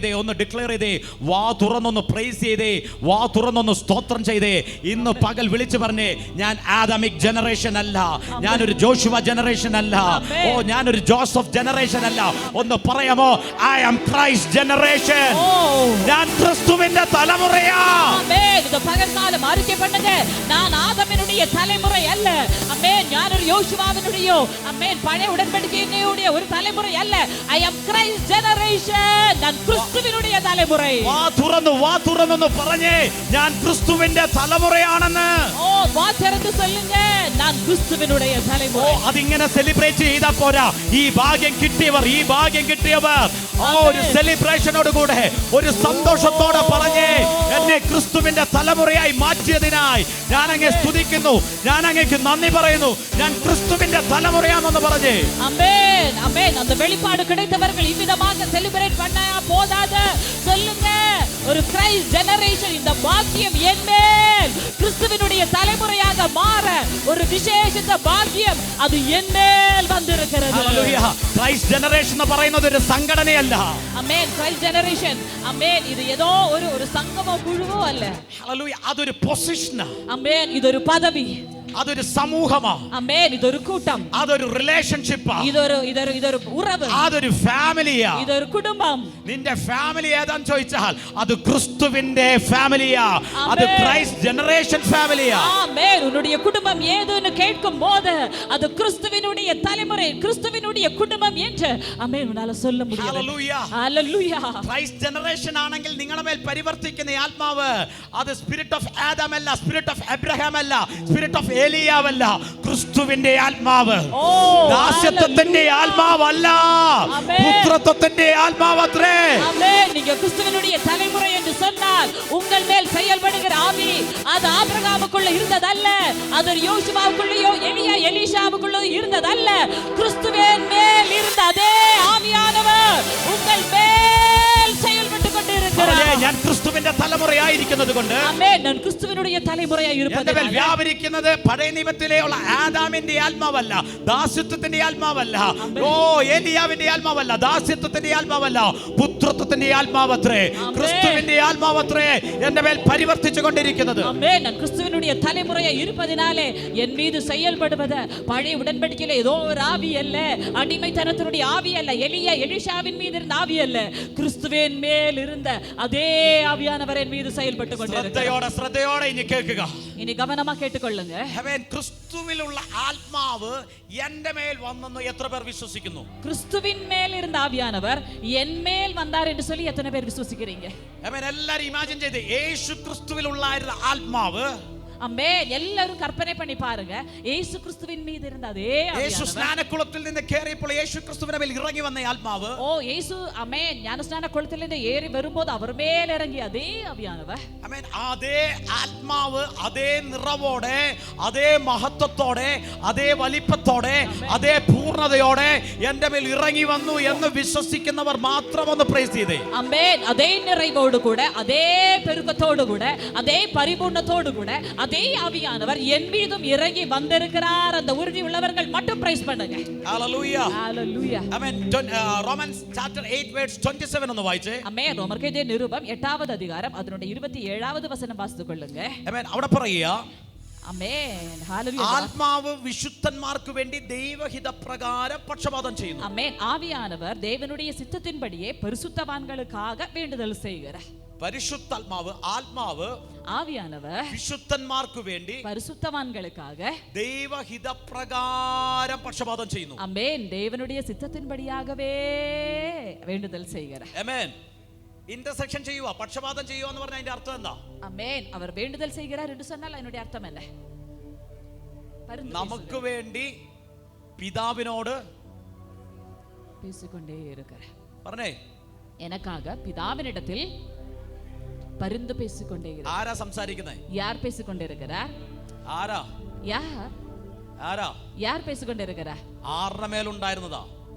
ചെയ്തേ, വാ തുറന്നൊന്ന് പ്രൈസ് ചെയ്തേ, വാ തുറന്നൊന്ന് സ്തോത്രം ചെയ്തേ. ഇന്ന് പകൽ വിളിച്ചു പറഞ്ഞേ, ഞാൻ ആദമിക് ജനറേഷൻ അല്ല, ഞാനൊരു ജോഷുവ ജനറേഷൻ അല്ല, ഞാനൊരു ജോസഫ് ജനറേഷൻ അല്ല. ഒന്ന് പറയാമോ, ഐ ആം ക്രൈസ്റ്റ് ജനറേഷൻ, ഞാൻ ക്രിസ്തുവിന്റെ തലമുറയാ. ആമേൻ. ഇത് പകൽക്കാലം അറിയിക്ക பண்ணுங்க, நான் ஆதமினுடைய தலைமுறை அல்ல. ஆமென். ഞാൻ ഒരു യോശുവാവിനുടെയോ ആമേൻ പഴയ ഉടമ്പടിക്കയുടെ ഒരു തലമുറ അല്ല. ഐ ആം ക്രൈസ്റ്റ് ജനറേഷൻ, ഞാൻ ക്രിസ്തുവിനുடைய തലമുറ. വാ തുറന്നു പറഞ്ഞേ, ഞാൻ ക്രിസ്തുവിന്റെ തലമുറയാണെന്ന്. വാ തുറന്ന് சொல்லுங்க, ഞാൻ ക്രിസ്തുവിനുடைய തലമുറ. അതിങ്ങനെ സെലിബ്രേറ്റ് ചെയ്താൽ പോരാ. ഈ ഭാഗ്യം കിട്ടിയവർ ഒരു സെലിബ്രേഷനോട് കൂടെ ഒരു സന്തോഷത്തോടെ പറഞ്ഞേ, എന്നെ ക്രിസ്തുവിന്റെ തലമുറയായി മാറ്റിയതിനായി ഞാൻ അങ്ങേ സ്തുതിക്കുന്നു, ഞാൻ അങ്ങേക്ക് നന്ദി പറയുന്നു, ഞാൻ ക്രിസ്തുവിന്റെ തലമുറയാണെന്ന് പറഞ്ഞേ. ஆமென், ஆமென். அந்த வெளிப்பாடு கிடைத்தவர்கள் இவ்விதமாக செலிப்ரேட் பண்ண போதாது. சொல்லுங்க, ஒரு கிரைஸ்ட் ஜெனரேஷன், இந்த பாக்கியம் என் மேல் கிறிஸ்துவினுடைய தலைமுறையாக மாற ஒரு விசேஷித்த பாக்கியம் அது என் மேல் வந்திருக்கிறது. ഹല്ലേലൂയ. ക്രൈസ്റ്റ് ജനറേഷൻ എന്ന് പറയുന്നത് ഒരു സംഘടനയല്ല. ആമേൻ. ക്രൈസ്റ്റ് ജനറേഷൻ ആമേൻ, ഇത് ഏതോ ഒരു സംഘമോ കുഴുവോ അല്ല. ഹല്ലേലൂയ. അതൊരു പൊസിഷനാ. ആമേൻ. ഇതൊരു പദവി, അതൊരു സമൂഹമാ. ആമേൻ. ഇതൊരു കൂട്ടം, അതൊരു റിലേഷൻഷിപ്പാ, ഇതൊരു ഉറവ്, അതൊരു ഫാമിലിയാ. ഇതൊരു കുടുംബം. നിന്റെ ഫാമിലി ഏതാന്ന് ചോദിച്ചാൽ അത് ക്രിസ്തുവിന്റെ ഫാമിലിയാ, അത് ക്രൈസ്റ്റ് ജനറേഷൻ ഫാമിലിയാ. ஆமென். உன்னுடைய குடும்பம் ஏதுன்னு கேட்கும் போது அது கிறிஸ்துவினுடைய தலைமுறை, கிறிஸ்துவினுடைய குடும்பம் என்று ஆமென் உன்னால சொல்ல முடியும். ഹല്ലേലൂയ. ഹല്ലേലൂയ. ക്രൈസ്റ്റ് ജനറേഷൻ ആണെങ്കിൽ നിങ്ങളുടെ മേൽ പരിവർത്തിക്കുന്ന ആത്മാവ് അത് സ്പിരിറ്റ് ഓഫ് ആദം അല്ല, സ്പിരിറ്റ് ഓഫ് അബ്രഹാം അല്ല, സ്പിരിറ്റ് ഓഫ് ഏലിയാവല്ല, ക്രിസ്തുവിന്റെ ആത്മാവ്. ദാസ്യത്വത്തിന്റെ ആത്മാവല്ല, പുത്രത്വത്തിന്റെ ആത്മാവത്രേ. ஆமென். நீங்க கிறிஸ்துவினுடைய தலைமுறை என்று சொன்னால் உங்கள் மேல் செயல்படுகிற ஆவி அது ஆபிரகாமுக்குள்ள இருந்ததல்ல, அது யோசுவாவுக்குள்ளேயோ எலிஷாவுக்குள்ளோ இருந்ததல்ல. கிறிஸ்துவின் மேல் இருந்த அதே ஆவியானவர் உங்கள் மேல் செயல்பட்டு கொண்டிருக்கிறார். ഞാൻ ക്രിസ്തുവിന്റെ തലമുറയായിരിക്കുന്നത് കൊണ്ട് ആമേൻ. ഞാൻ ക്രിസ്തുവിനുடைய தலைமுறையாய் இருப்பதால் വ്യാപരിക്കുന്നത് പഴയ നിയമത്തിലെയുള്ള ആദാമിന്റെ ആത്മാവല്ല, ദാസ്യത്വത്തിന്റെ ആത്മാവല്ല, ഏലിയാവിന്റെ ആത്മാവല്ല, ദാസ്യത്വത്തിന്റെ ആത്മാവല്ല, പുത്രത്വത്തിന്റെ ആത്മാവത്രേ, ക്രിസ്തുവിന്റെ ആത്മാവത്രേ എന്റെ മേൽ പരിവർത്തിച്ചു കൊണ്ടിരിക്കുന്നത്. ஆமென். நான் கிறிஸ்துவினுடைய தலைமுறையாய் இருப்பதினாலே என் மீது செயல்படுவது பழைய உடன்படிக்கையிலே ஏதோ ஒரு ஆவி அல்ல, அடிமைத்தனத்தினுடைய ஆவி அல்ல, எலிஷாவின் மீது இருந்த ஆவி அல்ல, கிறிஸ்துவின் மேல் இருந்த அதே ஆவியானவர் என் மீது செயல்பட்டு கொண்டிருக்கிறார். ശ്രദ്ധയോടെ ഇനി കേൾക്കുക. இனி കവനമാ കേട്ടുകൊള്ളുங்க. അവൻ ക്രിസ്തുവിലുള്ള ആത്മാവ് എന്റെ മേൽ വന്നെന്ന് എത്ര പേർ വിശ്വസിക്കുന്നു? கிறிஸ்துவின் மேல் இருந்த ஆவியானவர் என் மேல் வந்தார் என்று சொல்லி எத்தனை பேர் விசுவாசிக்கிறீங்க? അവൻ എല്ലാരും ഇമാജിൻ ചെയ്ത് യേശു ക്രിസ്തുവിലുള്ളായിരുന്ന ആത്മാവ്, ஆமென். எல்லாரும் கற்பனை பண்ணி பாருங்க, இயேசு கிறிஸ்துவின் மீது இருந்த அதே യേശു ஆவியானவர். സ്നാനക്കുളത്തിൽ നിന്ന് കയറിയപ്പോൾ യേശു ക്രിസ്തുവിന്റെ മേൽ ഇറങ്ങി വന്ന ആത്മാവ്, ஓ இயேசு ஆமென் ஞானஸ்நான குளத்திலிருந்து ஏறி வரும்போது அவர் மேல் இறங்கிய அதே ஆவியானவர், ആമേൻ, അതേ ആത്മാവ് അതേ നിറവോടെ അതേ മഹത്വത്തോടെ അതേ വലിപ്പത്തോടെ അതേ പൂർണ്ണതയോടെ എന്റെ മേൽ ഇറങ്ങി വന്നു എന്ന് വിശ്വസിക്കുന്നവർ മാത്രം ഒന്ന് പ്രൈസ് ചെയ്തേ. ஆமென். அதே நிறைவோடு கூட, அதே பெருக்கத்தோடு கூட, அதே பரிபூர்ணத்தோடு கூட அதே ஆவியானவர் என் மீதும் இறங்கி வந்திருக்கிறார். அந்த உறுதி உள்ளவர்கள் மட்டும் பிரைஸ் பண்ணுங்க. ഹല്ലേലൂയ. ஹalleluya. ആമേൻ. റോമൻസ് ചാപ്റ്റർ 8 വേഴ്സ് 27 ഒന്ന് വായിച്ചേ. ஆமென். ரோமர்க்கெழுதிய நிருபம் 8வது அதிகாரம் அதனுடைய 27வது வசனம் வாசித்துக் கொள்ளுங்க. ആമേൻ. അവിടെ പറയുക, ആമേൻ. ഹല്ലേലൂയ. ആത്മാവ് വിശുദ്ധന്മാർക്ക് വേണ്ടി ദൈവഹിത പ്രകാരം പക്ഷപാതം ചെയ്യുന്നു. ஆமென். ஆவியானவர் தேவனுடைய சித்தத்தின்படியே பரிசுத்தவான்களுக்காக வேண்டுதல் செய்கிறார். പരിശുദ്ധാത്മാവ്, ആത്മാവ് ஆவியானவர் വിശുദ്ധന്മാർക്ക് വേണ്ടി பரிசுத்தவான்களுக்காக ദൈവഹിത പ്രകാരം പക്ഷപാതം ചെയ്യുന്നു. ஆமென். தேவனுடைய சித்தத்தின்படியாகவே வேண்டுதல் செய்கிறார். ആമേൻ. ഇന്റർസെക്ഷൻ ചെയ്യുക, പക്ഷപാതം ചെയ്യുക എന്ന് പറഞ്ഞാൽ അതിന്റെ അർത്ഥം എന്താ? ஆமென். அவர் வேண்டுதல் செய்கிறார் என்று சொன்னால் அதனுடைய அர்த்தம் என்ன? നമുക്ക് വേണ്ടി പിതാവിനോട് பேசிக்கொண்டே இருக்கிறார். പറഞ്ഞേ, எனக்காக பிதாவினிடத்தில் பரிந்து பேசிக்கொண்டே இருக்கிறார். ആരാ സംസാരിക്കുന്നേ? யார் பேசிக்கொண்டே இருக்கிறார்? ആരാ யார் ആരാ யார் பேசிக்கொண்டே இருக்கிறார்? ആരുടെ മേലുണ്ടായിരുന്നതാ?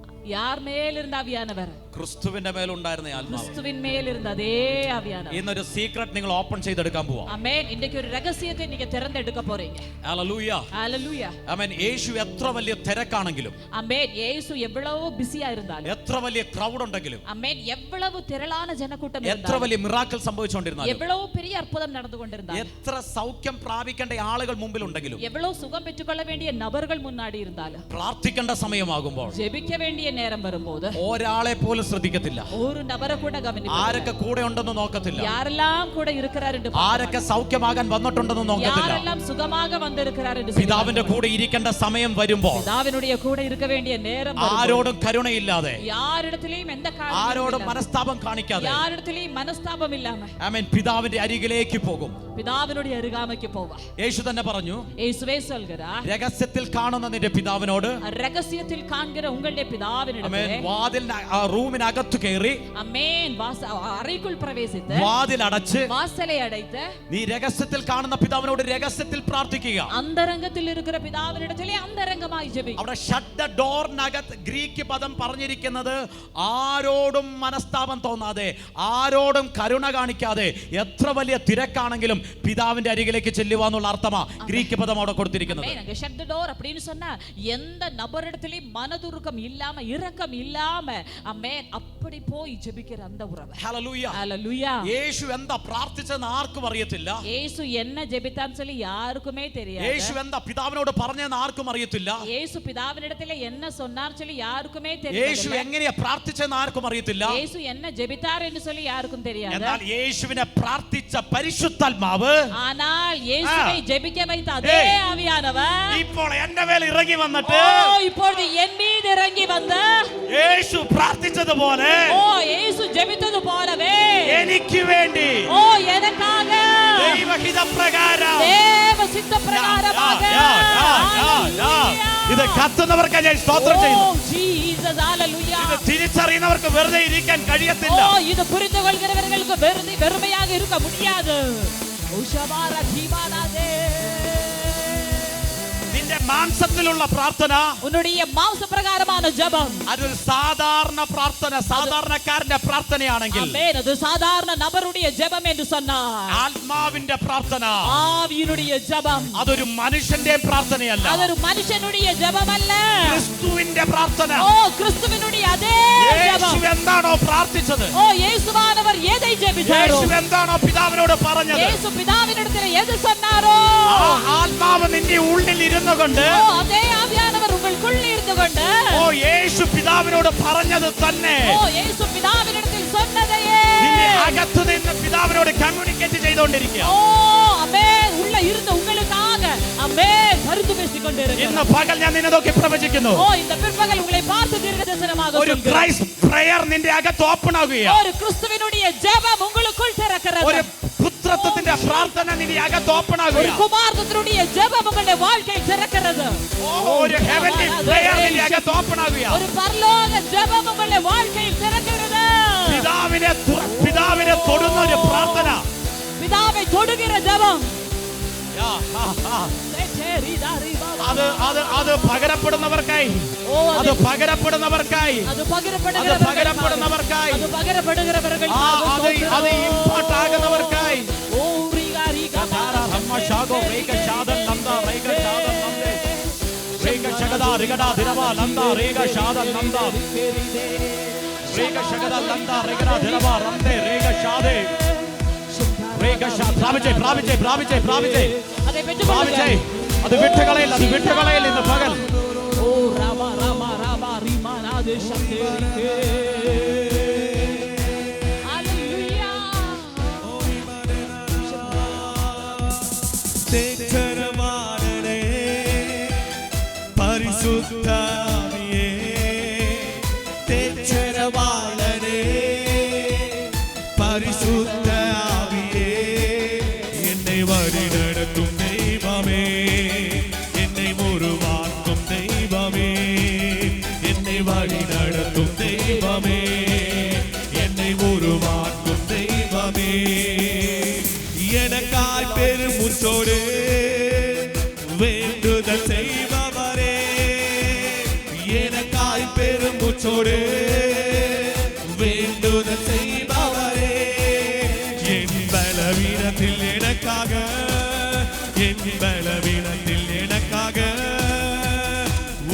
யார் மேல் இருந்த ஆவியானவர்? ക്രിസ്തുവിന്റെ മേലുണ്ടായിരുന്ന ആത്മാവ്. கிறிஸ்துவின் மேல் இருந்த அதே ஆவியானவர். ഇന്നൊരു സീക്രട്ട് നിങ്ങൾ ഓപ്പൺ ചെയ്തെടുക്കാൻ പോവാ. ஆமென். இன்னைக்கு ஒரு ரகசியத்தை நீங்க திறந்தெடுக்க போறீங்க. ഹല്ലേലൂയ. ஹalleluya. ആമേൻ. യേശു എത്ര വലിയ തിരക്കാണെങ്കിലും, ஆமென். இயேசு எவ்வளவு பிஸியா இருந்தாலும், എത്ര വലിയ ക്രൗഡ് ഉണ്ടെങ്കിലും, ஆமென், எவ்வளவு திரளான ஜனக்கூட்டம் എത്ര இருந்தாலும், വലിയ മിറാക്കിൾ സംഭവിച്ചുകൊണ്ടിരുന്നാലും, எவ்வளவு பெரிய அற்புதம் நடந்து கொண்டிருந்தாலும், എത്ര സൗഖ്യം പ്രാപിക്കേണ്ട ആളുകൾ മുമ്പിലുണ്ടെങ്കിലും, எவ்வளவு சுகம் பெற்றுக்கொள்ள வேண்டிய நபர்கள் முன்னாடி இருந்தாலும், പ്രാർത്ഥിക്കേണ്ട സമയമാകുമ്പോൾ ஜெபிக்க வேண்டிய நேரம் வரும்போது ഒരാളെ പോലും ശ്രദ്ധിക്കത്തില്ല. ஒரு நபரை கூட கவனிப்பதில்லை. ആരൊക്കെ കൂടെ ഉണ്ടെന്ന് നോക്കത്തില്ല. யாரெல்லாம் கூட இருக்கிறார் என்று ആരൊക്കെ സൗഖ്യമാകാൻ വന്നിട്ടുണ്ടെന്ന് നോക്കത്തില്ല. யாரெல்லாம் சுகமாக வந்திருக்கிறார் என்று പിതാവിന്റെ കൂടെ ഇരിക്കേണ്ട സമയം വരുമ്പോൾ பிதாவினுடைய கூட இருக்க வேண்டிய நேரம் வரும்போது, ആരോടും കരുണയില്ലാതെ, யாரிடத்திலேயும் எந்த ആരോടും காரணமும் മനസ്താപം കാണിക്കാതെ, யாரிடத்திலேயும் മനസ്தாபம் இல்லாம ആമേൻ, പിതാവിന്റെ അരികിലേക്ക് പോകും. பிதாவினுடைய அருகாமைக்கு போவா. യേശു തന്നെ പറഞ്ഞു, இயேசுவே சொல்கிறார், രഹസ്യത്തിൽ കാണുന്ന നിന്റെ പിതാവിനോട്, ரகசியத்தில் காண்கிற உங்களுடைய ആമേൻ, பிதாவினிடத்திலே, വാതിൽ റൂമിനകത്ത് കയറി, அமேன், அறைக்குள் பிரவேசித்து, വാതിൽ അടച്ച്, வாசலை அடைத்து, നീ രഹസ്യത്തിൽ കാണുന്ന പിതാവിനോട് രഹസ്യത്തിൽ പ്രാർത്ഥിക്കുക. അന്തരംഗത്തിൽ இருக்கிற പിതാവിനിടത്തിലെ അന്തരംഗമായി ജപിക്കുക. അവിടെ ഷട്ട് ദ ഡോറിനകത്ത് ഗ്രീക്ക് പദം പറഞ്ഞിരിക്കുന്നത് ആരോടും മനസ്താപം തോന്നാതെ, ആരോടും കരുണ കാണിക്കാതെ, എത്ര വലിയ തിരക്കാണെങ്കിലും പിതാവിന്റെ അരികിലേക്ക് ചെല്ലുവാന്നുള്ള അർത്ഥമാ ഗ്രീക്ക് പദം അവിടെ കൊടുത്തിരിക്കുന്നത്. அமேன். அங்க shut the door அப்படின்னு சொன்னா எந்த நபரிடத்திலேயும் மனதுருக்கம் இல்லாம, இரக்கம் இல்லாம, அமேன், அப்படி போய் ஜெபிக்கிற அந்த உறவு. ഹല്ലേലൂയ. ஹalleluya. യേശു എന്താ പ്രാർത്ഥിച്ചെന്ന് ആർക്കും അറിയത്തില്ല. இயேசு என்ன ஜெபித்தான்னு சொல்லி யாருக்குமே தெரியாது. യേശു എന്താ പിതാവിനോട് പറഞ്ഞെന്ന് ആർക്കും അറിയത്തില്ല. இயேசு பிதாவினிடத்திலே என்ன சொன்னார் சொல்லி யாருக்குமே യേശു தெரியாது. എങ്ങനെയാ പ്രാർത്ഥിച്ചെന്ന് ആർക്കും അറിയത്തില്ല. இயேசு என்ன ஜெபித்தார் என்று சொல்லி யாருக்கும் தெரியாது. എന്നാൽ യേശുവിനെ പ്രാർത്ഥിച്ച പരിശുദ്ധാത്മാവ്, ஆனால் இயேசுவை ஜெபிக்க வைத்த அதே ஆவியானவர் ഇപ്പോൾ എന്റെ മേൽ ഇറങ്ങി വന്നിട്ട്, இப்பொழுது என் மீது இறங்கி வந்த, യേശു പ്രാർത്ഥിച്ചതുപോലെ இயேசு ஜெபித்தது போலவே എനിക്ക് വേണ്ടി எனக்காக ദൈവഹിത പ്രകാരം, தேவ சித்த பிரகாரமாக, ഇത് കത്തുന്നവർക്ക് ഞാൻ സ്തോത്രം ചെയ്യുന്നു. ஜீசஸ் ஹalleluya. ഇത് തിരിച്ചറിയുന്നവർക്ക് വെറുതെ ഇരിക്കാൻ കഴിയത്തില്ല. இது புரிந்து கொள்கிறவர்களுக்கு வெறுமையாக இருக்க முடியாது. உஷபார தீபானாதே. നിന്റെ മാംസത്തിലുള്ള പ്രാർത്ഥന, உன்னுடைய மாംச பிரகாரமான ஜெபம், അതൊരു സാധാരണ പ്രാർത്ഥന, സാധാരണക്കാരന്റെ പ്രാർത്ഥനയാണെങ്കിൽ, ஆமென், அது சாதாரண நபருடைய ஜெபம் என்று சொன்னார். ആത്മാവിന്റെ പ്രാർത്ഥന, ஆவியினுடைய ஜெபம், അതൊരു മനുഷ്യന്റെ പ്രാർത്ഥനയല്ല, அது ஒரு மனுஷனுடைய ஜெபம் அல்ல. ക്രിസ്തുവിന്റെ പ്രാർത്ഥന. கிறிஸ்துவினுடைய அதே യേശു ஜெபம். എന്താണോ പ്രാർത്ഥിച്ചത്, இயேசுவானவர் எதை ஜெபித்தாரோ, യേശു എന്താണോ പിതാവിനോട് പറഞ്ഞത്, இயேசு பிதாவினிடத்தில் எது சொன்னாரோ, ആ ആത്മാവ് നിന്റെ ഉള്ളിൽ ഇരുന്നു കൊണ്ട്, அதே ஆவியானவர் உங்களுக்குள் இருந்து கொண்டு, യേശു പിതാവിനോട് പറഞ്ഞത് തന്നെ இயேசு பிதாவினிடத்தில் சொன்னதையே നിന്റെ അകത്തു നിന്ന് പിതാവിനോട് കമ്മ്യൂണിക്കേറ്റ് ചെയ്തുകൊണ്ടിരിക്കുക. ஓ ஆமென். உள்ள இருந்த உங்களுக்காக ஆமென் பரிந்து பேசிக் கொண்டிருக்கிறார். ഇന്ന് പകൽ ഞാൻ നിന്നെ നോക്കി പ്രവചിക്കുന്നു. ஓ இந்த பிற்பகல் உங்களை பார்த்து தீர்க்கதரிசனமாக ഒരു சொல்கிறேன். ക്രൈസ്റ്റ് പ്രയർ നിന്റെ അകത്ത് ഓപ്പൺ ആകുകയാണ്. ஒரு கிறிஸ்துவினுடைய ஜெபம் உங்களுக்குள் திறக்கிறது. ഒരു പുത്രത്വത്തിന്റെ പ്രാർത്ഥന നിന്റെ അകത്ത് ഓപ്പൺ ஒரு ആകുകയാണ്. குமாரத்தினுடைய ஜெபம் உங்களுடைய வாழ்க்கையில் திறக்கிறது. ഒരു ഹെവൻലി പ്രയർ നിന്റെ അകത്ത് ഓപ്പൺ ആകുകയാണ്. ஒரு പരലോക ജപം ഉങ്ങളുടെ வாழ்க்கையில் திறக்கிறது. പിതാവിനെ തൊടുന്ന ഒരു പ്രാർത്ഥന. പിതാവെ തൊടുകിற ജപം. അത് പകരപ്പെടുന്നവർക്കായി. അത് പകരപ്പെടുന്നവർക്കായി. അത് പകരപ്പെടുന്നവർക്കായി. അത് ഇമ്പാർട്ട് ആകുന്നവർക്കായി. അത് വിട്ടുകളയില്ല. അത് വിട്ടുകളയില്ല ഇന്ന് പകൽ. ഓ രാമ രാമ രാമ റിമാനാദേ ശക്തിരിക്കേ. ഹല്ലേലൂയ. തേജരമാനനേ പരിശുദ്ധാവിയേ തേജരമാനനേ പരിശുദ്ധാവിയേ എന്നെ വഴി നടത്തും ദൈവമേ എന്നെ ഉരുവാക്കും ദൈവമേ എന്നെ വഴി നടത്തും ദൈവമേ എന്നെ ഉരുവാക്കും ദൈവമേ எனக்காய் பெருமுச்சோடு வேண்டுதல் செய்பவரே எனக்காய் பெருமுச்சோடு வேண்டுதல் செய்பவரே என் பலவீனத்தில் எனக்காக என் பலவீனத்தில் எனக்காக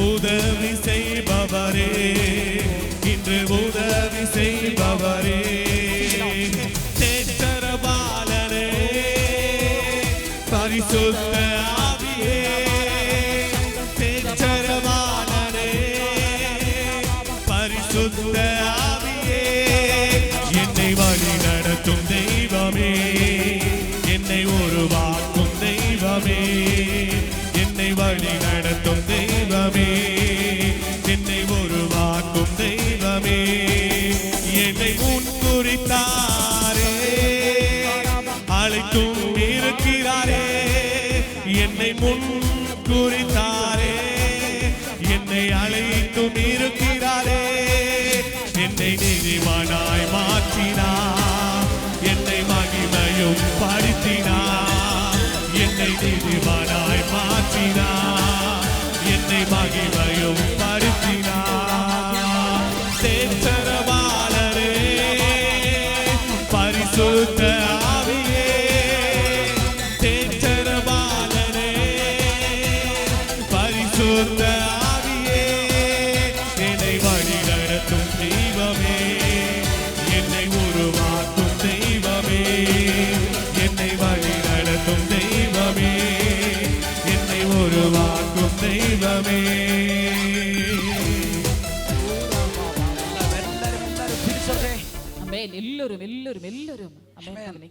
உதவி செய்பவரே இன்று உதவி செய்பவரே தேற்றரபாலனே பரிசுத்த ஆவியே தேற்றரபாலனே பரிசுத்த ஆவியே என்னை வழி நடத்தும் தெய்வமே என்னை உருவாக்கும் தெய்வமே என்னை வழி நடத்தும் தெய்வமே என்னை உருவாக்கும் தெய்வமே என்னை முன்குறித்தாரே அழைத்தும் இருக்கிறாரே என்னை முன்குறித்தாரே என்னை அழைத்தும் இருக்கிறாரே என்னை நீதிமானாய் மாற்றினார் என்னை மகிமையும் படுத்தினார் என்னை நீதிமானாய் மாற்றினார் என்னை மகிமையும் படுத்தினார் தேற்றரவாளரே பரிசுத்த ஆவியே தேற்றரவாளரே பரிசுத்த ஆவியே என்னை வழி நடத்தும் தெய்வமே என்னை உருவாக்கும் தெய்வமே என்னை வழி நடத்தும் தெய்வமே என்னை உருவாக்கும் தெய்வமே ആമേൻ. എല്ലാവരും എല്ലാവരും എല്ലാവരും ആമേൻ പറഞ്ഞേ.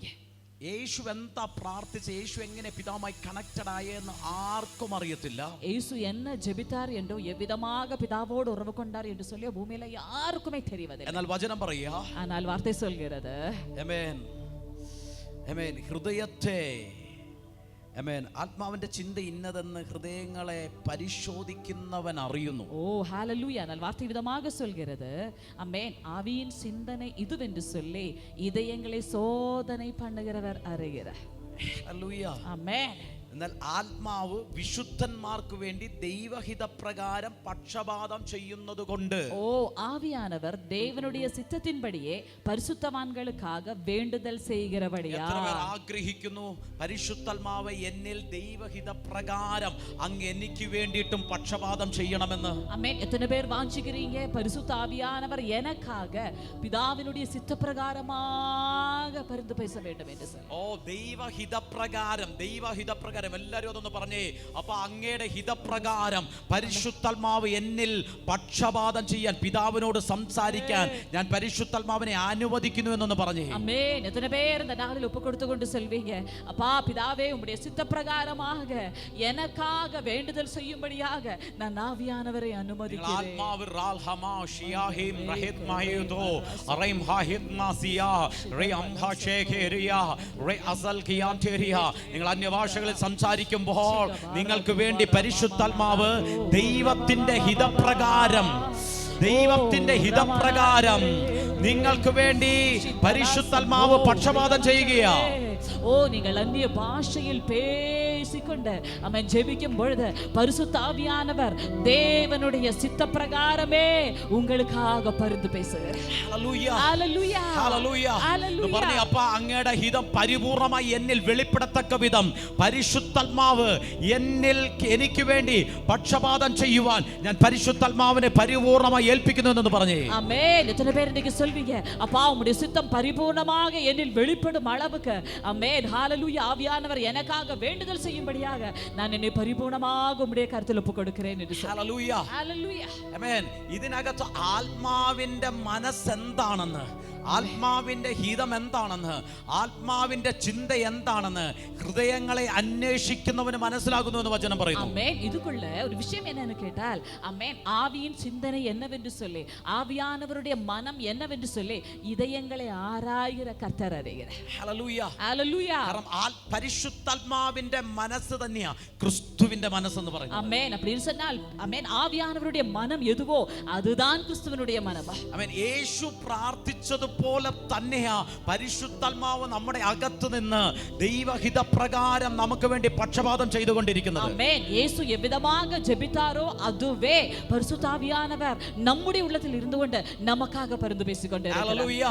യേശു എന്താ പ്രാർത്ഥിച്ച് യേശു എങ്ങനെ പിതാവുമായി കണക്റ്റഡ് ആയെന്ന് ആർക്കും അറിയത്തില്ല. യേசு என்ன ஜெபித்தார் என்றோ எவ்விதமாக பிதாவோடு உறவு கொண்டார் என்று சொல்லி பூமியில யாருக்குமே தெரிவதில்லை. എന്നാൽ വചനം പറയുക, ஆனால் வார்த்தை சொல்கிறது ആമേൻ ആമേൻ ഹൃദയത്തെ ആമേൻ ആത്മാവിന്റെ ചിന്ത ഇന്നതെന്ന് ഹൃദയങ്ങളെ പരിശോധിക്കുന്നവൻ അറിയുന്നു. ஓ ஹalleluya. ஆனால் வார்த்தை விதமாக சொல்கிறது ஆமென். ஆவியின் சிந்தனை இதுவென்று சொல்லி இதயங்களை சோதனை பண்ணுகிறவர் அறிகிறார். ഹല്ലേലൂയ. ആമേൻ. എന്നാൽ ആത്മാവ് വിശുദ്ധന്മാർക്ക് വേണ്ടി ദൈവഹിതപ്രകാരം പക്ഷപാതം ചെയ്യുന്നത് കൊണ്ട് ஓ ஆவியானவர் தேவனுடைய சித்தத்தின்படியே பரிசுத்தவான்களுக்காக வேண்டுதல் செய்கிறபடியா. എത്ര പേർ ആഗ്രഹിക്കുന്നു പരിശുദ്ധാത്മാവ് എന്നിൽ ദൈവഹിതപ്രകാരം അങ്ങ് എനിക്ക് വേണ്ടിയിട്ടും പക്ഷപാതം ചെയ്യണമെന്ന്? ஆமென். எத்தனை பேர் வாஞ்சிக்கிறீங்க பரிசுத்த ஆவியானவர் எனக்காக பிதாவினுடைய சித்தப்பிரகாரமாக பரிந்து பேச வேண்டும் என்று சொல்லி. ഓ ദൈവഹിതപ്രകാരം ഹിതപ്രകാരം. എല്ലാവരും അതൊന്ന് പറഞ്ഞേ. അപ്പൊ അങ്ങയുടെ ഹിതപ്രകാരം പരിശുദ്ധാത്മാവ് എന്നിൽ പക്ഷപാതം ചെയ്യാൻ, പിതാവിനോട് സംസാരിക്കാൻ ഞാൻ പരിശുദ്ധാത്മാവിനെ അനുവദിക്കുന്നു എന്നൊന്ന് പറഞ്ഞേ. ஆமென். எத்தனை பேர் இந்த நாளில் ஒப்பு கொடுத்து கொண்டு சொல்வீங்க, அப்பா பிதாவே உம்முடைய சித்த பிரகாரமாக எனக்காக வேண்டுதல் செய்யும்படியாக நான் ஆவியானவரை அனுமதிக்கிறேன். ആത്മാവ് റാൽഹമാ ഷിയാഹിം റഹിത് മഹീദോ റൈം ഹാഹിദ് മാസിയാ റൈ അംഹാ ഷേഖേരിയ റൈ അസൽ ഖിയാൻതേരിയ. നിങ്ങൾ അന്യഭാഷകളിൽ സംസാരിക്കുമ്പോൾ നിങ്ങൾക്ക് വേണ്ടി പരിശുദ്ധാത്മാവ് ദൈവത്തിന്റെ ഹിതപ്രകാരം നിങ്ങൾക്ക് വേണ്ടി പരിശുദ്ധാത്മാവ് പക്ഷപാതം ചെയ്യുകയാ. ஓ நீங்கள் அந்நிய பாஷையில் பேசிக்கொண்டு அவன் ஜெபிக்கும் பொழுது பரிசுத்த ஆவியானவர் தேவனுடைய சித்த பிரகாரமே உங்களுக்காக பரிந்து பேசுகிறார். ഹല്ലേലൂയ ഹല്ലേലൂയ ഹല്ലേലൂയ. ഹല്ലേലൂയ. പറഞ്ഞേ, അപ്പാ അങ്ങയുടെ ഹിതം പരിപൂർണമായി എന്നിൽ വെളിപ്പെടത്തക്ക വിധം പരിശുദ്ധാത്മാവ് എനിക്ക് വേണ്ടി പക്ഷപാതം ചെയ്യുവാൻ ഞാൻ പരിശുദ്ധാത്മാവിനെ പരിപൂർണമായി ഏൽപ്പിക്കുന്നു എന്ന് പറഞ്ഞേ. ஆமென். எத்தனை பேர் இன்னைக்கு சொல்வீங்க, அப்பா உம்முடைய சித்தம் பரிபூர்ணமாக என்னில் வெளிப்படும் அளவுக்கு ஆமென் ஹalleluya ஆவியானவர் எனக்காக வேண்டுதல் செய்யும்படியாக நான் என்னை பரிபூர்ணமாக உம்முடைய கருத்தில் ஒப்பு கொடுக்கிறேன் என்று சொல்லு. ഹല്ലേലൂയ ഹല്ലേലൂയ. ആമേൻ. ഇതിനകത്ത് ആത്മാവിന്റെ മനസ്സ് എന്താണെന്ന്, ആത്മാവിന്റെ ഹിതം എന്താണെന്ന്, ആത്മാവിന്റെ ചിന്ത എന്താണെന്ന് ഹൃദയങ്ങളെ അന്വേഷിക്കുന്നവന് മനസ്സിലാകുന്നു എന്ന് വചനം പറയുന്നു. ஆமென். இதுக்குள்ள ஒரு விஷயம் என்னன்னு கேட்டால் ஆமென் ஆவியின் சிந்தனை என்னவென்று சொல்லி, ஆவியானவருடைய மனம் என்னவென்று சொல்லி இதயங்களை ஆராய்கிற கர்த்தர் அறிகிறார். Hallelujah hallelujah. കാരണം പരിശുദ്ധാത്മാവിന്റെ മനസ്സ് തന്നെയാ ക്രിസ്തുവിന്റെ മനസ്സെന്ന് പറയുന്നത്. ஆமென். அப்படின்னு சொன்னால் ஆமென் ஆவியானவருடைய மனம் எதுவோ அதுதான் கிறிஸ்துவினுடைய மனம். ആമേൻ. യേശു പ്രാർത്ഥിച്ചതുപോലെ തന്നെയാ പരിശുദ്ധാത്മാവ് നമ്മുടെ അകത്ത് നിന്ന് ദൈവഹിത പ്രകാരം നമുക്ക് വേണ്ടി പക്ഷപാതം ചെയ്തുകൊണ്ടിരിക്കുന്നത്. ஆமென். இயேசு எவ்விதமாக ஜெபித்தாரோ அதுவே பரிசுத்த ஆவியானவர் நம்முடைய உள்ளத்தில் இருந்து கொண்டு நமக்காக பரிந்து பேசிக்கொண்டிருக்கிறார். ഹല്ലേലൂയ.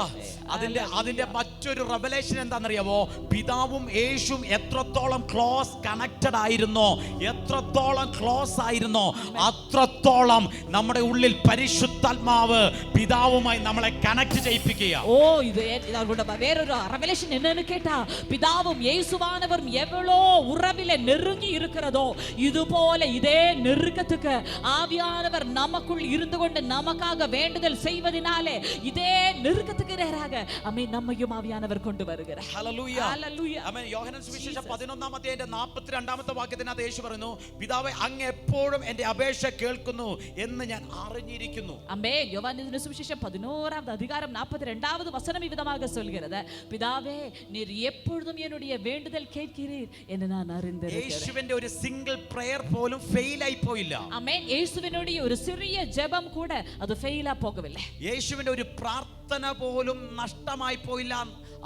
അതിന്റെ മറ്റൊരു റെവലേഷൻ എന്താണെന്നറിയാമോ? പിതാവും യേശുവും എത്രത്തോളം ക്ലോസ് കണക്റ്റഡ് ആയിരുന്നോ, എത്രത്തോളം ക്ലോസ് ആയിരുന്നോ അത്രത്തോളം നമ്മുടെ ഉള്ളിൽ പരിശുദ്ധാത്മാവ് പിതാവുമായി നമ്മളെ കണക്ട് ചെയ്യിപ്പിക്കുക. ஓ இது இதோட வேறொரு ரெவலேஷன் என்னன்னு கேட்டா, பிதாவும் இயேசுவானவரும் எவ்வளோ உறவிலே நெருங்கி இருக்கிறதோ இது போல இதே நெருக்கத்துக்கு ஆவியானவர் நமக்குள் இருந்து கொண்டு நமக்காக வேண்டுதல் செய்வதினாலே இதே நெருக்கத்துக்கு நேராக ஆமென் நம்மையும் ஆவியானவர் கொண்டு வருகிறார். ഹല്ലേലൂയ. ഹല്ലേലൂയ. ആമേൻ. യോഹന്നാൻ സുവിശേഷം 11-ാം അധ്യായത്തിന്റെ 42-ാമത്തെ വാക്യത്തിനകത്ത് യേശു പറയുന്നു, പിതാവേ അങ്ങ് എപ്പോഴും എൻ്റെ അപേക്ഷ കേൾക്കുന്നു എന്ന് ഞാൻ അറിഞ്ഞിരിക്കുന്നു. ஆமென். யோவானின் சுவிசேஷம் 11-வது அதிகாரம் 42வது வசனம் இவ்விதமாக சொல்கிறது, பிதாவே நீர் எப்பொழுதும் என்னுடைய வேண்டுதல் கேட்கிறீர் என்று நான் அறிந்திருக்கிறேன். യേശുവിന്റെ ഒരു സിംഗിൾ പ്രയർ പോലും ഫെയിൽ ആയി പോയില്ല. ஆமென். இயேசுவினுடைய ஒரு சிறிய ஜெபம் கூட அது ஃபெயிலா போகவில்லை. യേശുവിന്റെ ഒരു പ്രാർത്ഥന പോലും നഷ്ടമായി പോയില്ല,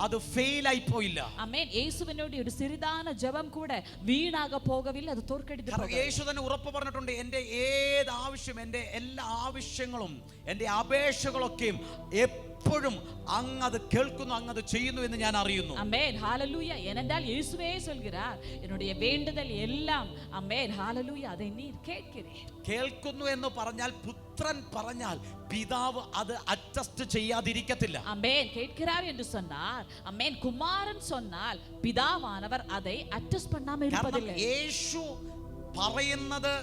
അത് ഫെയിൽ ആയി പോയില്ല. ஆமென். இயேசுவினுடைய ഒരു சிறிதான ஜெபம் கூட வீணாக போகவில்லை, அது தோற்கடித்து போகவில்லை. യേശു തന്നെ ഉറപ്പ് പറഞ്ഞിട്ടുണ്ട്, എൻ്റെ ഏത് ആവശ്യം, എൻ്റെ എല്ലാ ആവശ്യങ്ങളും, എൻ്റെ അപേക്ഷകളൊക്കെയും എപ്പോഴും അങ്ങ് അത് കേൾക്കുന്നു, അങ്ങ് അത് ചെയ്യുന്നു എന്ന് ഞാൻ അറിയുന്നു. ஆமென். ஹalleluya. ஏனென்றால் இயேசுவே சொல்கிறார், என்னுடைய வேண்டுதல் எல்லாம் ஆமென் ஹalleluya அதை நீர் கேட்கிறீர். കേൾക്കുന്നു എന്ന് പറഞ്ഞാൽ, പുത്രൻ പറഞ്ഞാൽ പിതാവ് അത് അഡ്ജസ്റ്റ് ചെയ്യാതിരിക്കത്തില്ല. ஆமென். கேட்கிறார் என்று சொன்னார், ஆமென் குமாரன் சொன்னால் பிதாவானவர் அதை அட்ஜஸ்ட் பண்ணாம இருப்பதில்லை. യേശു പറയുന്നത്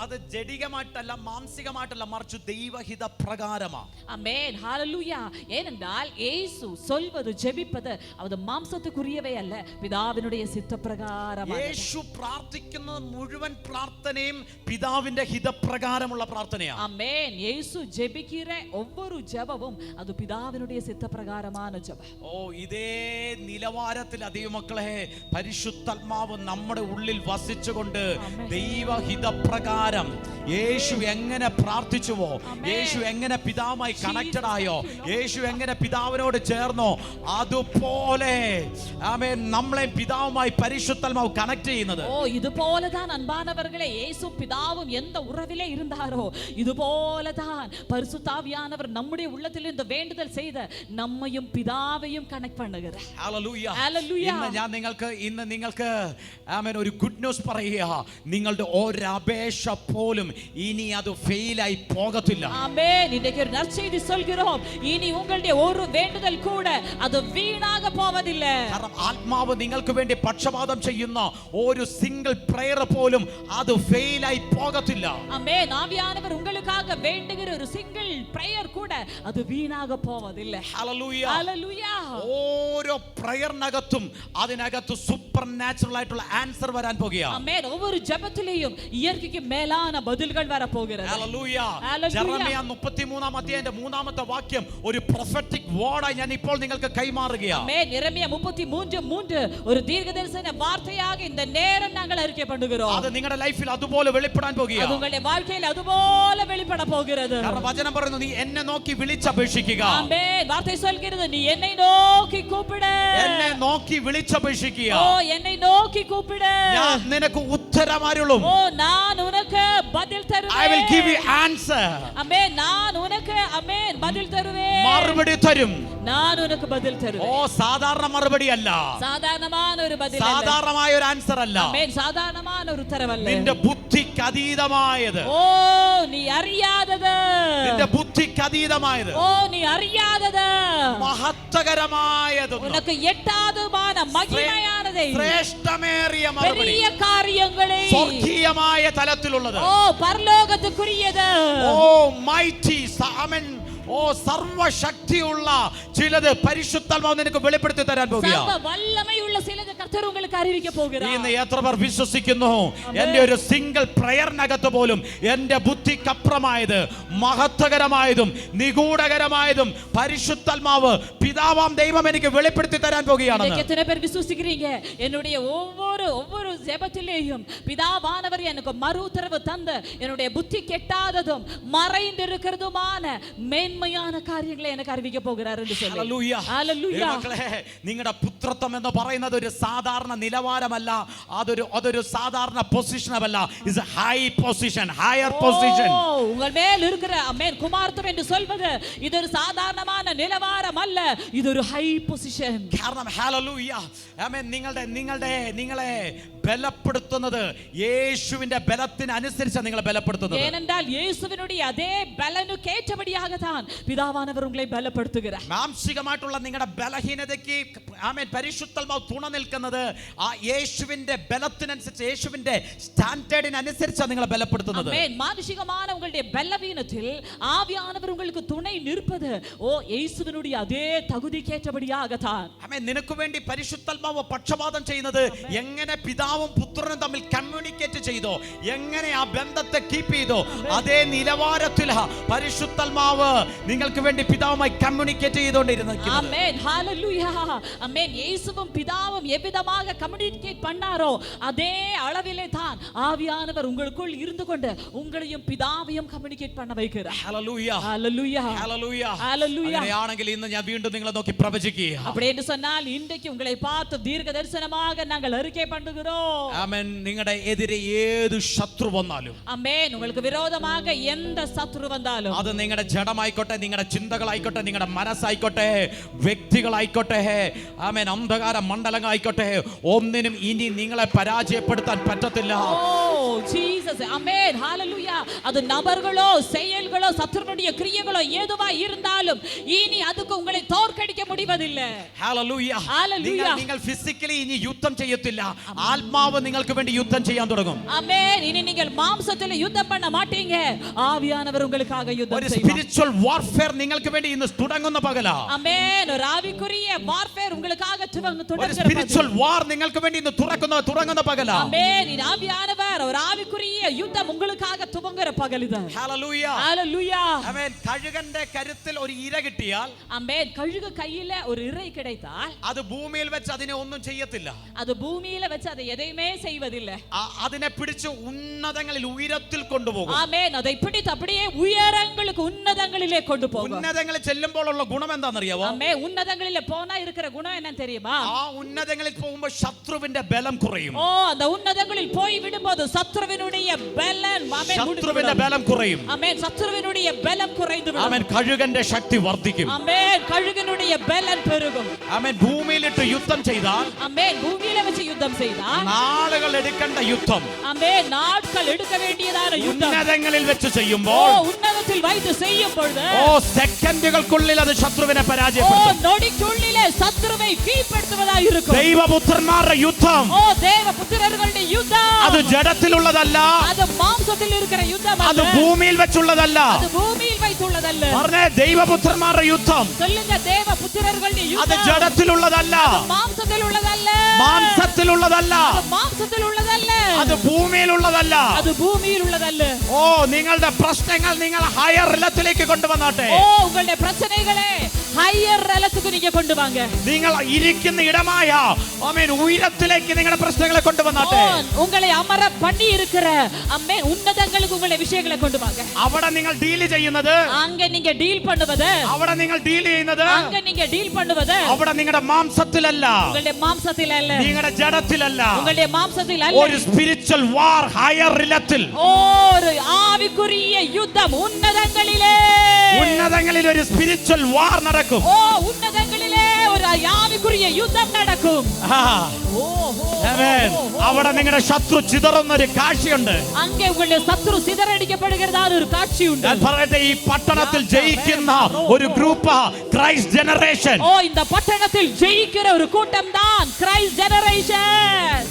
അത് ജഡികമായിട്ടല്ല, മാംസികമായിട്ടല്ല, മറിച്ച് ദൈവഹിത പ്രകാരമാണ്. ஆமென் ஹalleluya. ஏனென்றால் இயேசு சொல்வது ஜெபிப்பது அது மாம்சத்துக்குரியவை அல்ல, பிதாவினுடைய சித்த பிரகாரമാണ്. യേശു പ്രാർത്ഥിക്കുന്ന മുഴുവൻ പ്രാർത്ഥനയും പിതാവിന്റെ ഹിതപ്രകാരമുള്ള പ്രാർത്ഥനയാണ്. ஆமென். இயேசு ஜெபிக்கிற ஒவ்வொரு ஜெபமும் அது பிதாவினுடைய சித்த பிரகாரமான ஜெபம். ഓ, ഇതേ നിലവാരത്തിൽ ദൈവമക്കളെ പരിശുദ്ധാത്മാവ് നമ്മുടെ ഉള്ളിൽ വസിച്ചുകൊണ്ട് ദൈവഹിത പ്രകാരം യേശു എങ്ങനെ പ്രാർത്ഥിച്ചുവോ, യേശു എങ്ങനെ പിതാവുമായി കണക്റ്റഡ് ആയോ, യേശു എങ്ങനെ പിതാവിനോട് ചേർന്നോ, അതുപോലെ ആമേൻ നമ്മളെ പിതാവുമായി പരിശുദ്ധാത്മാവ് കണക്ട് ചെയ്യുന്നത്. ஓ இது போலதான் அன்பானவர்களே, இயேசும் பிதாவும் எந்த உறவிலே இருந்தாரோ இது போலதான் பரிசுத்த ஆவியானவர் நம்முடைய உள்ளத்தில் இந்த வேண்டுதல் செய்த நம்மையும் பிதாவையும் கனெக்ட் பண்ணுகிறார். ഹല്ലേലൂയ. ഹല്ലേലൂയ. ഇന്ന് നിങ്ങൾക്ക് ആമേൻ ഒരു ഗുഡ് ന്യൂസ് പറയുക. നിങ്ങളുടെ ഒരപേക്ഷ പോലും ഇനി അത് ഫെയിലായി പോകത്തില്ല. ஆமென். இன்றைக்கு ஒரு நற்செய்தி சொல்கிறோம். இனி உங்களுடைய ஒரு வேண்டுதல் கூட அது வீணாக போவதில்லை. കാരണം ആത്മാവ് നിങ്ങൾക്ക് വേണ്ടി പക്ഷപാതം ചെയ്യുന്ന ഒരു സിംഗിൾ പ്രയർ പോലും അത് ഫെയിലായി പോകത്തില്ല. ஆமென். ஆவியானவர் உங்களுக்காக வேண்டுகிற ஒரு சிங்கிள் பிரேயர் கூட அது வீணாக போவதில்லை. ഹല്ലേലൂയ. ஹalleluya. ഓരോ പ്രയറിനകത്തും അതിനകത്ത് സൂപ്പർ നാച്ചുറൽ ആയിട്ടുള്ള ആൻസർ വരാൻ പോകുകയാണ്. ஆமென். ஒவ்வொரு ஜெபத்திலேயும் இயற்கைக்கு மேலான பதில்கள் வர போகிறது. ഹല്ലേലൂയ. ഹല്ലേലൂയ. ജെറമിയ 33 അധ്യായത്തിന്റെ 3-ാമത്തെ വാക്യം ഒരു പ്രൊഫറ്റിക് വേർഡായി ഞാൻ ഇപ്പോൾ നിങ്ങൾക്ക് കൈമാറുകയാണ്. ஆமென். எரேமியா 33:3 ஒரு தீர்க்கதரிசன வார்த்தையாக இந்த நேரம் நாங்கள் அறிக்கை பண்ணுகிறோம். അത് നിങ്ങളുടെ ലൈഫിൽ അതുപോലെ വെളിപ്പെടാൻ அது പോകുകയാണ്. உங்களுடைய வாழ்க்கையில் அதுபோல வெளிப்பட போகிறது. കാരണം വചനം പറയുന്നു, നീ എന്നെ നോക്കി വിളിച്ചപേക്ഷിക്കുക. ஆமென். வார்த்தை சொல்கிறது, நீ என்னை நோக்கி கூப்பிடு. എന്നെ നോക്കി വിളിച്ചപേക്ഷിക്കുക. ஓ என்னை நோக்கி கூப்பிடு. ഞാൻ നിനക്ക് ഉത്തരം അരുളും. ஓ நான் உனக்கு பதில் தருவேன். I will give you answer. ஆமென். நான் உனக்கு ஆமென் பதில் தருவேன். മറുപടി തരും. நான் உனக்கு பதில் ഓ தருவேன். സാധാരണ മറുപടി അല്ല, സാധാരണമായ ഒരു பதில் അല്ല. സാധാരണമായ ഒരു ആൻസർ അല്ല, ആമേൻ. സാധാരണമായ ഒരു ഉത്തരവല്ല. നിന്റെ ബുദ്ധിക്ക് അതീതമായത്. ഓ നീ അറിയാതത്. നിന്റെ ബുദ്ധിക്ക് അതീതമായത്. ഓ നീ അറിയാതത്. മഹത്വകരമായത്. ഉനക്ക് എട്ടാതமான മഹിമയാനதை. ശ്രേഷ്ഠമേറിയ മറുപടി. பெரிய காரியங்களை. സ്വർഗീയമായ തലത്തിലുള്ളത്. ഓ പരലോകത്തുക്കുரியது. ഓ മൈറ്റി ആമേൻ. ഓ സർവശക്തിയുള്ള ചിലത് പരിശുദ്ധാത്മാവ് നിനക്ക് വെളിപ്പെടുത്തി തരാൻ പോകുകയാണ്. സർവ വല്ലമയുള്ള ചിലത് കർത്തർ നിങ്ങൾക്ക് അറിയിക്ക പോകുകയാണ്. ഇന്ന് എത്ര പേർ വിശ്വസിക്കുന്നു, എന്റെ ഒരു സിംഗിൾ പ്രയറിനകത്ത് പോലും എന്റെ ബുദ്ധിക്കപ്പുറമായത്, മഹത്വകരമായതും നിഗൂഢകരമായതും പരിശുദ്ധാത്മാവ് പിതാവാം ദൈവം എനിക്ക് വെളിപ്പെടുത്തി തരാൻ പോകുകയാണ്. எத்தனை பேர் விசுவாசிக்கிறீங்க? என்னுடைய ஒவ்வொரு ஜெபத்திலேயும் பிதாவானவர் எனக்கு மறு உத்தரவு தந்து என்னுடைய புத்தி கெட்டாததும் மறைந்திருக்கிறதுமான മേന്മயான കാര്യങ്ങളെ എനിക്ക് അറിയിക്ക പോകുகிறார் എന്ന് சொல்லி. ഹല്ലേലൂയ. ഹല്ലേലൂയ. മക്കളെ, നിങ്ങളുടെ പുത്രത്വം എന്ന് പറയുന്നത് ഒരു സാധാരണ നിലവാരമല്ല, അതൊരു സാധാരണ പൊസിഷനല്ല. It's high position, higher position. உங்கள் மேல் இருக்கிற ஆமென் குமாரத்துவம் என்று சொல்வது இது ஒரு சாதாரணமான நிலவாரம் அல்ல, இது ஒரு ഹൈ പൊസിഷൻ. കാരണം ഹല്ലേലൂയ ആമേൻ, നിങ്ങളെ ബലപ്പെടുത്തുന്നത് യേശുവിന്റെ ബലത്തിന് അനുസരിച്ചാണ് നിങ്ങളെ ബലപ്പെടുത്തുന്നത്. ஏனென்றால் இயேசுவினுடைய அதே பலனுக்கு ஏற்றபடியாக தான் பிதாவானவர் உங்களை பலப்படுத்துகிறார். മാംസികമായിട്ടുള്ള നിങ്ങളുടെ ബലഹീനതയ്ക്ക് ആമേൻ പരിശുദ്ധാത്മാവ് തുണ നിൽക്കുന്നത് ആ യേശുവിന്റെ ബലത്തിനനുസരിച്ച്, യേശുവിന്റെ സ്റ്റാൻഡേർഡിനനുസരിച്ചാണ് നിങ്ങളെ ബലപ്പെടുത്തുന്നത്. ஆமென். மானுஷிகமான உங்களுடைய பலவீனத்தில் ஆவியானவர் உங்களுக்கு துணை நிற்பது ஓ இயேசுவினுடைய அதே தகுதிக்கேற்றபடியாக தான். ആമേൻ. നിനക്ക് വേണ്ടി പരിശുദ്ധാത്മാവ് പക്ഷപാതം ചെയ്യുന്നത് എങ്ങനെ പിതാവും പുത്രനും തമ്മിൽ കമ്മ്യൂണിക്കേറ്റ് ചെയ്തോ, എങ്ങനെ ആ ബന്ധത്തെ കീപ്പ് ചെയ്തോ, അതേ നിലവാരത്തിൽ പരിശുദ്ധാത്മാവ് നിങ്ങൾക്ക് വേണ്ടി പിതാവുമായി കമ്മ്യൂണിക്കേറ്റ് ചെയ്തുകൊണ്ടിരുന്നത്. ആമേൻ. ഹല്ലേലൂയ. ആമേൻ. യേശുവും പിതാവും എவ்விதமாக കമ്മ്യൂണിക്കേറ്റ് பண்ணாரோ அதே அளவிலே தான் ஆவியானவர் உங்களுக்குள் இருந்து கொண்டு உங்களையும் பிதாவையும் கம்யூனிகேட் பண்ண வைக்கிறார். ഹല്ലേലൂയ. ഹല്ലേലൂയ. ഹല്ലേലൂയ. ഹല്ലേലൂയ. അങ്ങനെയാണെങ്കിൽ ഇന്ന് ഞാൻ വീണ്ടും നിങ്ങളെ നോക്കി പ്രവചിക്കുക. அப்படி என்று சொன்னால் இன்றைக்கு உங்களை பார்த்து தீர்க்க தரிசனமாக நாங்கள் அறிக்கை பண்ணுகிறோம். ആമേൻ. നിങ്ങളുടെ എതിരെ ഏത് ശത്രു വന്നാലും, ஆமென். உங்களுக்கு விரோதமாக எந்த சத்துரு வந்தாலும், അത് നിങ്ങളുടെ ജഡമായിക്കോട്ടെ, നിങ്ങളുടെ ചിന്തകളായിക്കോട്ടെ, നിങ്ങളുടെ മനസ്സായിക്കോട്ടെ, വ്യക്തികളായിക്കോട്ടെ, ആമേൻ, അന്ധകാര മണ്ഡലങ്ങളായിക്കോട്ടെ, ഒന്നിനും ഇനി നിങ്ങളെ പരാജയപ്പെടുത്താൻ പറ്റത്തില്ല. ஓ ஜீசஸ். ஆமென். ஹalleluya. அது நபர்களோ செயல்களோ சத்துருடைய கிரியைகளோ எதுவாய் இருந்தாலும் இனி அதுக்கு உங்களை தோற்கடிக்க முடிவதில்லை. ഹല്ലേലൂയ. ഹല്ലേലൂയ. നിങ്ങൾ ഫിസിക്കലി ഇനി യുദ്ധം ചെയ്യത്തില്ല, ആത്മാവ് നിങ്ങൾക്ക് വേണ്ടി യുദ്ധം ചെയ്യാൻ തുടങ്ങും. ஆமென். இனி நீங்கள் மாம்சத்தில் யுத்தம் பண்ண மாட்டீங்க, ஆவியானவர் உங்களுக்காக யுத்தம் ഒരു செய்வார். സ്പിരിച്വൽ വാർഫെയർ നിങ്ങൾക്ക് വേണ്ടി ഇന്ന് തുടങ്ങുന്ന പകലാ. ஆமென். ஒரு ஆவிக்குரிய வார்ஃபேர் உங்களுக்காக ഒരു தொடங்குகிறது. സ്പിരിച്വൽ വാർ നിങ്ങൾക്ക് വേണ്ടി ഇന്ന് തുടങ്ങുന്ന പകലാ. ஆமென். இனி ஆவியானவர் ஒரு ஆவிக்குரிய யுத்தம் உங்களுக்காக துவங்குற பகல் இது. ഹല്ലേലൂയ. ஹalleluya. ആമേൻ. കഴുകന്റെ കരുത്തിൽ ഒരു ഇര കിട്ടിയാൽ, ஆமென். கழுகு கையில ஒரு இறை கிடைத்தால் അത് ഭൂമിയിൽ വെച്ച് അതിനെ ഒന്നും ചെയ്യത്തില്ല. அது பூமியில வச்சு அதை எதையுமே செய்வதில்லை. അതിനെ പിടിച്ച് ഉന്നതങ്ങളിൽ ഉയരത്തിൽ കൊണ്ടുപോകും. ஆமென். அதை பிடித்து அப்படியே உயரங்களுக்கு உன்னதங்களிலே கொண்டு போகும். ഉന്നതങ്ങളിൽ ചെല്ലുമ്പോഴുള്ള ഗുണം എന്താണെന്നറിയാവോ? ஆமென். உன்னதங்களிலே போனா இருக்கிற குணம் என்னன்னு தெரியுமா? ആ ഉന്നതങ്ങളിൽ പോകുമ്പോൾ ശത്രുവിന്റെ ബലം കുറയും. ஓ அந்த உன்னதங்களில் போய் விடும்போது சத்துருவினுடைய பலன் ஆமென் ശത്രുവിന്റെ ബലം കുറയും. ஆமென். சத்துருவினுடைய பலம் குறைந்து விடும். ആമേൻ. കഴുകന്റെ ശക്തി വർദ്ധിക്കും. ஆமென். கழுகினுடைய பலன் பெருகும். ആമേൻ. ഭൂമിയിലിട്ട് യുദ്ധം ചെയ്താൽ ஆமென். பூமியில வச்சு யுத்தம் செய்தால் നാളുകൾ എടുക്കേണ്ട യുദ്ധം അമ്മേ നാട്കൾ എടുക്ക വേണ്ടിയതാണ് യുദ്ധം ഉന്നതങ്ങളിൽ വെച്ച് ഓ ചെയ്യുമ്പോൾ ഉന്നതത്തിൽ വൈദ്യ ചെയ്യും പൊഴുது സെക്കൻഡുകൾക്കുള്ളിൽ അത് ശത്രുവിനെ ഓ പരാജയപ്പെടുത്തും. നൊടിക്കുള്ളിലെ ശത്രുവെ കീഴ്പ്പെടുത്തുവതായിരിക്കും. ദൈവപുത്രന്മാരുടെ യുദ്ധം ഓ ദേവപുത്രരുടെ യുദ്ധം അത് ജഡത്തിലുള്ളതല്ല, അത് മാംസത്തിൽ ഇരിക്കുന്ന യുദ്ധമല്ല, അത് ഭൂമിയിൽ വെച്ചുള്ളതല്ല. അത് ഭൂമിയിൽ വൈത്തുള്ളതല്ല. പറഞ്ഞേ, ദൈവപുത്രന്മാരുടെ യുദ്ധം சொல்லுங்க ദേവപുത്രരുടെ അത് യുദ്ധം ജഡത്തിലുള്ളതല്ല, മാംസത്തിലുള്ളതല്ല, മാംസത്തിലുള്ളതല്ല, അത് മാംസത്തിലുള്ളതല്ല, അത് ഭൂമിയിലുള്ളതല്ല. അത് ഭൂമിയിലുള്ളതല്ല. ഓ, നിങ്ങളുടെ പ്രശ്നങ്ങൾ നിങ്ങൾ ഹയർ ഇലത്തിലേക്ക് കൊണ്ടുവന്നാട്ടെ. ഓ ഉങ്ങളുടെ പ്രശ്നങ്ങളെ ഹയർ ഇലത്തുക്ക് നീங்க கொண்டு வாங்க. നിങ്ങൾ ഇരിക്കുന്ന ഇടമായ ആമേൻ ഉയരത്തിലേക്ക് നിങ്ങളുടെ പ്രശ്നങ്ങളെ കൊണ്ടുവന്നാട്ടെ. உங்களை அமர பண்ணி இருக்கிற அம்மே உன்னதங்களுக்கு உங்களுடைய விஷயங்களை கொண்டு வாங்க. അവിടെ നിങ്ങൾ ഡീൽ ചെയ്യുന്നത്, அங்க நீங்க டீல் பண்ணுவது, അവിടെ നിങ്ങൾ ഡീൽ ചെയ്യുന്നത്, அங்க நீங்க டீல் பண்ணுவது അവിടെ നിങ്ങളുടെ മാംസത്തിലല്ല, உங்களுடைய மாம்சத்தில் அல்ல, നിങ്ങളുടെ ജഡത്തിലല്ല, உங்களுடைய மாம்சத்தில் அல்ல. ഒരു സ്പിരിച്വൽ വാർ ഹയർ ഇലത്തിൽ, ஒரு ஆவிக்குரிய யுத்தம் உன்னதங்களிலே, ഉന്നതങ്ങളിൽ ഒരു സ്പിരിച്വൽ വാർ നടക്കും. ஓ உன்னதங்களிலே ஒரு ஆவிக்குரிய யுத்தம் நடக்கும். ஓ ആമേൻ. അവിടെ നിങ്ങളുടെ ശത്രു ചിതറുന്ന ഒരു കാഴ്ചയുണ്ട്. அங்கே உங்களுடைய சத்துரு சிதறடிக்கப்படுகிறதான ஒரு காட்சி உண்டு. ഞാൻ പറയട്ടെ, ഈ പട്ടണത്തിൽ ജയിക്കുന്ന ഒരു ഗ്രൂപ്പ് ക്രൈസ്റ്റ് ജനറേഷൻ. ஓ இந்த பட்டணத்தில் ஜெயிக்கிற ஒரு கூட்டம் தான் கிரைஸ்ட் ஜெனரேஷன்.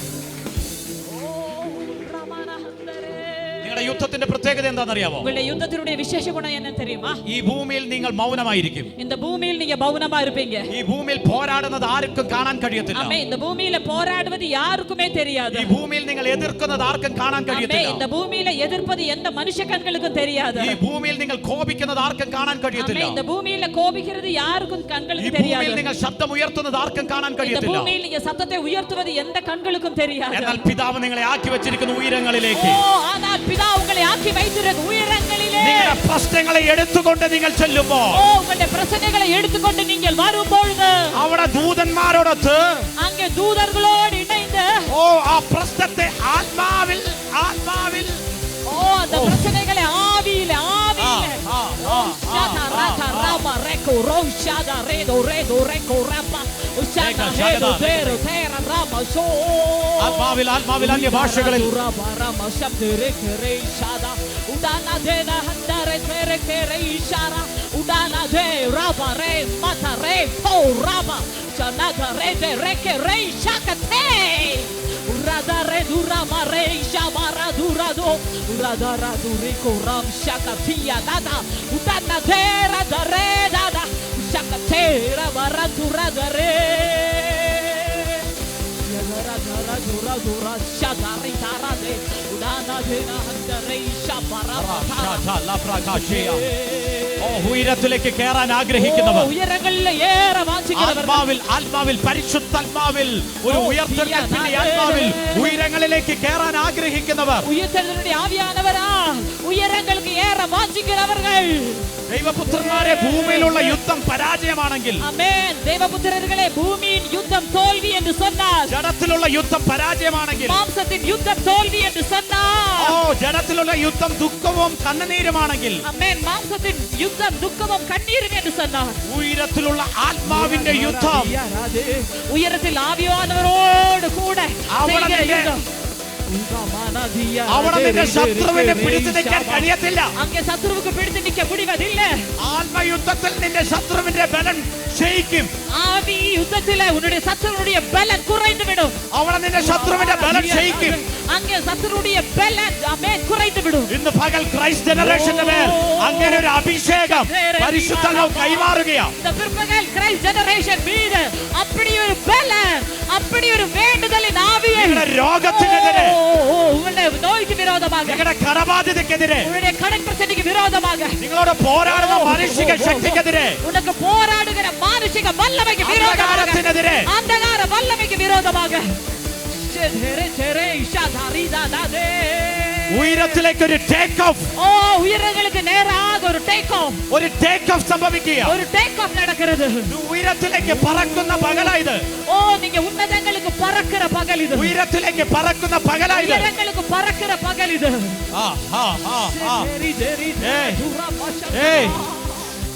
നിങ്ങളുടെ യുദ്ധത്തിന്റെ പ്രത്യേകത എന്താണെന്നറിയാമോ? உங்களுடைய யுத்தத்தினுடைய விசேஷ குணம் என்ன தெரியுமா? ഈ ഭൂമിയിൽ നിങ്ങൾ മൗനമായിരിക്കും. இந்த பூமியில் நீங்க மௌனமா இருப்பீங்க. ഈ ഭൂമിയിൽ പോരാടുന്നത് ആർക്കും കാണാൻ കഴിയത്തില്ല. ஆமென். இந்த பூமியில போராடுவது யாருக்குமே தெரியாது. ഈ ഭൂമിയിൽ നിങ്ങൾ എതിർക്കുന്നത് ആർക്കും കാണാൻ ஆமென். കഴിയത്തില്ല. இந்த பூமியில எதிர்ப்பது எந்த மனுஷ கண்களுக்கும் தெரியாது. ഈ ഭൂമിയിൽ നിങ്ങൾ കോപിക്കുന്നത് ആർക്കും കാണാൻ കഴിയത്തില്ല. ஆமென். இந்த பூமியில கோபிக்கிறது யாருக்கும் ഈ கண்களுக்கு ഭൂമിയിൽ தெரியாது. നിങ്ങൾ ശബ്ദം ഉയർത്തുന്നത് ആർക്കും കാണാൻ இந்த കഴിയത്തില്ല. பூமியில் நீங்க சத்தத்தை உயர்த்துவது எந்த கண்களுக்கும் தெரியாது. എന്നാൽ പിതാവ് നിങ്ങളെ ആക്കി വെച്ചിരിക്കുന്ന ഉയരങ്ങളിലേക്ക്, ஓ ஆனால் பிதா உங்களை ஆக்கி வைத்திருக்கிற உயரங்களிலே, നിങ്ങളുടെ പ്രശ്നങ്ങളെ എടുത്തുകൊണ്ട് നിങ്ങൾ ചെല്ലുമ്പോൾ, ஓ உங்களுடைய பிரச்சனைகளை எடுத்துக்கொண்டு நீங்கள் வரும்பொழுது അവിടെ ദൂതന്മാരോടൊത്ത് அங்கே தூதர்களோடு இணைந்து, ഓ ആ പ്രശ്നത്തെ ആത്മാവിൽ ആത്മാവിൽ ஓ அந்த பிரச்சனைகளை ஆவியில ஆவியில Shada rata rama reko roshada redo redo reko rama Shada redo redo tera rama so ആത്മാവിൽ അന്യ ഭാഷകളിൽ rama rama shabde reke re shada udana de na handare tere kere ishara udana de rama re mata re po rama shana re de reke re shakate Urada re dura mare shamara dura do urada ra duri koram shakatia dada udana dera da re dada shakatera mara dura da re yagara dara dura dura shadari dara de udana dena handare shamara ഓ ഉയരത്തിലേക്ക് കയറാൻ ആഗ്രഹിക്കുന്നവർ, ഉയരങ്ങളിലെ ഏറെ വാഞ്ചിക്കുന്നവർ, ആത്മാവിൽ പരിശുദ്ധാത്മാവിൽ ഒരു ഉയർത്തെഴുന്നേൽപ്പിന്റെ ആത്മാവിൽ ഉയരങ്ങളിലേക്ക് കയറാൻ ആഗ്രഹിക്കുന്നവർ, ഉയർത്തെഴുന്നേൽപ്പിന്റെ ആവിയാനവരാ ഉയരങ്ങൾക്ക് ഏറെ വാഞ്ചിക്കുന്നവர்கள், ദൈവപുത്രന്മാരെ ഭൂമിയിലുള്ള യുദ്ധം പരാജയമാണെങ്കിൽ, ആമേൻ. ദൈവപുത്രர்களே பூமியின் யுத்தம் தோல்வி என்று சொன்னார், ജഡത്തിലുള്ള യുദ്ധം പരാജയമാണെങ്കിൽ, மாம்சத்தின் யுத்தம் தோல்வி என்று சொன்னார், ഓ ജഡത്തിലുള്ള യുദ്ധം ദുഃഖവും കണ്ണുനീരുമാണെങ്കിൽ, ஆமென். மாம்சத்தின் யுத்தம் துக்கமும் கண்ணீரும் என்று சொன்னார், ഉയരത്തിലുള്ള ആത്മാവിന്റെ യുദ്ധം, உயரத்தில் ஆவியானவரோடு கூட செய்கிற யுத்தம். അവിടെ നിന്റെ ശത്രുവിനെ പിടിച്ചു നിൽക്കാൻ കഴിയത്തില്ല. அங்கே சத்துருவுக்கு பிடித்து நிற்க முடிவதில்லை. ആത്മയുദ്ധത്തിൽ നിന്റെ ശത്രുവിന്റെ ബലം ക്ഷയിക്കും. ஆவி யுத்தத்திலே உன்னுடைய சத்துருடைய பலன் குறைந்து விடும். അവിടെ നിന്റെ ശത്രുവിന്റെ ബലം ക്ഷയിക്കും. அங்கே சத்துருடைய பலன் ஆமென் குறைந்து விடும். ഇന്ന് പകൽ ക്രൈസ്റ്റ് ജനറേഷന്റെ മേൽ അങ്ങനെ ഒരു അഭിഷേകം പരിശുദ്ധാത്മാവ് കൈമാറുകയാണ്. இந்த பிற்பகல் கிரைஸ்ட் ஜெனரேஷன் மீது அப்படி ஒரு பலன், அப்படி ஒரு வேண்டுதலின் ஆவியை നിങ്ങളുടെ രോഗത്തിനെതിരെ, உங்களுடைய நோய்க்கு விரோதமாக, നിങ്ങളുടെ കടബാധ്യതയ്ക്കെതിരെ, உங்களுடைய கடன் பிரச்சனைக்கு விரோதமாக, നിങ്ങളോട് പോരാടുന്ന മാനുഷിക ശക്തിക്കെതിരെ, உனக்கு போராடுகிற மானுஷிக வல்லமைக்கு விரோதமாக, അന്ധകാരത്തിനെതിരെ, அந்தகார வல்லமைக்கு விரோதமாக ഉയരത്തിലേക്ക് ഒരു ടേക്ക് ഓഫ്, ஓ உயரங்களுக்கு நேராக ஒரு டேக் ஆஃப், ഒരു ടേക്ക് ഓഫ് സംഭവിക്കുക. ஒரு டேக் ஆஃப் நடக்கிறது. ഉയരത്തിലേക്ക് പറക്കുന്ന പകലായത്, ஓ நீங்க உன்னதங்களுக்கு பறக்கிற பகல் இது, ഉയരത്തിലേക്ക് പറക്കുന്ന പകലായത്. உயரங்களுக்கு பறக்கிற பகல் இது. ഏയ്,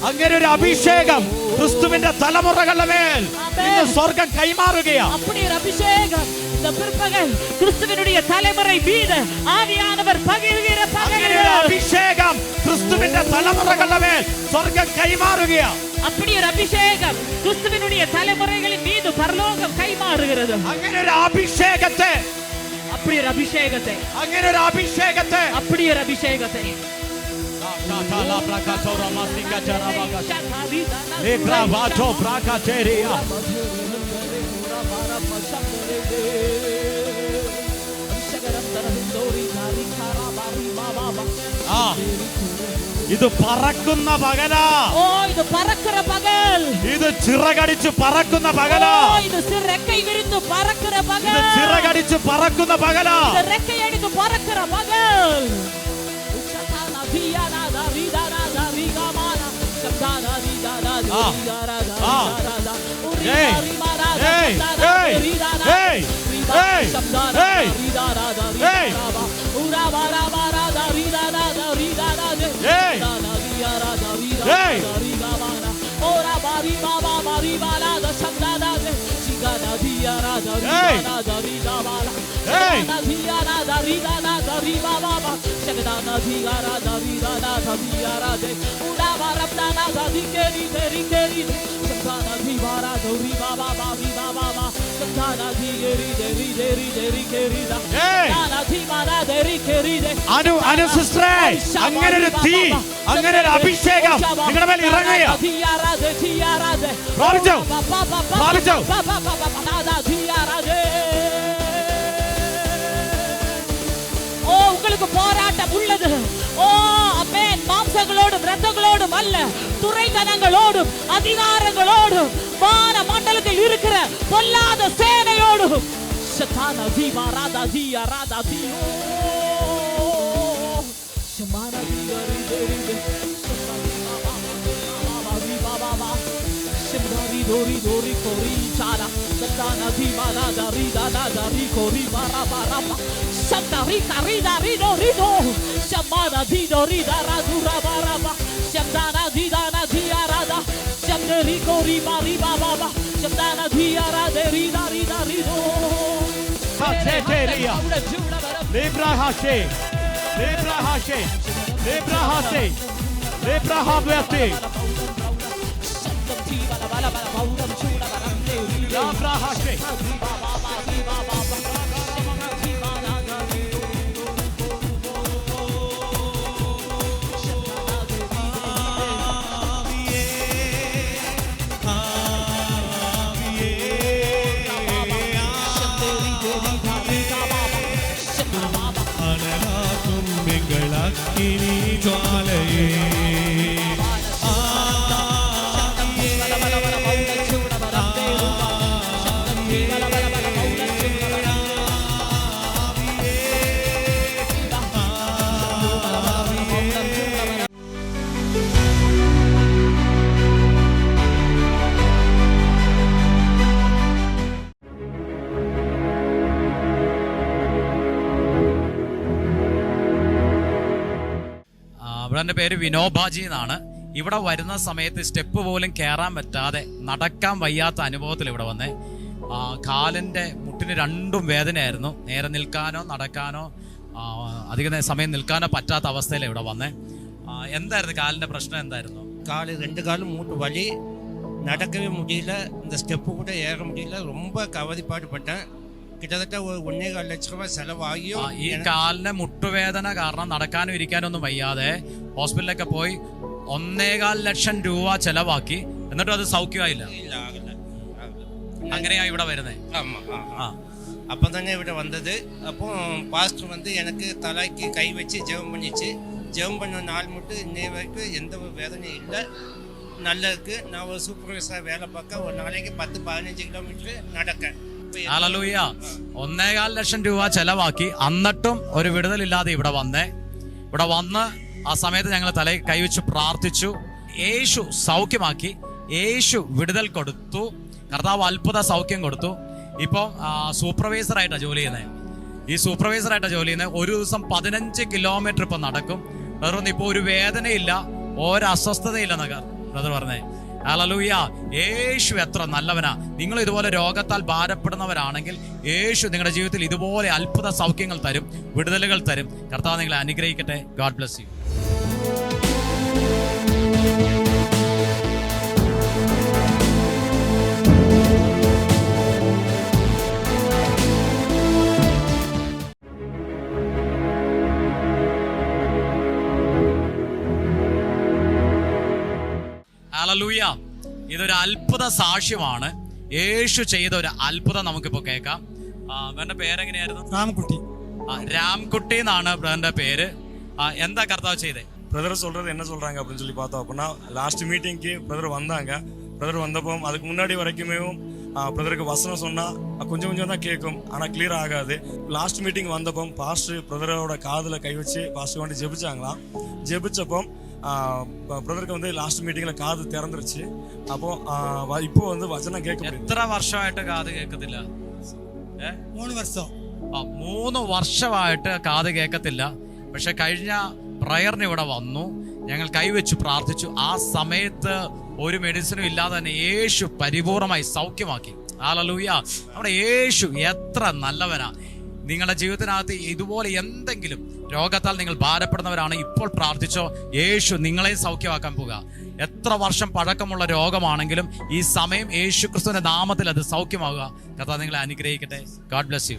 അങ്ങനെ ഒരു അഭിഷേകം ക്രിസ്തുവിന്റെ തലമുറകളുടെ മേൽ ഇന്ന് സ്വർഗം കൈമാറുകയാണ്. அப்படி ஒரு அபிஷேகம் இந்த பிற்பகல் கிறிஸ்துவினுடைய தலைமுறை மீது ஆவியானவர் பகிர்கிற അങ്ങനെ ഒരു അഭിഷേകം ക്രിസ്തുവിന്റെ തലമുറകളുടെ മേൽ സ്വർഗ്ഗം കൈമാറുകയാണ്. அப்படி ஒரு அபிஷேகம் கிறிஸ்துவினுடைய தலைமுறைகளின் மீது பரலோகம் கைமாறுகிறது. അങ്ങനെ ഒരു അഭിഷേകത്തെ அப்படி ஒரு அபிஷேகத்தை അങ്ങനെ ഒരു അഭിഷേകത്തെ அப்படி ஒரு அபிஷேகத்தை ഇത് പറക്കുന്ന പകലാ. ஓ இது பறக்கிற பகல். ഇത് ചിറകടിച്ച് പറക്കുന്ന പകലാ. ஓ இது ரெக்கை விரித்து பறக்கிற ഇത് பகல். ചിറകടിച്ച് പറക്കുന്ന പകലാ. இது ரெக்கை அடித்து பறக்கிற பகல். അനു സിസ്റ്ററെ, അങ്ങനെ ഒരു തീ, അങ്ങനെ ഒരു അഭിഷേകം നിങ്ങളുടെ മേൽ ഇറങ്ങുക. പ്രാപിച്ചോ, പ്രാപിച്ചോ. ஓ உங்களுக்கு போராட்டம் உள்ளது. ஓ ஆமென். மாம்சங்களோடும் இரத்தங்களோடும் அல்ல, துரைத்தனங்களோடும் அதிகாரங்களோடும் வான மண்டலத்தில் இருக்கிற பொல்லாத சேனையோடும் Sadhana Jeeva Radha ஜீயா Radha ஜீயோ சமானா ஜீயா ரிதே ரிதே Dori dori kori chara satana di mana dari dana dari kori bara bara satari kari dari dori do shamana di dori dara dura bara ba shamdana di dana di arada shamderi kori mari baba ba shamdana di arada ri dari dari do Hateria Lebra hashe Lebra hashe Lebra hashe Lebra habete Lebra hashe അനലാക്കും എങ്ങളക്കിനി ജ്വാലയേ ബ്രദറിന്റെ പേര് വിനോബാജി എന്നാണ്. ഇവിടെ വരുന്ന സമയത്ത് step പോലും കയറാൻ പറ്റാതെ നടക്കാൻ വയ്യാത്ത അനുഭവത്തിൽ ഇവിടെ വന്നേ. കാലിന്റെ മുട്ടിന് രണ്ടും വേദനയായിരുന്നു. നേരെ നിൽക്കാനോ നടക്കാനോ അധിക സമയം നിൽക്കാനോ പറ്റാത്ത അവസ്ഥയിൽ ഇവിടെ വന്നേ. എന്തായിരുന്നു കാലിന്റെ പ്രശ്നം? എന്തായിരുന്നു? ரெண்டு காலும் மூட்டு வலி, நடக்கவே முடியல, இந்த ஸ்டெப்பு கூட ஏற முடியல, ரொம்ப அவதிப்பாடுபட்டேன். കിട്ടത്തട്ട 1.25 ലക്ഷം രൂപ ചെലവാകിയോ. ഈ കാലിന് മുട്ടുവേദന കാരണം നടക്കാനും ഇരിക്കാനും ഒന്നും വയ്യാതെ ഹോസ്പിറ്റലിലൊക്കെ പോയി 1.25 ലക്ഷം രൂപ ചെലവാക്കി, എന്നിട്ടും അത് സൗഖ്യമായില്ല. അങ്ങനെയാ ഇവിടെ വരുന്നത്. അപ്പം തന്നെ ഇവിടെ വന്നത്. അപ്പോൾ പാസ്റ്റർ எனக்கு தலைக்கு கை வச்சு ஜெபம் பண்ணிச்சு. ஜெபம் பண்ண நாள் மட்டும் இன்னைய வரைக்கும் எந்த வேதனையும் இல்லை, நல்லா இருக்கு. நான் ஒரு சூப்பர்வைசர் வேலை பார்க்க ஒரு நாளைக்கு 10-15 കിലോമീറ്റർ നടക്കാൻ. ഹല്ലേലൂയ. 1.25 ലക്ഷം രൂപ ചെലവാക്കി, എന്നിട്ടും ഒരു വിടുതലില്ലാതെ ഇവിടെ വന്നേ. ഇവിടെ വന്ന് ആ സമയത്ത് ഞങ്ങൾ തലയിൽ കൈവച്ച് പ്രാർത്ഥിച്ചു. യേശു സൗഖ്യമാക്കി, യേശു വിടുതൽ കൊടുത്തു, കർത്താവ് അത്ഭുത സൗഖ്യം കൊടുത്തു. ഇപ്പം സൂപ്പർവൈസറായിട്ടാണ് ജോലി ചെയ്യുന്നത്. ഈ സൂപ്പർവൈസറായിട്ടാണ് ജോലി ചെയ്യുന്നത്. ഒരു ദിവസം 15 കിലോമീറ്റർ ഇപ്പം നടക്കും. ബ്രദർ ഇപ്പോൾ ഒരു വേദനയില്ല, ഒരു അസ്വസ്ഥതയില്ലെന്നൊക്കെ ബ്രദർ പറഞ്ഞേ. ഹല്ലേലൂയ. യേശു എത്ര നല്ലവനാ. നിങ്ങൾ ഇതുപോലെ രോഗത്താൽ ഭാരപ്പെടുന്നവരാണെങ്കിൽ യേശു നിങ്ങളുടെ ജീവിതത്തിൽ ഇതുപോലെ അത്ഭുത സൗഖ്യങ്ങൾ തരും, വിടുതലുകൾ തരും. കർത്താവ് നിങ്ങളെ അനുഗ്രഹിക്കട്ടെ. God bless you. ഹല്ലേലൂയ. ഇതൊരു അത്ഭുത സാക്ഷ്യമാണ്. യേശു ചെയ്ത ഒരു അത്ഭുതം നമുക്കിപ്പോ കേൾക്കാം. അവന്റെ പേരെങ്ങനെയായിരുന്നു? ராம்குட்டி. രാംകുട്ടി എന്നാണ് ബ്രദറിന്റെ പേര്. എന്താ കർത്താവ് ചെയ്തേ? பிரதர் சொல்றது என்ன சொல்றாங்க அப்படின்னு சொல்லி பார்த்தோம் அப்படின்னா, லாஸ்ட் மீட்டிங்க்கு பிரதர் வந்தாங்க. பிரதர் வந்தப்போ அதுக்கு முன்னாடி வரைக்குமே பிரதருக்கு வசனம் சொன்னா கொஞ்சம் கொஞ்சம் தான் கேட்கும், ஆனா கிளியர் ஆகாது. லாஸ்ட் மீட்டிங் வந்தப்போ பாஸ்டர் பிரதரோட காதுல கை வச்சு பாஸ்டர் வேண்டி ஜெபிச்சாங்களாம். ஜெபிச்சப்போ பிரதருக்கு வந்து லாஸ்ட் மீட்டிங்ல காது திறந்துருச்சு. அப்போ இப்போ வந்து வசனம் கேட்க. എത്ര വർഷമായിട്ട് കാത് കേൾക്കത്തില്ല? 3 വർഷം. 3 വർഷമായിട്ട് കാത് കേൾക്കത്തില്ല. പക്ഷെ കഴിഞ്ഞ പ്രയറിന് ഇവിടെ വന്നു, ഞങ്ങൾ കൈവച്ചു പ്രാർത്ഥിച്ചു. ആ സമയത്ത് ഒരു മെഡിസിനും ഇല്ലാതെ തന്നെ യേശു പരിപൂർണമായി സൗഖ്യമാക്കി. ഹല്ലേലൂയ. നമ്മുടെ യേശു എത്ര നല്ലവനാ. നിങ്ങളുടെ ജീവിതത്തിനകത്ത് ഇതുപോലെ എന്തെങ്കിലും രോഗത്താൽ നിങ്ങൾ ഭാരപ്പെടുന്നവരാണ്, ഇപ്പോൾ പ്രാർത്ഥിച്ചോ, യേശു നിങ്ങളെ സൗഖ്യമാക്കാൻ പോകുക. എത്ര വർഷം പഴക്കമുള്ള രോഗമാണെങ്കിലും ഈ സമയം യേശു ക്രിസ്തുവിന്റെ നാമത്തിൽ അത് സൗഖ്യമാകുക. കർത്താവ് നിങ്ങളെ അനുഗ്രഹിക്കട്ടെ. God bless you.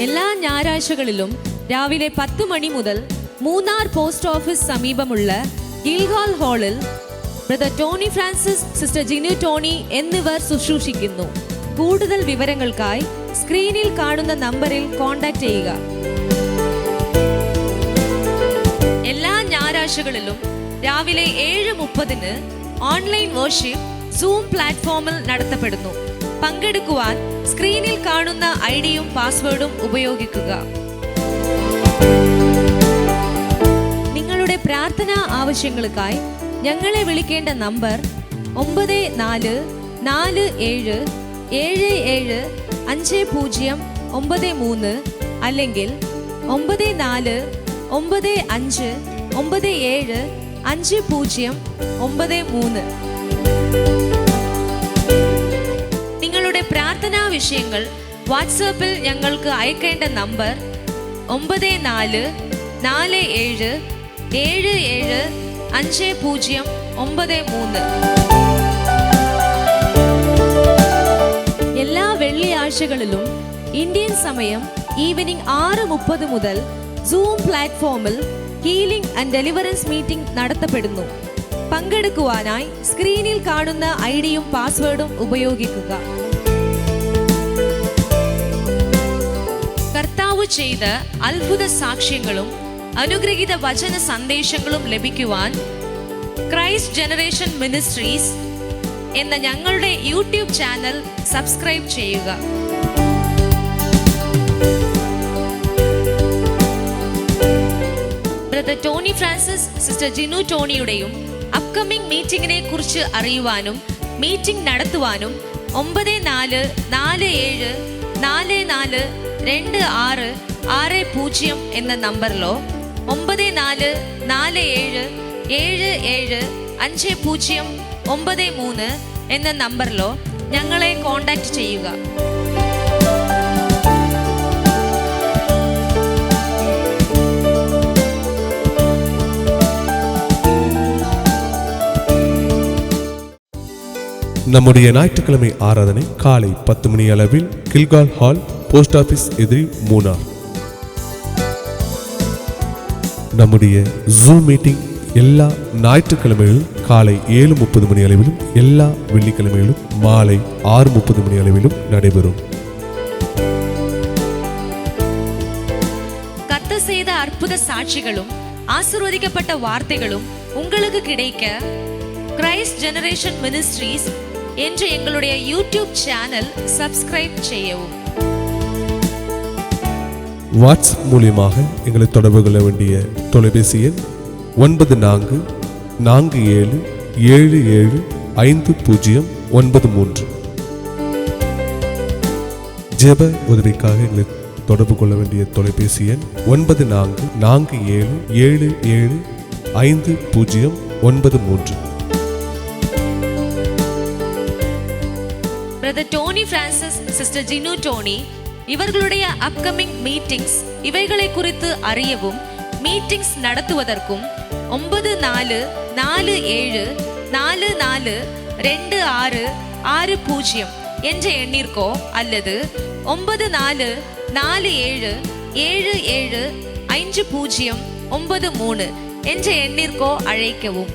എല്ലാ ഞായറാഴ്ചകളിലും രാവിലെ 10 മണി മുതൽ മൂന്നാർ പോസ്റ്റ് ഓഫീസ് സമീപമുള്ള ഗിൽഗാൽ ഹാളിൽ brother Tony Francis, sister Jinu Tony എന്നിവർ ശുശ്രൂഷിക്കുന്നു. കൂടുതൽ വിവരങ്ങൾക്കായി സ്ക്രീനിൽ കാണുന്ന നമ്പറിൽ കോൺടാക്ട് ചെയ്യുക. എല്ലാ ഞായറാഴ്ചകളിലും രാവിലെ 7:30 ഓൺലൈൻ വർഷിപ്പ് സൂം പ്ലാറ്റ്ഫോമിൽ നടത്തപ്പെടുന്നു. പങ്കെടുക്കുവാൻ സ്ക്രീനിൽ കാണുന്ന ഐഡിയും പാസ്വേഡും ഉപയോഗിക്കുക. നിങ്ങളുടെ പ്രാർത്ഥനാ ആവശ്യങ്ങൾക്കായി ഞങ്ങളെ വിളിക്കേണ്ട നമ്പർ 9447775093 അല്ലെങ്കിൽ 9495975093. നിങ്ങളുടെ പ്രാർത്ഥനാ വിഷയങ്ങൾ വാട്സാപ്പിൽ ഞങ്ങൾക്ക് അയക്കേണ്ട നമ്പർ 9447775093. എല്ലാ വെള്ളിയാഴ്ചകളിലും ഇന്ത്യൻ സമയം ഈവനിംഗ് 6:30 മുതൽ സൂം പ്ലാറ്റ്ഫോമിൽ ഹീലിംഗ് ആൻഡ് ഡെലിവറൻസ് മീറ്റിംഗ് നടത്തപ്പെടുന്നു. പങ്കെടുക്കുവാനായി സ്ക്രീനിൽ കാണുന്ന ഐഡിയും പാസ്വേഡും ഉപയോഗിക്കുക. കർത്താവ് ചെയ്ത അത്ഭുത സാക്ഷ്യങ്ങളും അനുഗ്രഹീത വചന സന്ദേശങ്ങളും ലഭിക്കുവാൻ ക്രൈസ്റ്റ് ജനറേഷൻ മിനിസ്ട്രീസ് എന്ന ഞങ്ങളുടെ യൂട്യൂബ് ചാനൽ സബ്സ്ക്രൈബ് ചെയ്യുക. Brother Tony Francis, sister Jinu ടോണിയുടെയും അപ്കമിംഗ് മീറ്റിംഗിനെ കുറിച്ച് അറിയുവാനും മീറ്റിംഗ് നടത്തുവാനും 9444242660 എന്ന നമ്പറിലോ 9447775093 എന്ന നമ്പറിലോ ഞങ്ങളെ കോൺടാക്ട് ചെയ്യുക. நம்முடைய ஞாயிற்றுக்கிழமை ஆராதனை காலை 10 மணி அளவில் கில்கால் ஹால், போஸ்ட் ஆபீஸ் எதிரி, மூனார். நம்முடைய ஜூம் மீட்டிங் எல்லா ஞாயிற்றுக்கிழமைகளிலும் காலை 7:30 மணி அளவிலும் எல்லா வெள்ளிக்கிழமைகளிலும் மாலை 6:30 மணி அளவிலும் நடைபெறும். கர்த்தர் செய்த அற்புத சாட்சிகளும் ஆசீர்வதிக்கப்பட்ட வார்த்தைகளும் உங்களுக்கு கிடைக்க கிரைஸ்ட் ஜெனரேஷன் மினிஸ்ட்ரீஸ் என்ற எங்களுடைய யூடியூப் சேனல் சப்ஸ்கிரைப் செய்யவும். வாட்ஸ்அப் மூலியமாக எங்களை தொடர்பு கொள்ள வேண்டிய தொலைபேசி எண் 9447775093. ஜெப உதவிக்காக எங்களை தொடர்பு கொள்ள வேண்டிய தொலைபேசி எண் 9447750993. Brother Tony Francis, sister Jinu Tony இவர்களுடைய அப்கமிங் மீட்டிங்ஸ் இவைகளை குறித்து அறியவும் மீட்டிங்ஸ் நடத்துவதற்கும் 9447442660 என்ற எண்ணிற்கோ அல்லது 9447775093 என்ற எண்ணிற்கோ அழைக்கவும்.